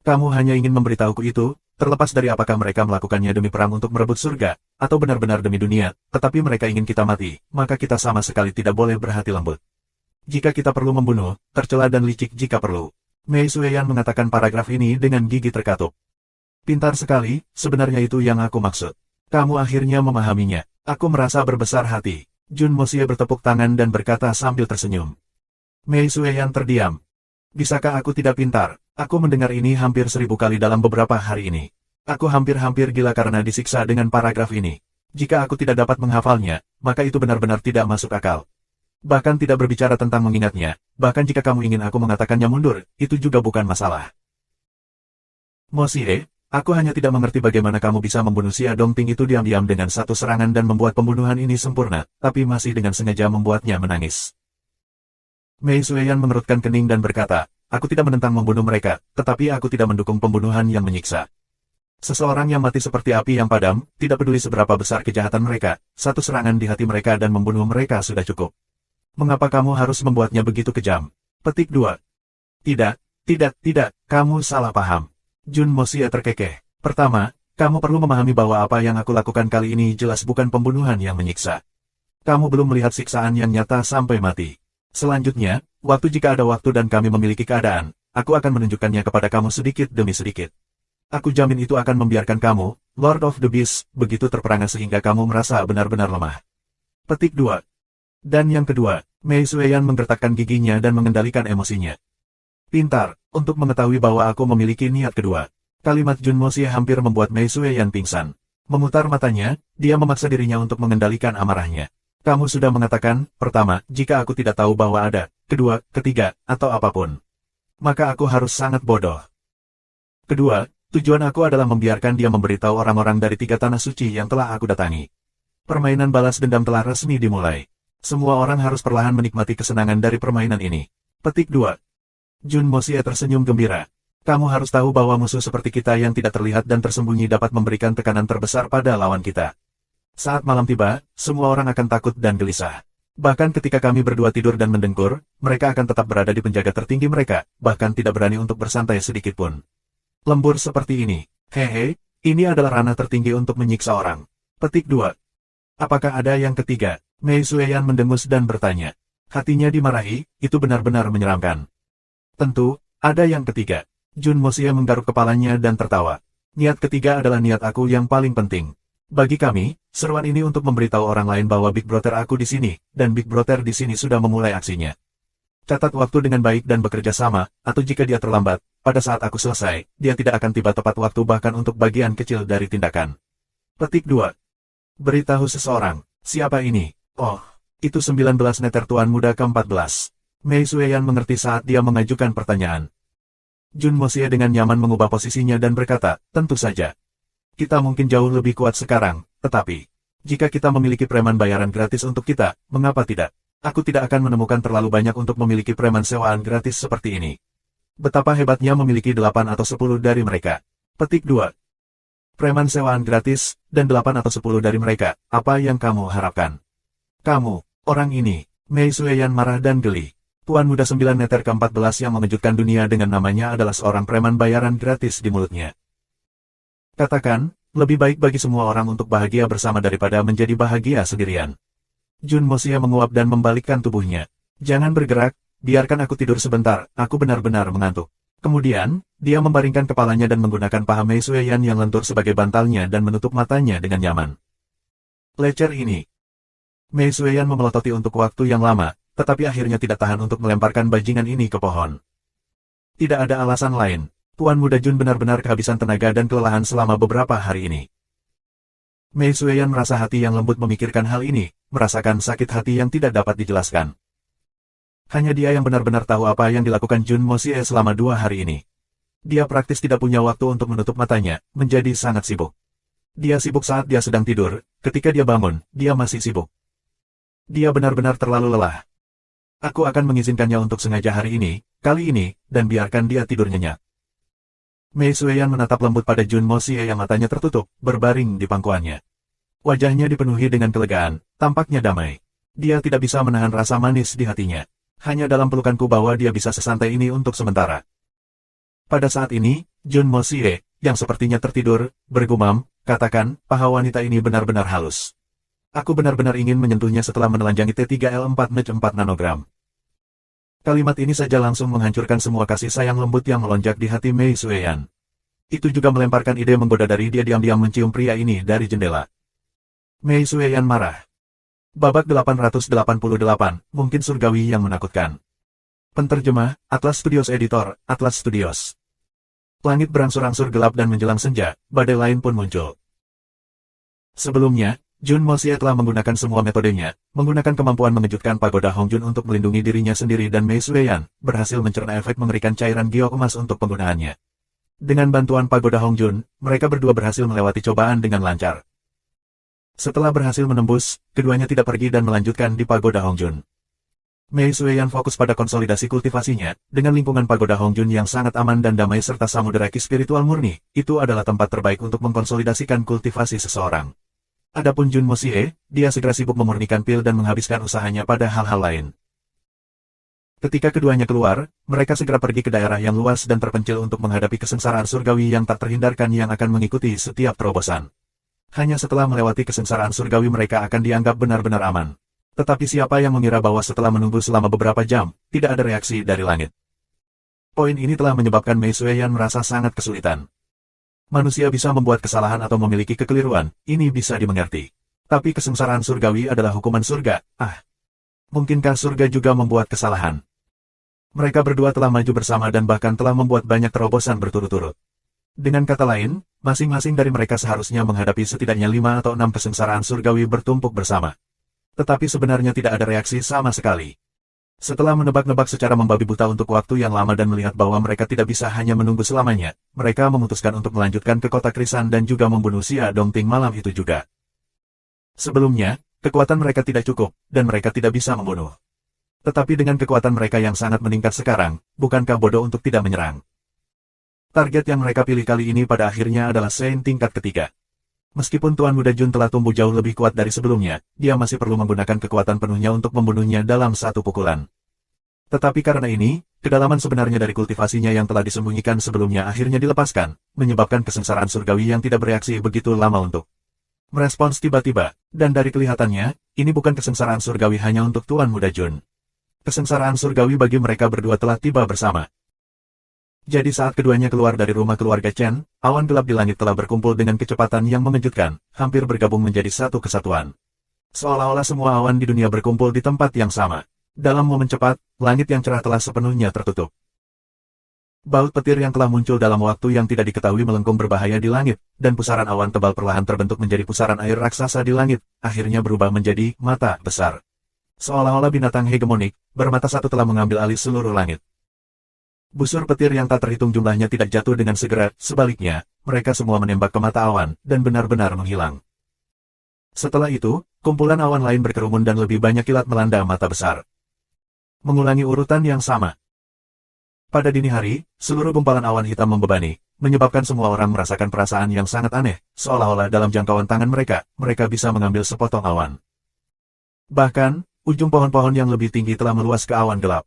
Kamu hanya ingin memberitahuku itu, terlepas dari apakah mereka melakukannya demi perang untuk merebut surga, atau benar-benar demi dunia, tetapi mereka ingin kita mati, maka kita sama sekali tidak boleh berhati lembut. Jika kita perlu membunuh, tercela dan licik jika perlu. Mei Sueyan mengatakan paragraf ini dengan gigi terkatup. Pintar sekali, sebenarnya itu yang aku maksud. Kamu akhirnya memahaminya. Aku merasa berbesar hati. Jun Mosie bertepuk tangan dan berkata sambil tersenyum. Mei Sueyan terdiam. Bisakah aku tidak pintar? Aku mendengar ini hampir 1000 kali dalam beberapa hari ini. Aku hampir-hampir gila karena disiksa dengan paragraf ini. Jika aku tidak dapat menghafalnya, maka itu benar-benar tidak masuk akal. Bahkan tidak berbicara tentang mengingatnya, bahkan jika kamu ingin aku mengatakannya mundur, itu juga bukan masalah. Mosie, aku hanya tidak mengerti bagaimana kamu bisa membunuh Xia Dongting itu diam-diam dengan satu serangan dan membuat pembunuhan ini sempurna, tapi masih dengan sengaja membuatnya menangis. Mei Sueyan mengerutkan kening dan berkata, aku tidak menentang membunuh mereka, tetapi aku tidak mendukung pembunuhan yang menyiksa. Seseorang yang mati seperti api yang padam, tidak peduli seberapa besar kejahatan mereka, satu serangan di hati mereka dan membunuh mereka sudah cukup. Mengapa kamu harus membuatnya begitu kejam? Petik 2. Tidak, kamu salah paham. Jun Mosie terkekeh. Pertama, kamu perlu memahami bahwa apa yang aku lakukan kali ini jelas bukan pembunuhan yang menyiksa. Kamu belum melihat siksaan yang nyata sampai mati. Selanjutnya, jika ada waktu dan kami memiliki keadaan, aku akan menunjukkannya kepada kamu sedikit demi sedikit. Aku jamin itu akan membiarkan kamu, Lord of the Beast, begitu terperangah sehingga kamu merasa benar-benar lemah. Petik 2. Dan yang kedua, Mei Sueyan menggertakkan giginya dan mengendalikan emosinya. Pintar, untuk mengetahui bahwa aku memiliki niat kedua. Kalimat Jun Mosie hampir membuat Mei Sueyan pingsan. Memutar matanya, dia memaksa dirinya untuk mengendalikan amarahnya. Kamu sudah mengatakan, pertama, jika aku tidak tahu bahwa ada, kedua, ketiga, atau apapun. Maka aku harus sangat bodoh. Kedua, tujuan aku adalah membiarkan dia memberitahu orang-orang dari 3 tanah suci yang telah aku datangi. Permainan balas dendam telah resmi dimulai. Semua orang harus perlahan menikmati kesenangan dari permainan ini. Petik 2. Jun Mosie tersenyum gembira. Kamu harus tahu bahwa musuh seperti kita yang tidak terlihat dan tersembunyi dapat memberikan tekanan terbesar pada lawan kita. Saat malam tiba, semua orang akan takut dan gelisah. Bahkan ketika kami berdua tidur dan mendengkur, mereka akan tetap berada di penjaga tertinggi mereka, bahkan tidak berani untuk bersantai sedikit pun. Lembur seperti ini. Hehe, ini adalah ranah tertinggi untuk menyiksa orang. Petik 2. Apakah ada yang ketiga? Mei Sueyan mendengus dan bertanya. Hatinya dimarahi, itu benar-benar menyeramkan. Tentu, ada yang ketiga. Jun Mosie menggaruk kepalanya dan tertawa. Niat ketiga adalah niat aku yang paling penting. Bagi kami, seruan ini untuk memberitahu orang lain bahwa Big Brother aku di sini, dan Big Brother di sini sudah memulai aksinya. Catat waktu dengan baik dan bekerja sama, atau jika dia terlambat, pada saat aku selesai, dia tidak akan tiba tepat waktu bahkan untuk bagian kecil dari tindakan. Petik 2. Beritahu seseorang, siapa ini? Oh, itu 19 neter tuan muda ke-14. Mei Sueyan mengerti saat dia mengajukan pertanyaan. Jun Mosie dengan nyaman mengubah posisinya dan berkata, tentu saja. Kita mungkin jauh lebih kuat sekarang, tetapi, jika kita memiliki preman bayaran gratis untuk kita, mengapa tidak? Aku tidak akan menemukan terlalu banyak untuk memiliki preman sewaan gratis seperti ini. Betapa hebatnya memiliki 8 atau 10 dari mereka. Petik 2. Preman sewaan gratis, dan 8 atau 10 dari mereka, apa yang kamu harapkan? Kamu, orang ini, Mei Sueyan marah dan geli. Tuan muda 9 neter ke-14 yang mengejutkan dunia dengan namanya adalah seorang preman bayaran gratis di mulutnya. Katakan, lebih baik bagi semua orang untuk bahagia bersama daripada menjadi bahagia sendirian. Jun Mosie menguap dan membalikkan tubuhnya. Jangan bergerak, biarkan aku tidur sebentar, aku benar-benar mengantuk. Kemudian, dia membaringkan kepalanya dan menggunakan paha Mei Sueyan yang lentur sebagai bantalnya dan menutup matanya dengan nyaman. Lecer ini. Mei Sueyan memelototi untuk waktu yang lama, tetapi akhirnya tidak tahan untuk melemparkan bajingan ini ke pohon. Tidak ada alasan lain. Tuan Muda Jun benar-benar kehabisan tenaga dan kelelahan selama beberapa hari ini. Mei Sueyan merasa hati yang lembut memikirkan hal ini, merasakan sakit hati yang tidak dapat dijelaskan. Hanya dia yang benar-benar tahu apa yang dilakukan Jun Mosie selama 2 hari ini. Dia praktis tidak punya waktu untuk menutup matanya, menjadi sangat sibuk. Dia sibuk saat dia sedang tidur, ketika dia bangun, dia masih sibuk. Dia benar-benar terlalu lelah. Aku akan mengizinkannya untuk sengaja hari ini, kali ini, dan biarkan dia tidur nyenyak. Mei Sueyan menatap lembut pada Jun Mosie yang matanya tertutup, berbaring di pangkuannya. Wajahnya dipenuhi dengan kelegaan, tampaknya damai. Dia tidak bisa menahan rasa manis di hatinya. Hanya dalam pelukanku bahwa dia bisa sesantai ini untuk sementara. Pada saat ini, Jun Mosie, yang sepertinya tertidur, bergumam, katakan, paha wanita ini benar-benar halus. Aku benar-benar ingin menyentuhnya setelah menelanjangi T3L4 nanogram. Kalimat ini saja langsung menghancurkan semua kasih sayang lembut yang melonjak di hati Mei Sueyan. Itu juga melemparkan ide menggoda dari dia diam-diam mencium pria ini dari jendela. Mei Sueyan marah. Babak 888, mungkin surgawi yang menakutkan. Penterjemah, Atlas Studios Editor, Atlas Studios. Langit berangsur-angsur gelap dan menjelang senja, badai lain pun muncul. Sebelumnya, Jun Mosie telah menggunakan semua metodenya, menggunakan kemampuan mengejutkan pagoda Hongjun untuk melindungi dirinya sendiri dan Mei Sueyan, berhasil mencerna efek mengerikan cairan giok emas untuk penggunaannya. Dengan bantuan pagoda Hongjun, mereka berdua berhasil melewati cobaan dengan lancar. Setelah berhasil menembus, keduanya tidak pergi dan melanjutkan di pagoda Hongjun. Mei Sueyan fokus pada konsolidasi kultivasinya, dengan lingkungan pagoda Hongjun yang sangat aman dan damai serta samudera ki spiritual murni, itu adalah tempat terbaik untuk mengkonsolidasikan kultivasi seseorang. Adapun Jun Mosie, dia segera sibuk memurnikan pil dan menghabiskan usahanya pada hal-hal lain. Ketika keduanya keluar, mereka segera pergi ke daerah yang luas dan terpencil untuk menghadapi kesengsaraan surgawi yang tak terhindarkan yang akan mengikuti setiap terobosan. Hanya setelah melewati kesengsaraan surgawi mereka akan dianggap benar-benar aman. Tetapi siapa yang mengira bahwa setelah menunggu selama beberapa jam, tidak ada reaksi dari langit. Poin ini telah menyebabkan Mei Sueyan merasa sangat kesulitan. Manusia bisa membuat kesalahan atau memiliki kekeliruan, ini bisa dimengerti. Tapi kesengsaraan surgawi adalah hukuman surga, Mungkinkah surga juga membuat kesalahan? Mereka berdua telah maju bersama dan bahkan telah membuat banyak terobosan berturut-turut. Dengan kata lain, masing-masing dari mereka seharusnya menghadapi setidaknya 5 atau 6 kesengsaraan surgawi bertumpuk bersama. Tetapi sebenarnya tidak ada reaksi sama sekali. Setelah menebak-nebak secara membabi buta untuk waktu yang lama dan melihat bahwa mereka tidak bisa hanya menunggu selamanya, mereka memutuskan untuk melanjutkan ke kota Krisan dan juga membunuh Xia Dongting malam itu juga. Sebelumnya, kekuatan mereka tidak cukup, dan mereka tidak bisa membunuh. Tetapi dengan kekuatan mereka yang sangat meningkat sekarang, bukankah bodoh untuk tidak menyerang? Target yang mereka pilih kali ini pada akhirnya adalah Saint tingkat ketiga. Meskipun Tuan Muda Jun telah tumbuh jauh lebih kuat dari sebelumnya, dia masih perlu menggunakan kekuatan penuhnya untuk membunuhnya dalam satu pukulan. Tetapi karena ini, kedalaman sebenarnya dari kultivasinya yang telah disembunyikan sebelumnya akhirnya dilepaskan, menyebabkan kesengsaraan surgawi yang tidak bereaksi begitu lama untuk merespons tiba-tiba, dan dari kelihatannya, ini bukan kesengsaraan surgawi hanya untuk Tuan Muda Jun. Kesengsaraan surgawi bagi mereka berdua telah tiba bersama. Jadi saat keduanya keluar dari rumah keluarga Chen, awan gelap di langit telah berkumpul dengan kecepatan yang mengejutkan, hampir bergabung menjadi satu kesatuan. Seolah-olah semua awan di dunia berkumpul di tempat yang sama. Dalam momen cepat, langit yang cerah telah sepenuhnya tertutup. Baut petir yang telah muncul dalam waktu yang tidak diketahui melengkung berbahaya di langit, dan pusaran awan tebal perlahan terbentuk menjadi pusaran air raksasa di langit, akhirnya berubah menjadi mata besar. Seolah-olah binatang hegemonik, bermata satu telah mengambil alih seluruh langit. Busur petir yang tak terhitung jumlahnya tidak jatuh dengan segera, sebaliknya, mereka semua menembak ke mata awan, dan benar-benar menghilang. Setelah itu, kumpulan awan lain berkerumun dan lebih banyak kilat melanda mata besar. Mengulangi urutan yang sama. Pada dini hari, seluruh gumpalan awan hitam membebani, menyebabkan semua orang merasakan perasaan yang sangat aneh, seolah-olah dalam jangkauan tangan mereka, mereka bisa mengambil sepotong awan. Bahkan, ujung pohon-pohon yang lebih tinggi telah meluas ke awan gelap.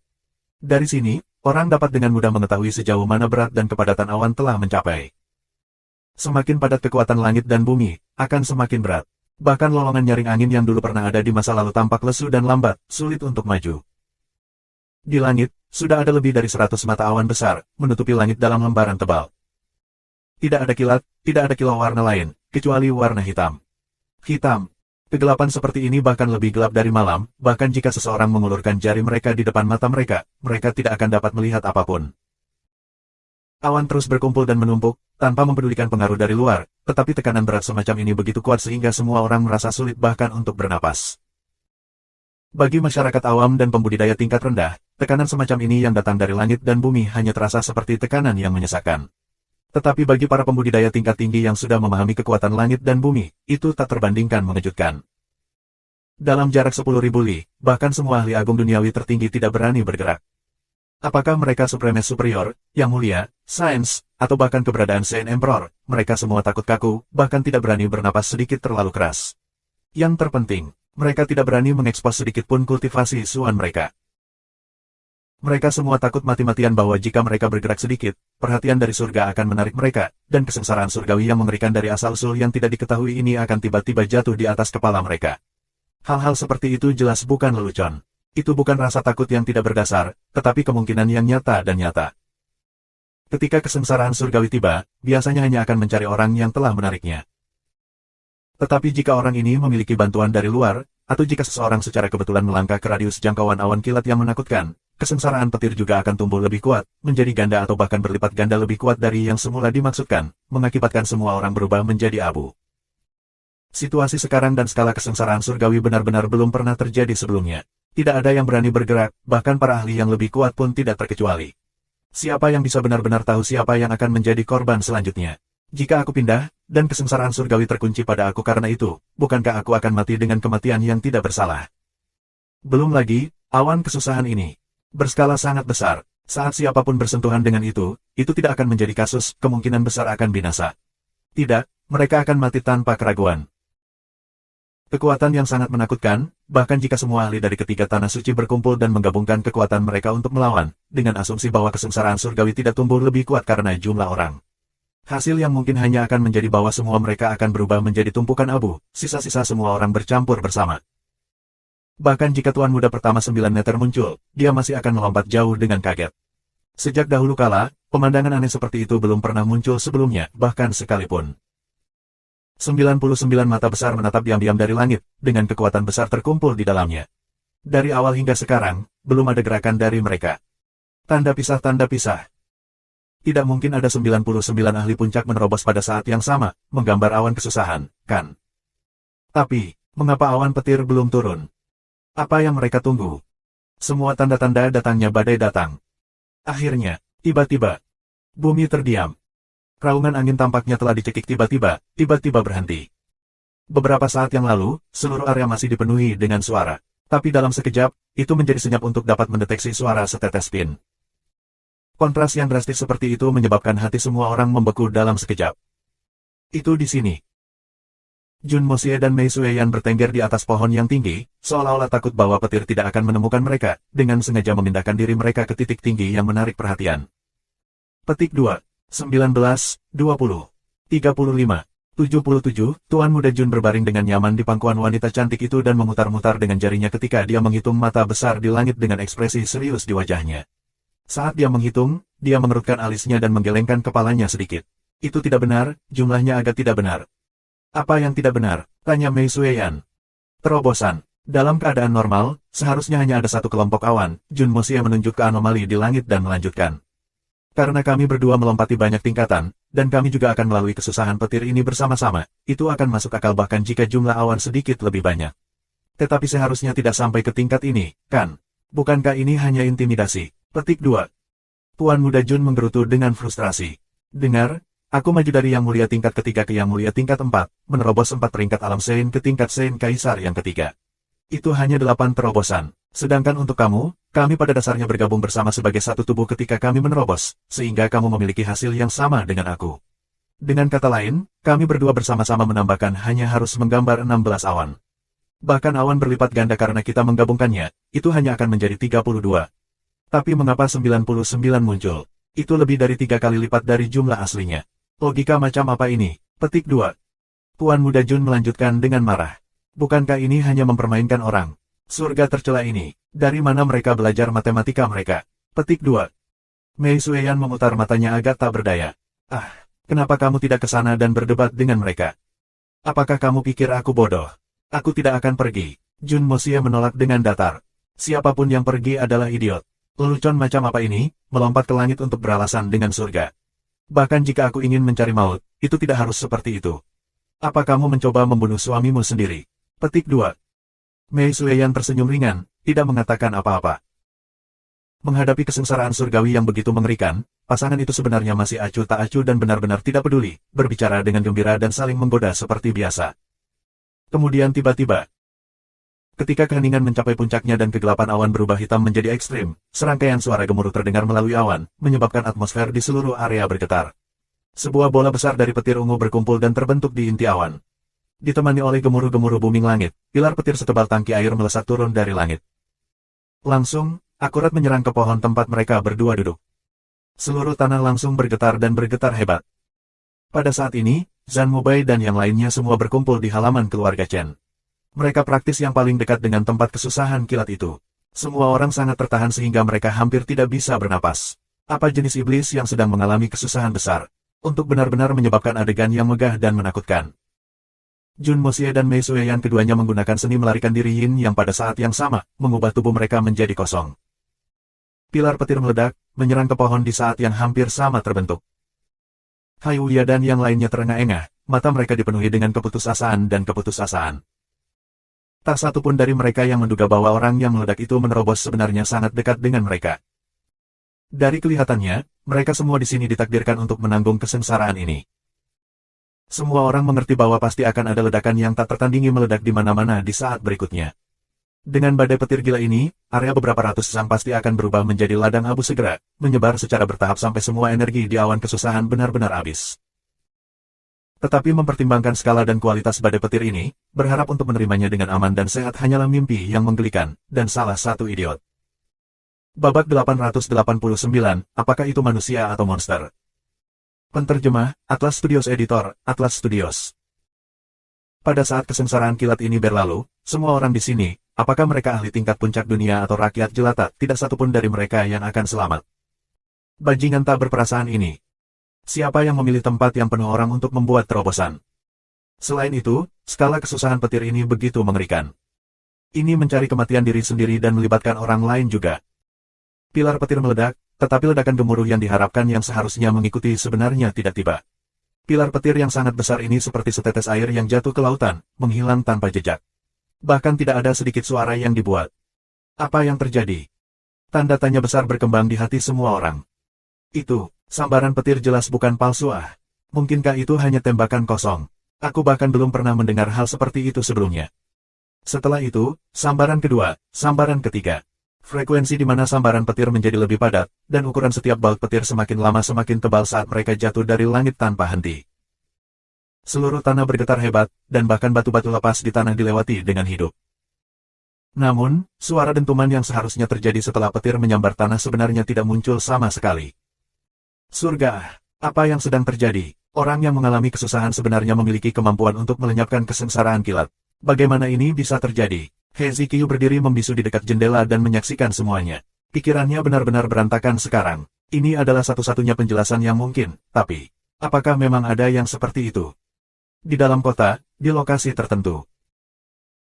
Dari sini, orang dapat dengan mudah mengetahui sejauh mana berat dan kepadatan awan telah mencapai. Semakin padat kekuatan langit dan bumi, akan semakin berat. Bahkan lolongan nyaring angin yang dulu pernah ada di masa lalu tampak lesu dan lambat, sulit untuk maju. Di langit, sudah ada lebih dari 100 mata awan besar, menutupi langit dalam lembaran tebal. Tidak ada kilat, tidak ada kilau warna lain, kecuali warna hitam. Hitam. Kegelapan seperti ini bahkan lebih gelap dari malam, bahkan jika seseorang mengulurkan jari mereka di depan mata mereka, mereka tidak akan dapat melihat apapun. Awan terus berkumpul dan menumpuk, tanpa mempedulikan pengaruh dari luar, tetapi tekanan berat semacam ini begitu kuat sehingga semua orang merasa sulit bahkan untuk bernapas. Bagi masyarakat awam dan pembudidaya tingkat rendah, tekanan semacam ini yang datang dari langit dan bumi hanya terasa seperti tekanan yang menyesakkan. Tetapi bagi para pembudidaya tingkat tinggi yang sudah memahami kekuatan langit dan bumi, itu tak terbandingkan mengejutkan. Dalam jarak 10.000 li, bahkan semua ahli agung duniawi tertinggi tidak berani bergerak. Apakah mereka Supreme Superior, Yang Mulia, Sains, atau bahkan keberadaan Saint Emperor, mereka semua takut kaku, bahkan tidak berani bernapas sedikit terlalu keras. Yang terpenting, mereka tidak berani mengekspos sedikit pun kultivasi suan mereka. Mereka semua takut mati-matian bahwa jika mereka bergerak sedikit, perhatian dari surga akan menarik mereka, dan kesengsaraan surgawi yang mengerikan dari asal-usul yang tidak diketahui ini akan tiba-tiba jatuh di atas kepala mereka. Hal-hal seperti itu jelas bukan lelucon. Itu bukan rasa takut yang tidak berdasar, tetapi kemungkinan yang nyata dan nyata. Ketika kesengsaraan surgawi tiba, biasanya hanya akan mencari orang yang telah menariknya. Tetapi jika orang ini memiliki bantuan dari luar, atau jika seseorang secara kebetulan melangkah ke radius jangkauan awan kilat yang menakutkan, kesengsaraan petir juga akan tumbuh lebih kuat, menjadi ganda atau bahkan berlipat ganda lebih kuat dari yang semula dimaksudkan, mengakibatkan semua orang berubah menjadi abu. Situasi sekarang dan skala kesengsaraan surgawi benar-benar belum pernah terjadi sebelumnya. Tidak ada yang berani bergerak, bahkan para ahli yang lebih kuat pun tidak terkecuali. Siapa yang bisa benar-benar tahu siapa yang akan menjadi korban selanjutnya? Jika aku pindah, dan kesengsaraan surgawi terkunci pada aku karena itu, bukankah aku akan mati dengan kematian yang tidak bersalah? Belum lagi, awan kesusahan ini berskala sangat besar. Saat siapapun bersentuhan dengan itu tidak akan menjadi kasus, kemungkinan besar akan binasa. Tidak, mereka akan mati tanpa keraguan. Kekuatan yang sangat menakutkan, bahkan jika semua ahli dari ketiga tanah suci berkumpul dan menggabungkan kekuatan mereka untuk melawan, dengan asumsi bahwa kesengsaraan surgawi tidak tumbuh lebih kuat karena jumlah orang. Hasil yang mungkin hanya akan menjadi bahwa semua mereka akan berubah menjadi tumpukan abu, sisa-sisa semua orang bercampur bersama. Bahkan jika Tuan Muda pertama 9 meter muncul, dia masih akan melompat jauh dengan kaget. Sejak dahulu kala, pemandangan aneh seperti itu belum pernah muncul sebelumnya, bahkan sekalipun. 99 mata besar menatap diam-diam dari langit, dengan kekuatan besar terkumpul di dalamnya. Dari awal hingga sekarang, belum ada gerakan dari mereka. Tanda pisah. Tidak mungkin ada 99 ahli puncak menerobos pada saat yang sama, menggambar awan kesusahan, kan? Tapi, mengapa awan petir belum turun? Apa yang mereka tunggu? Semua tanda-tanda datangnya badai datang. Akhirnya, tiba-tiba, bumi terdiam. Raungan angin tampaknya telah dicekik tiba-tiba berhenti. Beberapa saat yang lalu, seluruh area masih dipenuhi dengan suara. Tapi dalam sekejap, itu menjadi senyap untuk dapat mendeteksi suara setetes pin. Kontras yang drastis seperti itu menyebabkan hati semua orang membeku dalam sekejap. Itu di sini. Jun Mosie dan Mei Sueyan bertengger di atas pohon yang tinggi, seolah-olah takut bahwa petir tidak akan menemukan mereka, dengan sengaja memindahkan diri mereka ke titik tinggi yang menarik perhatian. Petik 2. 19, 20, 35, 77, Tuan Muda Jun berbaring dengan nyaman di pangkuan wanita cantik itu dan memutar-mutar dengan jarinya ketika dia menghitung mata besar di langit dengan ekspresi serius di wajahnya. Saat dia menghitung, dia mengerutkan alisnya dan menggelengkan kepalanya sedikit. Itu tidak benar, jumlahnya agak tidak benar. Apa yang tidak benar? Tanya Mei Sueyan. Terobosan. Dalam keadaan normal, seharusnya hanya ada satu kelompok awan. Jun Mosie menunjuk ke anomali di langit dan melanjutkan. Karena kami berdua melompati banyak tingkatan, dan kami juga akan melalui kesusahan petir ini bersama-sama, itu akan masuk akal bahkan jika jumlah awan sedikit lebih banyak. Tetapi seharusnya tidak sampai ke tingkat ini, kan? Bukankah ini hanya intimidasi? Petik 2. Tuan Muda Jun menggerutu dengan frustrasi. Dengar, aku maju dari Yang Mulia tingkat ketiga ke Yang Mulia tingkat 4, menerobos 4 peringkat alam Sein ke tingkat Sein Kaisar yang ketiga. Itu hanya 8 terobosan. Sedangkan untuk kamu, kami pada dasarnya bergabung bersama sebagai satu tubuh ketika kami menerobos, sehingga kamu memiliki hasil yang sama dengan aku. Dengan kata lain, kami berdua bersama-sama menambahkan hanya harus menggambar 16 awan. Bahkan awan berlipat ganda karena kita menggabungkannya, itu hanya akan menjadi 32. Tapi mengapa 99 muncul? Itu lebih dari 3 kali lipat dari jumlah aslinya. Logika macam apa ini? Petik 2. Tuan Muda Jun melanjutkan dengan marah. Bukankah ini hanya mempermainkan orang? Surga tercela ini, dari mana mereka belajar matematika mereka? Petik 2. Mei Sueyan memutar matanya agak tak berdaya. Ah, kenapa kamu tidak ke sana dan berdebat dengan mereka? Apakah kamu pikir aku bodoh? Aku tidak akan pergi. Jun Mosie menolak dengan datar. Siapapun yang pergi adalah idiot. Lelucon macam apa ini, melompat ke langit untuk beralasan dengan surga. Bahkan jika aku ingin mencari maut, itu tidak harus seperti itu. Apa kamu mencoba membunuh suamimu sendiri? Petik 2. Mei Sueyan tersenyum ringan, tidak mengatakan apa-apa. Menghadapi kesengsaraan surgawi yang begitu mengerikan, pasangan itu sebenarnya masih acuh tak acuh dan benar-benar tidak peduli, berbicara dengan gembira dan saling menggoda seperti biasa. Kemudian tiba-tiba, ketika keheningan mencapai puncaknya dan kegelapan awan berubah hitam menjadi ekstrim, serangkaian suara gemuruh terdengar melalui awan, menyebabkan atmosfer di seluruh area bergetar. Sebuah bola besar dari petir ungu berkumpul dan terbentuk di inti awan. Ditemani oleh gemuruh-gemuruh booming langit, pilar petir setebal tangki air melesat turun dari langit. Langsung, akurat menyerang ke pohon tempat mereka berdua duduk. Seluruh tanah langsung bergetar dan bergetar hebat. Pada saat ini, Zhan Mubai dan yang lainnya semua berkumpul di halaman keluarga Chen. Mereka praktis yang paling dekat dengan tempat kesusahan kilat itu. Semua orang sangat tertahan sehingga mereka hampir tidak bisa bernapas. Apa jenis iblis yang sedang mengalami kesusahan besar? Untuk benar-benar menyebabkan adegan yang megah dan menakutkan. Jun Mosie dan Mei Sueyan keduanya menggunakan seni melarikan diri Yin yang pada saat yang sama, mengubah tubuh mereka menjadi kosong. Pilar petir meledak, menyerang ke pohon di saat yang hampir sama terbentuk. Hai Wuya dan yang lainnya terengah-engah, mata mereka dipenuhi dengan keputusasaan dan keputusasaan. Tak satu pun dari mereka yang menduga bahwa orang yang meledak itu menerobos sebenarnya sangat dekat dengan mereka. Dari kelihatannya, mereka semua di sini ditakdirkan untuk menanggung kesengsaraan ini. Semua orang mengerti bahwa pasti akan ada ledakan yang tak tertandingi meledak di mana-mana di saat berikutnya. Dengan badai petir gila ini, area beberapa ratus sang pasti akan berubah menjadi ladang abu segera, menyebar secara bertahap sampai semua energi di awan kesusahan benar-benar habis. Tetapi mempertimbangkan skala dan kualitas badai petir ini, berharap untuk menerimanya dengan aman dan sehat hanyalah mimpi yang menggelikan, dan salah satu idiot. Babak 889, apakah itu manusia atau monster? Penterjemah, Atlas Studios Editor, Atlas Studios. Pada saat kesengsaraan kilat ini berlalu, semua orang di sini, apakah mereka ahli tingkat puncak dunia atau rakyat jelata, tidak satupun dari mereka yang akan selamat. Bajingan tak berperasaan ini. Siapa yang memilih tempat yang penuh orang untuk membuat terobosan? Selain itu, skala kesusahan petir ini begitu mengerikan. Ini mencari kematian diri sendiri dan melibatkan orang lain juga. Pilar petir meledak, tetapi ledakan gemuruh yang diharapkan yang seharusnya mengikuti sebenarnya tidak tiba. Pilar petir yang sangat besar ini seperti setetes air yang jatuh ke lautan, menghilang tanpa jejak. Bahkan tidak ada sedikit suara yang dibuat. Apa yang terjadi? Tanda tanya besar berkembang di hati semua orang. Itu, sambaran petir jelas bukan palsu ah. Mungkinkah itu hanya tembakan kosong? Aku bahkan belum pernah mendengar hal seperti itu sebelumnya. Setelah itu, sambaran kedua, sambaran ketiga. Frekuensi di mana sambaran petir menjadi lebih padat, dan ukuran setiap baut petir semakin lama semakin tebal saat mereka jatuh dari langit tanpa henti. Seluruh tanah bergetar hebat, dan bahkan batu-batu lepas di tanah dilewati dengan hidup. Namun, suara dentuman yang seharusnya terjadi setelah petir menyambar tanah sebenarnya tidak muncul sama sekali. Surga, apa yang sedang terjadi? Orang yang mengalami kesusahan sebenarnya memiliki kemampuan untuk melenyapkan kesengsaraan kilat. Bagaimana ini bisa terjadi? Hezekiah berdiri membisu di dekat jendela dan menyaksikan semuanya. Pikirannya benar-benar berantakan sekarang. Ini adalah satu-satunya penjelasan yang mungkin, tapi, apakah memang ada yang seperti itu? Di dalam kota, di lokasi tertentu.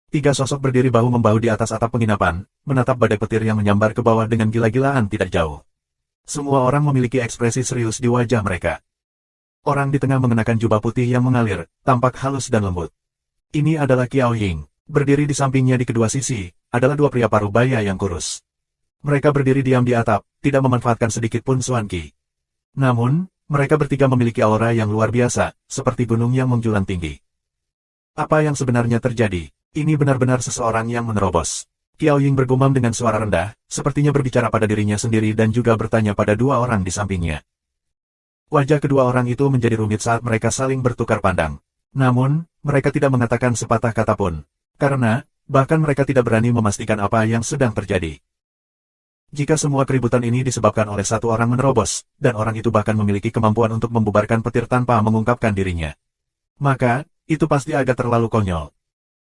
Tiga sosok berdiri bahu-membahu di atas atap penginapan, menatap badai petir yang menyambar ke bawah dengan gila-gilaan tidak jauh. Semua orang memiliki ekspresi serius di wajah mereka. Orang di tengah mengenakan jubah putih yang mengalir, tampak halus dan lembut. Ini adalah Qiao Ying. Berdiri di sampingnya di kedua sisi, adalah dua pria paruh baya yang kurus. Mereka berdiri diam di atap, tidak memanfaatkan sedikit pun Xuan Qi. Namun, mereka bertiga memiliki aura yang luar biasa, seperti gunung yang menjulang tinggi. Apa yang sebenarnya terjadi? Ini benar-benar seseorang yang menerobos. Qiao Ying bergumam dengan suara rendah, sepertinya berbicara pada dirinya sendiri dan juga bertanya pada dua orang di sampingnya. Wajah kedua orang itu menjadi rumit saat mereka saling bertukar pandang. Namun, mereka tidak mengatakan sepatah kata pun. Karena, bahkan mereka tidak berani memastikan apa yang sedang terjadi. Jika semua keributan ini disebabkan oleh satu orang menerobos, dan orang itu bahkan memiliki kemampuan untuk membubarkan petir tanpa mengungkapkan dirinya, maka, itu pasti agak terlalu konyol.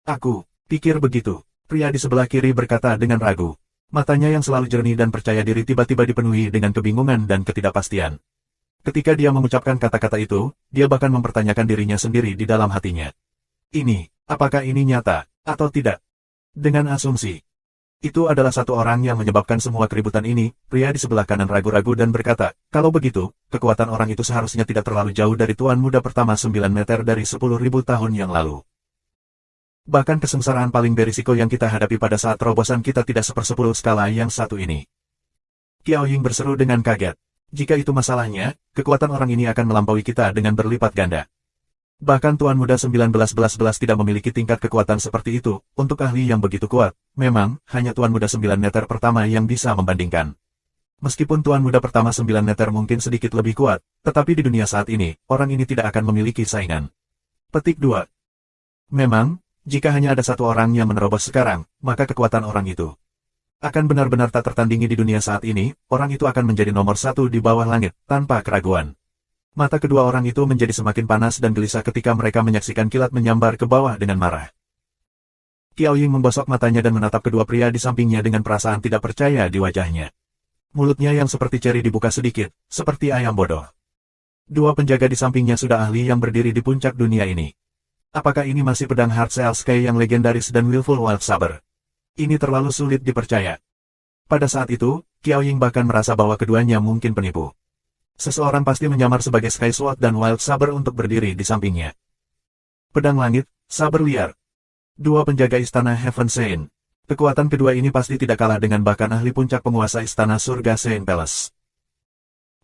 Aku pikir begitu. Pria di sebelah kiri berkata dengan ragu. Matanya yang selalu jernih dan percaya diri tiba-tiba dipenuhi dengan kebingungan dan ketidakpastian. Ketika dia mengucapkan kata-kata itu, dia bahkan mempertanyakan dirinya sendiri di dalam hatinya. Apakah ini nyata, atau tidak? Dengan asumsi itu adalah satu orang yang menyebabkan semua keributan ini, pria di sebelah kanan ragu-ragu dan berkata, kalau begitu, kekuatan orang itu seharusnya tidak terlalu jauh dari Tuan Muda pertama 9 meter dari 10.000 tahun yang lalu. Bahkan kesengsaraan paling berisiko yang kita hadapi pada saat terobosan kita tidak sepersepuluh skala yang satu ini. Qiao Ying berseru dengan kaget. Jika itu masalahnya, kekuatan orang ini akan melampaui kita dengan berlipat ganda. Bahkan Tuan Muda 1911 tidak memiliki tingkat kekuatan seperti itu, untuk ahli yang begitu kuat. Memang, hanya Tuan Muda 9 meter pertama yang bisa membandingkan. Meskipun Tuan Muda pertama 9 meter mungkin sedikit lebih kuat, tetapi di dunia saat ini, orang ini tidak akan memiliki saingan. Petik 2. Memang, jika hanya ada satu orang yang menerobos sekarang, maka kekuatan orang itu akan benar-benar tak tertandingi di dunia saat ini, orang itu akan menjadi nomor satu di bawah langit, tanpa keraguan. Mata kedua orang itu menjadi semakin panas dan gelisah ketika mereka menyaksikan kilat menyambar ke bawah dengan marah. Qiao Ying membosok matanya dan menatap kedua pria di sampingnya dengan perasaan tidak percaya di wajahnya. Mulutnya yang seperti ceri dibuka sedikit, seperti ayam bodoh. Dua penjaga di sampingnya sudah ahli yang berdiri di puncak dunia ini. Apakah ini masih pedang Hard Shell Sky yang legendaris dan Willful Wild Saber? Ini terlalu sulit dipercaya. Pada saat itu, Qiao Ying bahkan merasa bahwa keduanya mungkin penipu. Seseorang pasti menyamar sebagai Sky Sword dan Wild Saber untuk berdiri di sampingnya. Pedang langit, saber liar. Dua penjaga istana Heaven Sein. Kekuatan kedua ini pasti tidak kalah dengan bahkan ahli puncak penguasa istana surga Sein Palace.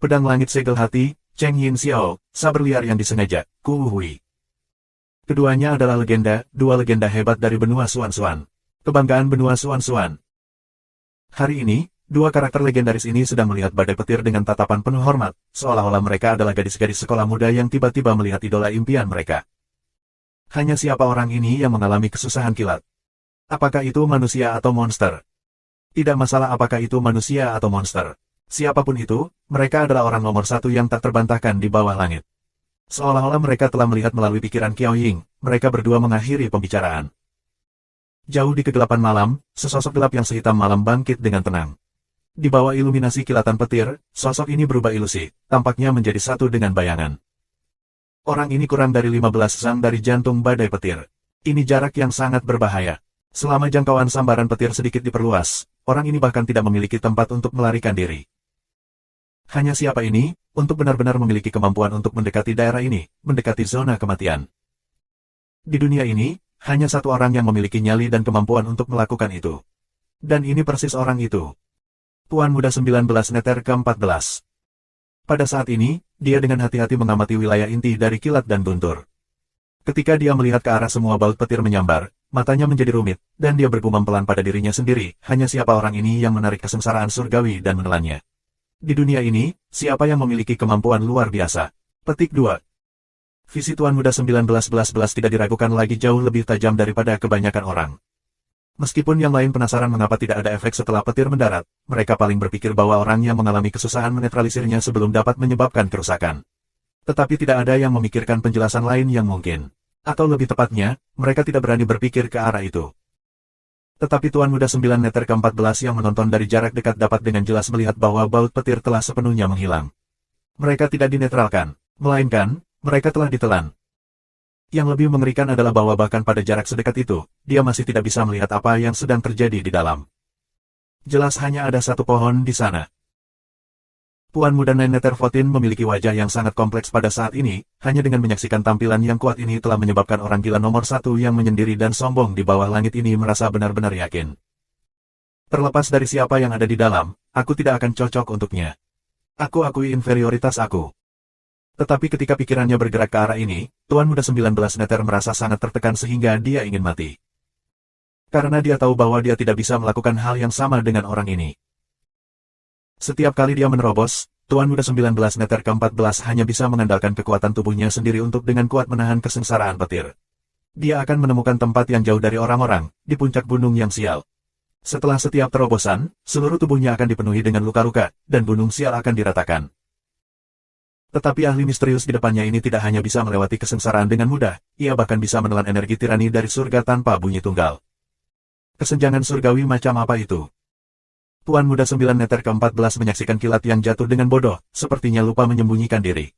Pedang langit segel hati, Cheng Yin Xiao, saber liar yang disengaja, Ku Hui. Keduanya adalah legenda, dua legenda hebat dari benua Xuan-Xuan. Kebanggaan benua Xuan-Xuan. Hari ini, dua karakter legendaris ini sedang melihat badai petir dengan tatapan penuh hormat, seolah-olah mereka adalah gadis-gadis sekolah muda yang tiba-tiba melihat idola impian mereka. Hanya siapa orang ini yang mengalami kesusahan kilat? Apakah itu manusia atau monster? Tidak masalah apakah itu manusia atau monster. Siapapun itu, mereka adalah orang nomor satu yang tak terbantahkan di bawah langit. Seolah-olah mereka telah melihat melalui pikiran Qiao Ying, mereka berdua mengakhiri pembicaraan. Jauh di kegelapan malam, sesosok gelap yang sehitam malam bangkit dengan tenang. Di bawah iluminasi kilatan petir, sosok ini berubah ilusi, tampaknya menjadi satu dengan bayangan. Orang ini kurang dari 15 sang dari jantung badai petir. Ini jarak yang sangat berbahaya. Selama jangkauan sambaran petir sedikit diperluas, orang ini bahkan tidak memiliki tempat untuk melarikan diri. Hanya siapa ini, untuk benar-benar memiliki kemampuan untuk mendekati daerah ini, mendekati zona kematian. Di dunia ini, hanya satu orang yang memiliki nyali dan kemampuan untuk melakukan itu. Dan ini persis orang itu. Tuan Muda 19 meter ke-14. Pada saat ini, dia dengan hati-hati mengamati wilayah inti dari kilat dan guntur. Ketika dia melihat ke arah semua baut petir menyambar, matanya menjadi rumit, dan dia bergumam pelan pada dirinya sendiri, hanya siapa orang ini yang menarik kesengsaraan surgawi dan menelannya. Di dunia ini, siapa yang memiliki kemampuan luar biasa? Petik 2. Visi Tuan Muda 1911 tidak diragukan lagi jauh lebih tajam daripada kebanyakan orang. Meskipun yang lain penasaran mengapa tidak ada efek setelah petir mendarat, mereka paling berpikir bahwa orang yang mengalami kesusahan menetralisirnya sebelum dapat menyebabkan kerusakan. Tetapi tidak ada yang memikirkan penjelasan lain yang mungkin. Atau lebih tepatnya, mereka tidak berani berpikir ke arah itu. Tetapi Tuan Muda 9 meter ke-14 yang menonton dari jarak dekat dapat dengan jelas melihat bahwa baut petir telah sepenuhnya menghilang. Mereka tidak dinetralkan, melainkan, mereka telah ditelan. Yang lebih mengerikan adalah bahwa bahkan pada jarak sedekat itu, dia masih tidak bisa melihat apa yang sedang terjadi di dalam. Jelas hanya ada satu pohon di sana. Tuan Muda 9 meter 14 memiliki wajah yang sangat kompleks pada saat ini, hanya dengan menyaksikan tampilan yang kuat ini telah menyebabkan orang gila nomor satu yang menyendiri dan sombong di bawah langit ini merasa benar-benar yakin. Terlepas dari siapa yang ada di dalam, aku tidak akan cocok untuknya. Aku akui inferioritas aku. Tetapi ketika pikirannya bergerak ke arah ini, Tuan Muda 19 meter merasa sangat tertekan sehingga dia ingin mati. Karena dia tahu bahwa dia tidak bisa melakukan hal yang sama dengan orang ini. Setiap kali dia menerobos, Tuan Muda 19 meter ke-14 hanya bisa mengandalkan kekuatan tubuhnya sendiri untuk dengan kuat menahan kesengsaraan petir. Dia akan menemukan tempat yang jauh dari orang-orang, di puncak gunung yang sial. Setelah setiap terobosan, seluruh tubuhnya akan dipenuhi dengan luka-luka, dan gunung sial akan diratakan. Tetapi ahli misterius di depannya ini tidak hanya bisa melewati kesengsaraan dengan mudah, ia bahkan bisa menelan energi tirani dari surga tanpa bunyi tunggal. Kesenjangan surgawi macam apa itu? Tuan Muda 9 Neter ke-14 menyaksikan kilat yang jatuh dengan bodoh, sepertinya lupa menyembunyikan diri.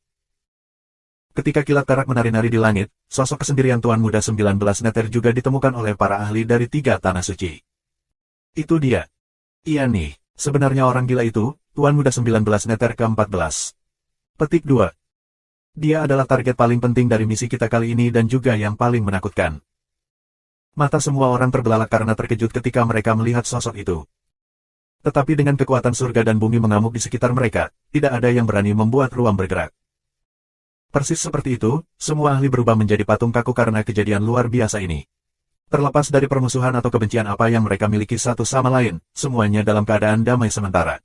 Ketika kilat perak menari-nari di langit, sosok kesendirian Tuan Muda 19 Neter juga ditemukan oleh para ahli dari 3 tanah suci. Itu dia. Iya nih, sebenarnya orang gila itu, Tuan Muda 19 Neter ke-14. Petik 2. Dia adalah target paling penting dari misi kita kali ini dan juga yang paling menakutkan. Mata semua orang terbelalak karena terkejut ketika mereka melihat sosok itu. Tetapi dengan kekuatan surga dan bumi mengamuk di sekitar mereka, tidak ada yang berani membuat ruang bergerak. Persis seperti itu, semua ahli berubah menjadi patung kaku karena kejadian luar biasa ini. Terlepas dari permusuhan atau kebencian apa yang mereka miliki satu sama lain, semuanya dalam keadaan damai sementara.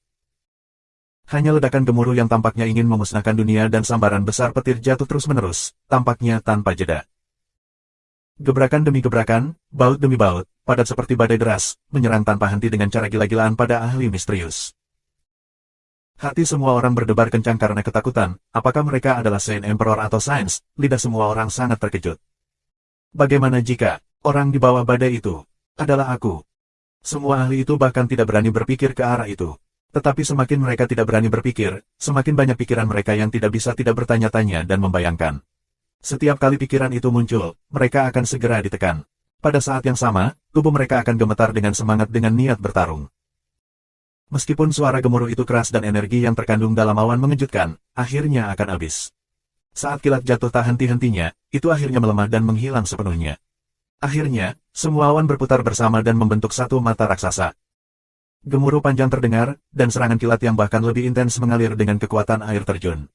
Hanya ledakan gemuruh yang tampaknya ingin memusnahkan dunia dan sambaran besar petir jatuh terus-menerus, tampaknya tanpa jeda. Gebrakan demi gebrakan, baut demi baut, padat seperti badai deras, menyerang tanpa henti dengan cara gila-gilaan pada ahli misterius. Hati semua orang berdebar kencang karena ketakutan, apakah mereka adalah Saint Emperor atau Saints, lidah semua orang sangat terkejut. Bagaimana jika orang di bawah badai itu adalah aku? Semua ahli itu bahkan tidak berani berpikir ke arah itu. Tetapi semakin mereka tidak berani berpikir, semakin banyak pikiran mereka yang tidak bisa tidak bertanya-tanya dan membayangkan. Setiap kali pikiran itu muncul, mereka akan segera ditekan. Pada saat yang sama, tubuh mereka akan gemetar dengan semangat dengan niat bertarung. Meskipun suara gemuruh itu keras dan energi yang terkandung dalam awan mengejutkan, akhirnya akan habis. Saat kilat jatuh tak henti-hentinya, itu akhirnya melemah dan menghilang sepenuhnya. Akhirnya, semua awan berputar bersama dan membentuk satu mata raksasa. Gemuruh panjang terdengar, dan serangan kilat yang bahkan lebih intens mengalir dengan kekuatan air terjun.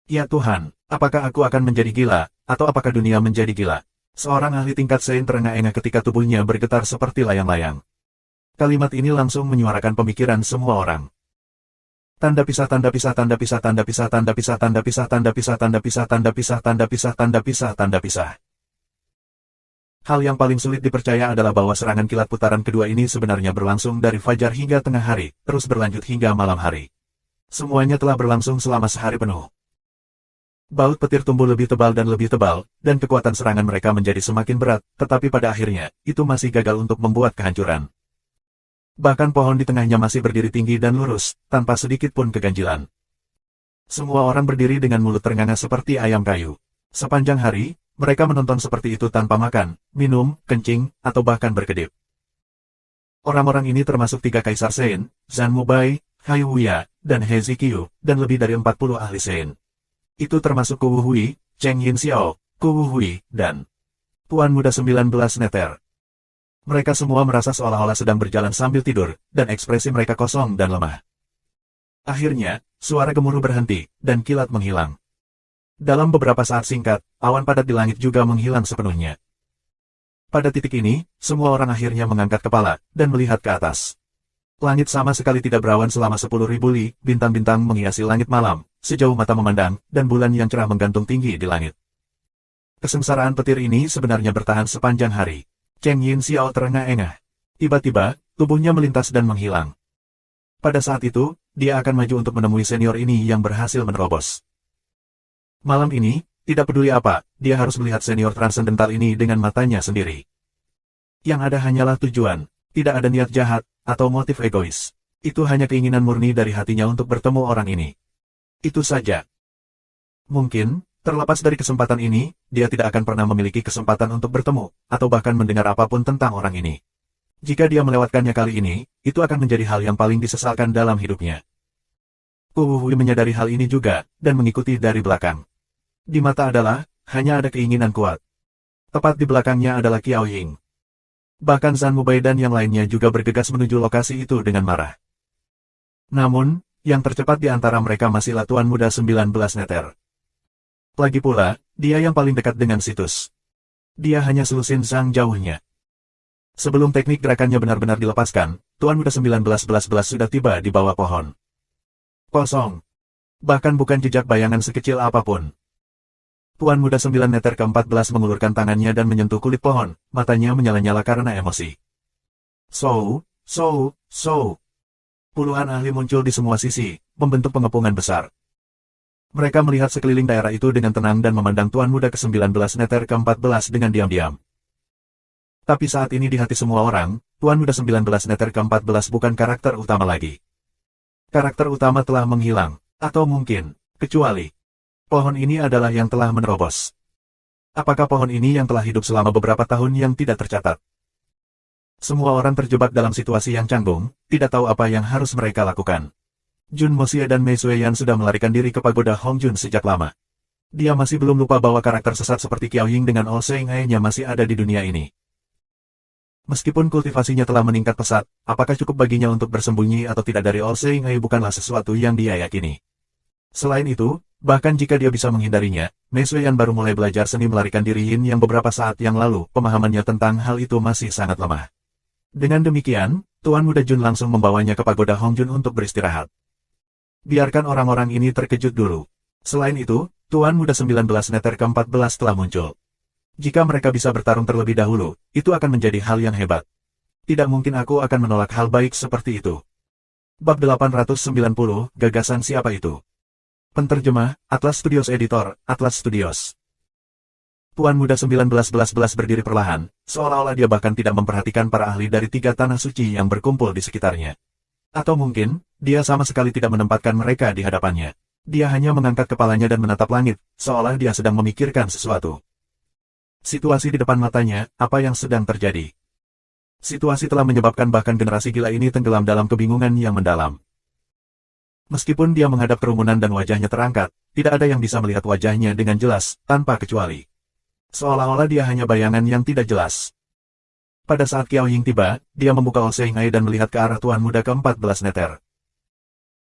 Ya Tuhan, apakah aku akan menjadi gila, atau apakah dunia menjadi gila? Seorang ahli tingkat Saint terengah-engah ketika tubuhnya bergetar seperti layang-layang. Kalimat ini langsung menyuarakan pemikiran semua orang. Tanda pisah, tanda pisah, tanda pisah, tanda pisah, tanda pisah, tanda pisah, tanda pisah, tanda pisah, tanda pisah, tanda pisah, tanda pisah, tanda pisah. Hal yang paling sulit dipercaya adalah bahwa serangan kilat putaran kedua ini sebenarnya berlangsung dari fajar hingga tengah hari, terus berlanjut hingga malam hari. Semuanya telah berlangsung selama sehari penuh. Baut petir tumbuh lebih tebal, dan kekuatan serangan mereka menjadi semakin berat, tetapi pada akhirnya, itu masih gagal untuk membuat kehancuran. Bahkan pohon di tengahnya masih berdiri tinggi dan lurus, tanpa sedikit pun keganjilan. Semua orang berdiri dengan mulut ternganga seperti ayam kayu. Sepanjang hari, mereka menonton seperti itu tanpa makan, minum, kencing, atau bahkan berkedip. Orang-orang ini termasuk 3 Kaisar Saint, Zhan Mubai, Hai Wuya, dan He Zikyu, dan lebih dari 40 ahli Saint. Itu termasuk Ku Wuhui, Cheng Yin Xiao, Ku Wuhui, dan Tuan Muda 19 Neter. Mereka semua merasa seolah-olah sedang berjalan sambil tidur, dan ekspresi mereka kosong dan lemah. Akhirnya, suara gemuruh berhenti, dan kilat menghilang. Dalam beberapa saat singkat, awan padat di langit juga menghilang sepenuhnya. Pada titik ini, semua orang akhirnya mengangkat kepala, dan melihat ke atas. Langit sama sekali tidak berawan selama 10.000 li, bintang-bintang menghiasi langit malam, sejauh mata memandang, dan bulan yang cerah menggantung tinggi di langit. Kesengsaraan petir ini sebenarnya bertahan sepanjang hari. Cheng Yin Xiao terengah-engah. Tiba-tiba, tubuhnya melintas dan menghilang. Pada saat itu, dia akan maju untuk menemui senior ini yang berhasil menerobos. Malam ini, tidak peduli apa, dia harus melihat senior transendental ini dengan matanya sendiri. Yang ada hanyalah tujuan, tidak ada niat jahat, atau motif egois. Itu hanya keinginan murni dari hatinya untuk bertemu orang ini. Itu saja. Mungkin, terlepas dari kesempatan ini, dia tidak akan pernah memiliki kesempatan untuk bertemu, atau bahkan mendengar apapun tentang orang ini. Jika dia melewatkannya kali ini, itu akan menjadi hal yang paling disesalkan dalam hidupnya. Ku Wuhui menyadari hal ini juga, dan mengikuti dari belakang. Di mata adalah, hanya ada keinginan kuat. Tepat di belakangnya adalah Qiao Ying. Bahkan Zhan Mubai dan yang lainnya juga bergegas menuju lokasi itu dengan marah. Namun, yang tercepat di antara mereka masihlah Tuan Muda 19 Neter. Lagi pula, dia yang paling dekat dengan situs. Dia hanya selusin Zhang jauhnya. Sebelum teknik gerakannya benar-benar dilepaskan, Tuan Muda 19 sudah tiba di bawah pohon. Kosong. Bahkan bukan jejak bayangan sekecil apapun. Tuan Muda 9 Neter ke-14 mengulurkan tangannya dan menyentuh kulit pohon, matanya menyala-nyala karena emosi. So. Puluhan ahli muncul di semua sisi, membentuk pengepungan besar. Mereka melihat sekeliling daerah itu dengan tenang dan memandang Tuan Muda ke-19 Neter ke-14 dengan diam-diam. Tapi saat ini di hati semua orang, Tuan Muda 19 Neter ke-14 bukan karakter utama lagi. Karakter utama telah menghilang, atau mungkin, kecuali pohon ini adalah yang telah menerobos. Apakah pohon ini yang telah hidup selama beberapa tahun yang tidak tercatat? Semua orang terjebak dalam situasi yang canggung, tidak tahu apa yang harus mereka lakukan. Jun Moxie dan Mei Sueyan sudah melarikan diri ke pagoda Hongjun sejak lama. Dia masih belum lupa bahwa karakter sesat seperti Qiao Ying dengan All Seeing Eye-nya masih ada di dunia ini. Meskipun kultivasinya telah meningkat pesat, apakah cukup baginya untuk bersembunyi atau tidak dari All Seeing Eye bukanlah sesuatu yang dia yakini. Selain itu, bahkan jika dia bisa menghindarinya, Mei Sueyan baru mulai belajar seni melarikan diri Yin yang beberapa saat yang lalu, pemahamannya tentang hal itu masih sangat lemah. Dengan demikian, Tuan Muda Jun langsung membawanya ke pagoda Hongjun untuk beristirahat. Biarkan orang-orang ini terkejut dulu. Selain itu, Tuan Muda 19 Neter ke-14 telah muncul. Jika mereka bisa bertarung terlebih dahulu, itu akan menjadi hal yang hebat. Tidak mungkin aku akan menolak hal baik seperti itu. Bab 890, Gagasan Siapa Itu? Penterjemah, Atlas Studios Editor, Atlas Studios. Tuan Muda 1911 berdiri perlahan, seolah-olah dia bahkan tidak memperhatikan para ahli dari 3 tanah suci yang berkumpul di sekitarnya. Atau mungkin, dia sama sekali tidak menempatkan mereka di hadapannya. Dia hanya mengangkat kepalanya dan menatap langit, seolah dia sedang memikirkan sesuatu. Situasi di depan matanya, apa yang sedang terjadi? Situasi telah menyebabkan bahkan generasi gila ini tenggelam dalam kebingungan yang mendalam. Meskipun dia menghadap kerumunan dan wajahnya terangkat, tidak ada yang bisa melihat wajahnya dengan jelas, tanpa kecuali. Seolah-olah dia hanya bayangan yang tidak jelas. Pada saat Qiao Ying tiba, dia membuka All Seeing Eye dan melihat ke arah Tuan Muda ke-14 Neter.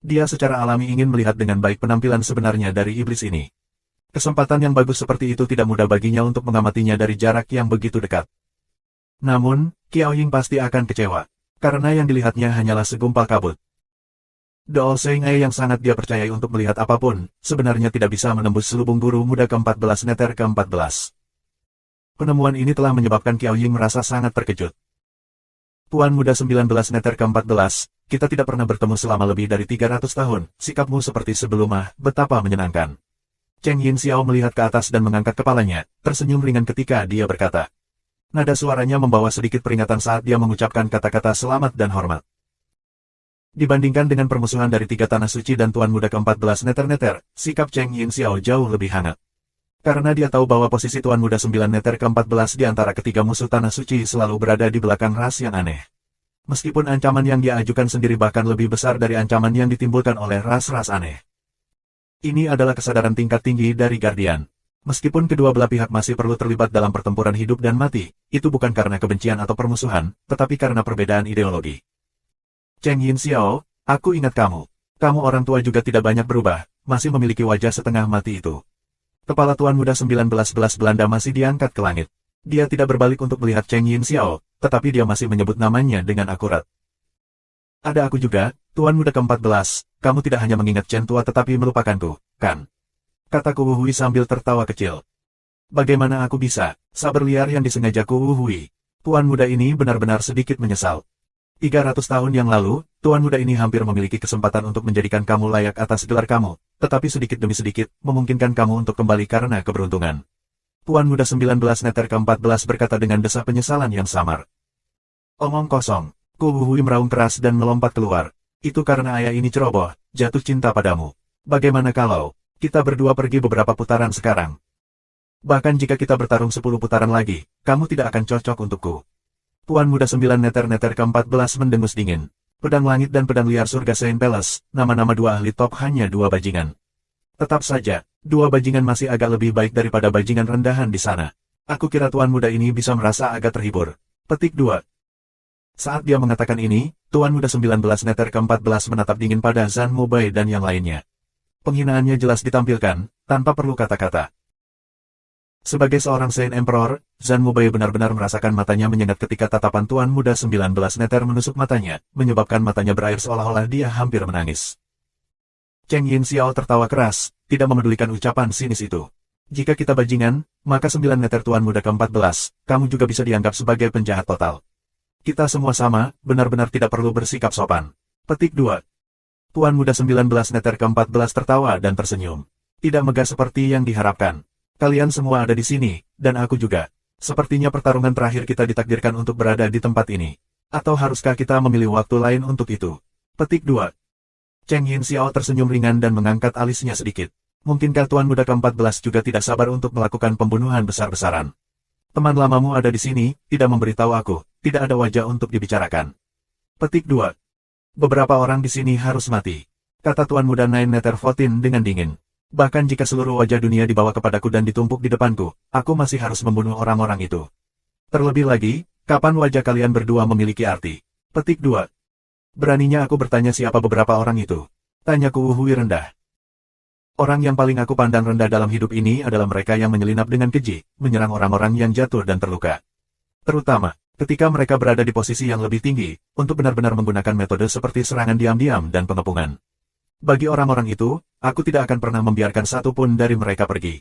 Dia secara alami ingin melihat dengan baik penampilan sebenarnya dari iblis ini. Kesempatan yang bagus seperti itu tidak mudah baginya untuk mengamatinya dari jarak yang begitu dekat. Namun, Qiao Ying pasti akan kecewa, karena yang dilihatnya hanyalah segumpal kabut. The All Seeing Eye yang sangat dia percayai untuk melihat apapun, sebenarnya tidak bisa menembus selubung guru muda ke-14 Neter ke-14. Penemuan ini telah menyebabkan Qiao Ying merasa sangat terkejut. Tuan Muda 19 Neter ke-14, kita tidak pernah bertemu selama lebih dari 300 tahun, sikapmu seperti sebelumnya, betapa menyenangkan. Cheng Yin Xiao melihat ke atas dan mengangkat kepalanya, tersenyum ringan ketika dia berkata. Nada suaranya membawa sedikit peringatan saat dia mengucapkan kata-kata selamat dan hormat. Dibandingkan dengan permusuhan dari 3 tanah suci dan Tuan Muda ke-14 Neter, sikap Cheng Yin Xiao jauh lebih hangat. Karena dia tahu bahwa posisi Tuan Muda 9 Neter ke-14 di antara ketiga musuh tanah suci selalu berada di belakang ras yang aneh. Meskipun ancaman yang dia ajukan sendiri bahkan lebih besar dari ancaman yang ditimbulkan oleh ras-ras aneh. Ini adalah kesadaran tingkat tinggi dari Guardian. Meskipun kedua belah pihak masih perlu terlibat dalam pertempuran hidup dan mati, itu bukan karena kebencian atau permusuhan, tetapi karena perbedaan ideologi. Cheng Yin Xiao, aku ingat kamu. Kamu orang tua juga tidak banyak berubah, masih memiliki wajah setengah mati itu. Kepala Tuan Muda 1911 Belanda masih diangkat ke langit. Dia tidak berbalik untuk melihat Cheng Yin Xiao, tetapi dia masih menyebut namanya dengan akurat. Ada aku juga, Tuan Muda ke-14, kamu tidak hanya mengingat Chen Tua tetapi melupakanku, kan? Kataku Wu Hui sambil tertawa kecil. Bagaimana aku bisa, saber liar yang disengajaku Wu Hui. Tuan Muda ini benar-benar sedikit menyesal. 300 tahun yang lalu, Tuan Muda ini hampir memiliki kesempatan untuk menjadikan kamu layak atas gelar kamu, tetapi sedikit demi sedikit, memungkinkan kamu untuk kembali karena keberuntungan. Tuan Muda 19 Neter ke-14 berkata dengan desa penyesalan yang samar. Omong kosong, Ku Wu Hui meraung keras dan melompat keluar. Itu karena ayah ini ceroboh, jatuh cinta padamu. Bagaimana kalau kita berdua pergi beberapa putaran sekarang? Bahkan jika kita bertarung 10 putaran lagi, kamu tidak akan cocok untukku. Tuan Muda 9 Neter ke-14 mendengus dingin. Pedang langit dan pedang liar surga Saint Palace, nama-nama 2 ahli top hanya 2 bajingan. Tetap saja, 2 bajingan masih agak lebih baik daripada bajingan rendahan di sana. Aku kira Tuan Muda ini bisa merasa agak terhibur. Petik 2. Saat dia mengatakan ini, Tuan Muda 19 Neter ke-14 menatap dingin pada Zhan Mobai dan yang lainnya. Penghinaannya jelas ditampilkan, tanpa perlu kata-kata. Sebagai seorang Saint Emperor, Zhan Mobai benar-benar merasakan matanya menyengat ketika tatapan Tuan Muda 19 Neter menusuk matanya, menyebabkan matanya berair seolah-olah dia hampir menangis. Cheng Yin Xiao tertawa keras, tidak memedulikan ucapan sinis itu. Jika kita bajingan, maka 9 Neter Tuan Muda ke-14, kamu juga bisa dianggap sebagai penjahat total. Kita semua sama, benar-benar tidak perlu bersikap sopan. Petik 2. Tuan Muda 19 Neter ke-14 tertawa dan tersenyum. Tidak megah seperti yang diharapkan. Kalian semua ada di sini, dan aku juga. Sepertinya pertarungan terakhir kita ditakdirkan untuk berada di tempat ini. Atau haruskah kita memilih waktu lain untuk itu? Petik 2. Cheng Yin Xiao tersenyum ringan dan mengangkat alisnya sedikit. Mungkinkah Tuan Muda ke-14 juga tidak sabar untuk melakukan pembunuhan besar-besaran? Teman lamamu ada di sini, tidak memberitahu aku, tidak ada wajah untuk dibicarakan. Petik 2. Beberapa orang di sini harus mati, kata Tuan Muda Nine Nethervotin dengan dingin. Bahkan jika seluruh wajah dunia dibawa kepadaku dan ditumpuk di depanku, aku masih harus membunuh orang-orang itu. Terlebih lagi, kapan wajah kalian berdua memiliki arti? Petik 2. Beraninya aku bertanya siapa beberapa orang itu? Tanyaku Hui rendah. Orang yang paling aku pandang rendah dalam hidup ini adalah mereka yang menyelinap dengan keji, menyerang orang-orang yang jatuh dan terluka. Terutama, ketika mereka berada di posisi yang lebih tinggi, untuk benar-benar menggunakan metode seperti serangan diam-diam dan pengepungan. Bagi orang-orang itu, aku tidak akan pernah membiarkan satu pun dari mereka pergi.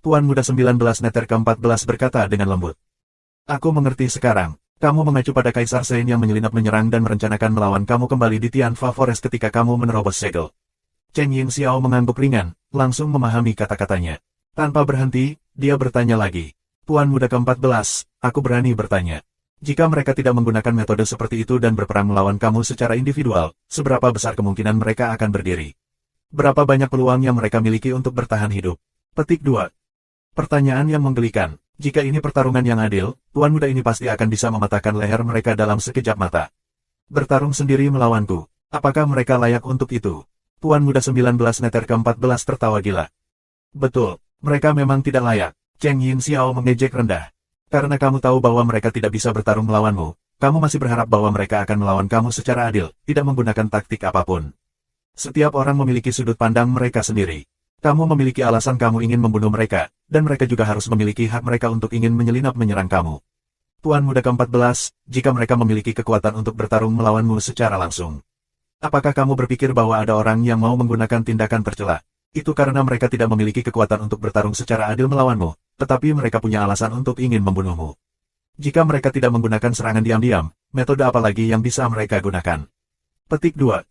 Tuan Muda 19 Neter ke-14 berkata dengan lembut. Aku mengerti sekarang, kamu mengacu pada Kaisar Sein yang menyelinap menyerang dan merencanakan melawan kamu kembali di Tianfa Forest ketika kamu menerobos segel. Cheng Yin Xiao mengangguk ringan, langsung memahami kata-katanya. Tanpa berhenti, dia bertanya lagi. Tuan Muda ke-14, aku berani bertanya. Jika mereka tidak menggunakan metode seperti itu dan berperang melawan kamu secara individual, seberapa besar kemungkinan mereka akan berdiri? Berapa banyak peluang yang mereka miliki untuk bertahan hidup? Petik 2. Pertanyaan yang menggelikan. Jika ini pertarungan yang adil, Tuan Muda ini pasti akan bisa mematahkan leher mereka dalam sekejap mata. Bertarung sendiri melawanku. Apakah mereka layak untuk itu? Tuan Muda 19 Neter ke-14 tertawa gila. Betul, mereka memang tidak layak. Cheng Yin Xiao mengejek rendah. Karena kamu tahu bahwa mereka tidak bisa bertarung melawanmu, kamu masih berharap bahwa mereka akan melawan kamu secara adil, tidak menggunakan taktik apapun. Setiap orang memiliki sudut pandang mereka sendiri. Kamu memiliki alasan kamu ingin membunuh mereka, dan mereka juga harus memiliki hak mereka untuk ingin menyelinap menyerang kamu. Tuan Muda ke-14, jika mereka memiliki kekuatan untuk bertarung melawanmu secara langsung. Apakah kamu berpikir bahwa ada orang yang mau menggunakan tindakan tercela? Itu karena mereka tidak memiliki kekuatan untuk bertarung secara adil melawanmu, tetapi mereka punya alasan untuk ingin membunuhmu. Jika mereka tidak menggunakan serangan diam-diam, metode apa lagi yang bisa mereka gunakan? Petik 2.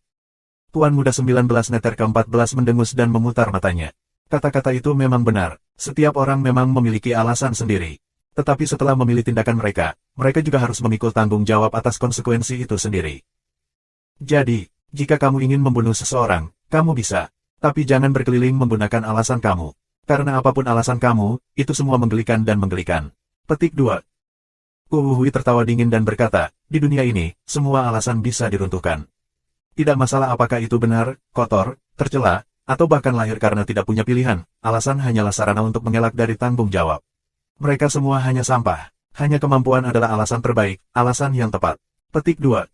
Tuan Muda 19 Neter ke-14 mendengus dan memutar matanya. Kata-kata itu memang benar, setiap orang memang memiliki alasan sendiri. Tetapi setelah memilih tindakan mereka, mereka juga harus memikul tanggung jawab atas konsekuensi itu sendiri. Jadi, jika kamu ingin membunuh seseorang, kamu bisa. Tapi jangan berkeliling menggunakan alasan kamu. Karena apapun alasan kamu, itu semua menggelikan dan menggelikan. Petik 2. Hui tertawa dingin dan berkata, di dunia ini, semua alasan bisa diruntuhkan. Tidak masalah apakah itu benar, kotor, tercela, atau bahkan lahir karena tidak punya pilihan, alasan hanyalah sarana untuk mengelak dari tanggung jawab. Mereka semua hanya sampah. Hanya kemampuan adalah alasan terbaik, alasan yang tepat. Petik 2.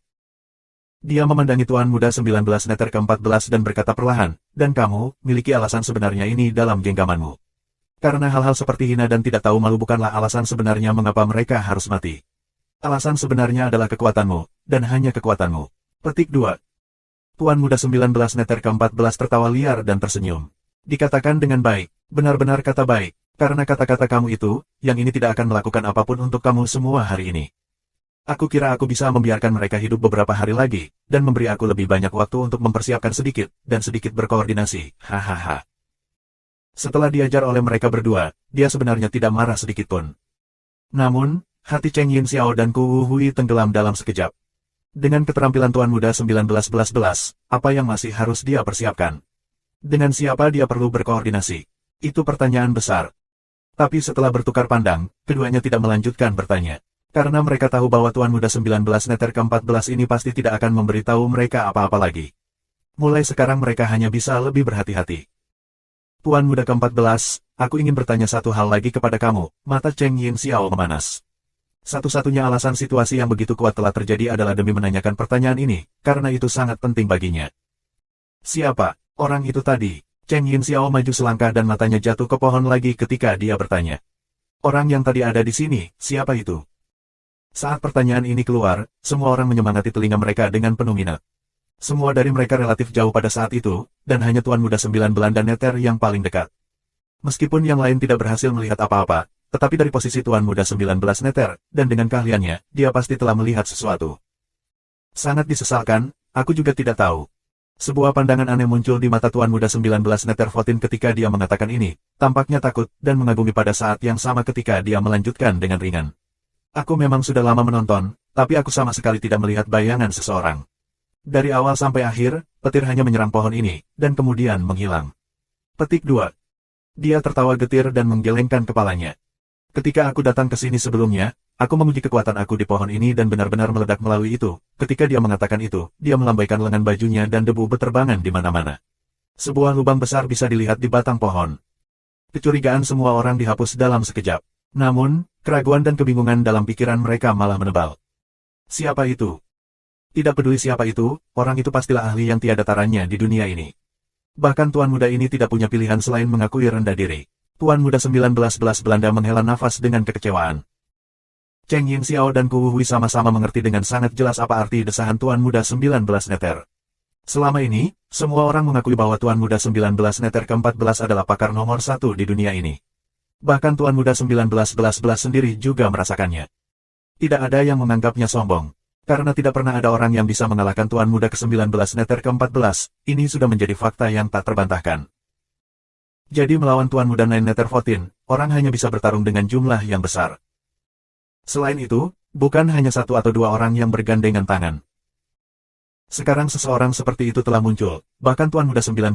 Dia memandangi Tuan Muda 19 Neter ke-14 dan berkata perlahan, dan kamu, miliki alasan sebenarnya ini dalam genggamanmu. Karena hal-hal seperti hina dan tidak tahu malu bukanlah alasan sebenarnya mengapa mereka harus mati. Alasan sebenarnya adalah kekuatanmu, dan hanya kekuatanmu. Petik 2. Tuan Muda 19 Neter ke-14 tertawa liar dan tersenyum. Dikatakan dengan baik, benar-benar kata baik, karena kata-kata kamu itu, yang ini tidak akan melakukan apapun untuk kamu semua hari ini. Aku kira aku bisa membiarkan mereka hidup beberapa hari lagi, dan memberi aku lebih banyak waktu untuk mempersiapkan sedikit, dan sedikit berkoordinasi, hahaha. Setelah diajar oleh mereka berdua, dia sebenarnya tidak marah sedikitpun. Namun, hati Cheng Yin Xiao dan Ku Hui tenggelam dalam sekejap. Dengan keterampilan Tuan Muda 19-11, apa yang masih harus dia persiapkan? Dengan siapa dia perlu berkoordinasi? Itu pertanyaan besar. Tapi setelah bertukar pandang, keduanya tidak melanjutkan bertanya. Karena mereka tahu bahwa Tuan Muda 19 Neter ke-14 ini pasti tidak akan memberitahu mereka apa-apa lagi. Mulai sekarang mereka hanya bisa lebih berhati-hati. Tuan Muda ke-14, aku ingin bertanya satu hal lagi kepada kamu, mata Cheng Yin Xiao memanas. Satu-satunya alasan situasi yang begitu kuat telah terjadi adalah demi menanyakan pertanyaan ini, karena itu sangat penting baginya. Siapa orang itu tadi? Cheng Yin Xiao maju selangkah dan matanya jatuh ke pohon lagi ketika dia bertanya. Orang yang tadi ada di sini, siapa itu? Saat pertanyaan ini keluar, semua orang menyemangati telinga mereka dengan penuh minat. Semua dari mereka relatif jauh pada saat itu, dan hanya Tuan Muda 9 dan Neter yang paling dekat. Meskipun yang lain tidak berhasil melihat apa-apa, tetapi dari posisi Tuan Muda 19 Neter, dan dengan keahliannya, dia pasti telah melihat sesuatu. Sangat disesalkan, aku juga tidak tahu. Sebuah pandangan aneh muncul di mata Tuan Muda 19 Nethervotin ketika dia mengatakan ini, tampaknya takut dan mengagumi pada saat yang sama ketika dia melanjutkan dengan ringan. Aku memang sudah lama menonton, tapi aku sama sekali tidak melihat bayangan seseorang. Dari awal sampai akhir, petir hanya menyerang pohon ini, dan kemudian menghilang. Petik 2. Dia tertawa getir dan menggelengkan kepalanya. Ketika aku datang ke sini sebelumnya, aku menguji kekuatan aku di pohon ini dan benar-benar meledak melalui itu. Ketika dia mengatakan itu, dia melambaikan lengan bajunya dan debu beterbangan di mana-mana. Sebuah lubang besar bisa dilihat di batang pohon. Kecurigaan semua orang dihapus dalam sekejap. Namun, keraguan dan kebingungan dalam pikiran mereka malah menebal. Siapa itu? Tidak peduli siapa itu, orang itu pastilah ahli yang tiada taranya di dunia ini. Bahkan Tuan Muda ini tidak punya pilihan selain mengakui rendah diri. Tuan Muda 19 Belanda menghela nafas dengan kekecewaan. Cheng Yin Xiao dan Ku Hui sama-sama mengerti dengan sangat jelas apa arti desahan Tuan Muda 19 Nether. Selama ini, semua orang mengakui bahwa Tuan Muda 19 Nether ke-14 adalah pakar nomor 1 di dunia ini. Bahkan Tuan Muda 19 sendiri juga merasakannya. Tidak ada yang menganggapnya sombong. Karena tidak pernah ada orang yang bisa mengalahkan Tuan Muda ke-19 Nether ke-14, ini sudah menjadi fakta yang tak terbantahkan. Jadi melawan Tuan Muda 9 Nethervotin, orang hanya bisa bertarung dengan jumlah yang besar. Selain itu, bukan hanya satu atau dua orang yang bergandengan tangan. Sekarang seseorang seperti itu telah muncul, bahkan Tuan Muda 19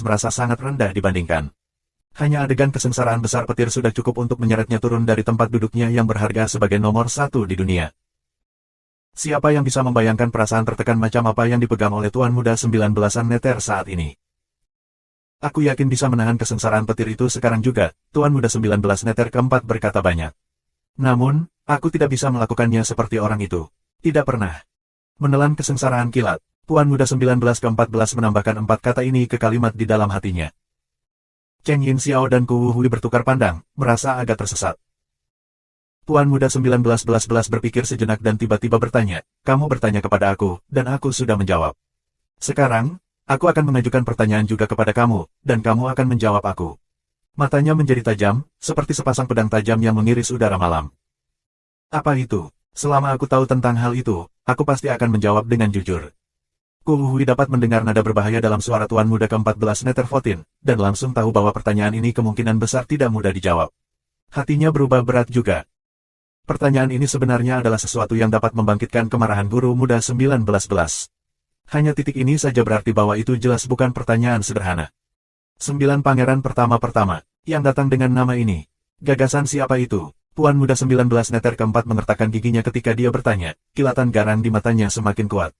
merasa sangat rendah dibandingkan. Hanya adegan kesengsaraan besar petir sudah cukup untuk menyeretnya turun dari tempat duduknya yang berharga sebagai nomor 1 di dunia. Siapa yang bisa membayangkan perasaan tertekan macam apa yang dipegang oleh Tuan Muda 19-an Nether saat ini? Aku yakin bisa menahan kesengsaraan petir itu sekarang juga, Tuan Muda 19 Nether ke-4 berkata banyak. Namun, aku tidak bisa melakukannya seperti orang itu. Tidak pernah. Menelan kesengsaraan kilat, Tuan Muda 19 ke-14 menambahkan 4 kata ini ke kalimat di dalam hatinya. Cheng Yin Xiao dan Ku Hui bertukar pandang, merasa agak tersesat. Tuan Muda 19 berpikir sejenak dan tiba-tiba bertanya, kamu bertanya kepada aku, dan aku sudah menjawab. Sekarang, aku akan mengajukan pertanyaan juga kepada kamu, dan kamu akan menjawab aku. Matanya menjadi tajam, seperti sepasang pedang tajam yang mengiris udara malam. Apa itu? Selama aku tahu tentang hal itu, aku pasti akan menjawab dengan jujur. Ku Hui dapat mendengar nada berbahaya dalam suara Tuan Muda ke-14 Nethervotin, dan langsung tahu bahwa pertanyaan ini kemungkinan besar tidak mudah dijawab. Hatinya berubah berat juga. Pertanyaan ini sebenarnya adalah sesuatu yang dapat membangkitkan kemarahan Guru Muda 19. Hanya titik ini saja berarti bahwa itu jelas bukan pertanyaan sederhana. 9 pangeran pertama-pertama, yang datang dengan nama ini. Gagasan siapa itu? Tuan Muda 19 Nether ke-4 mengertakkan giginya ketika dia bertanya, kilatan garang di matanya semakin kuat.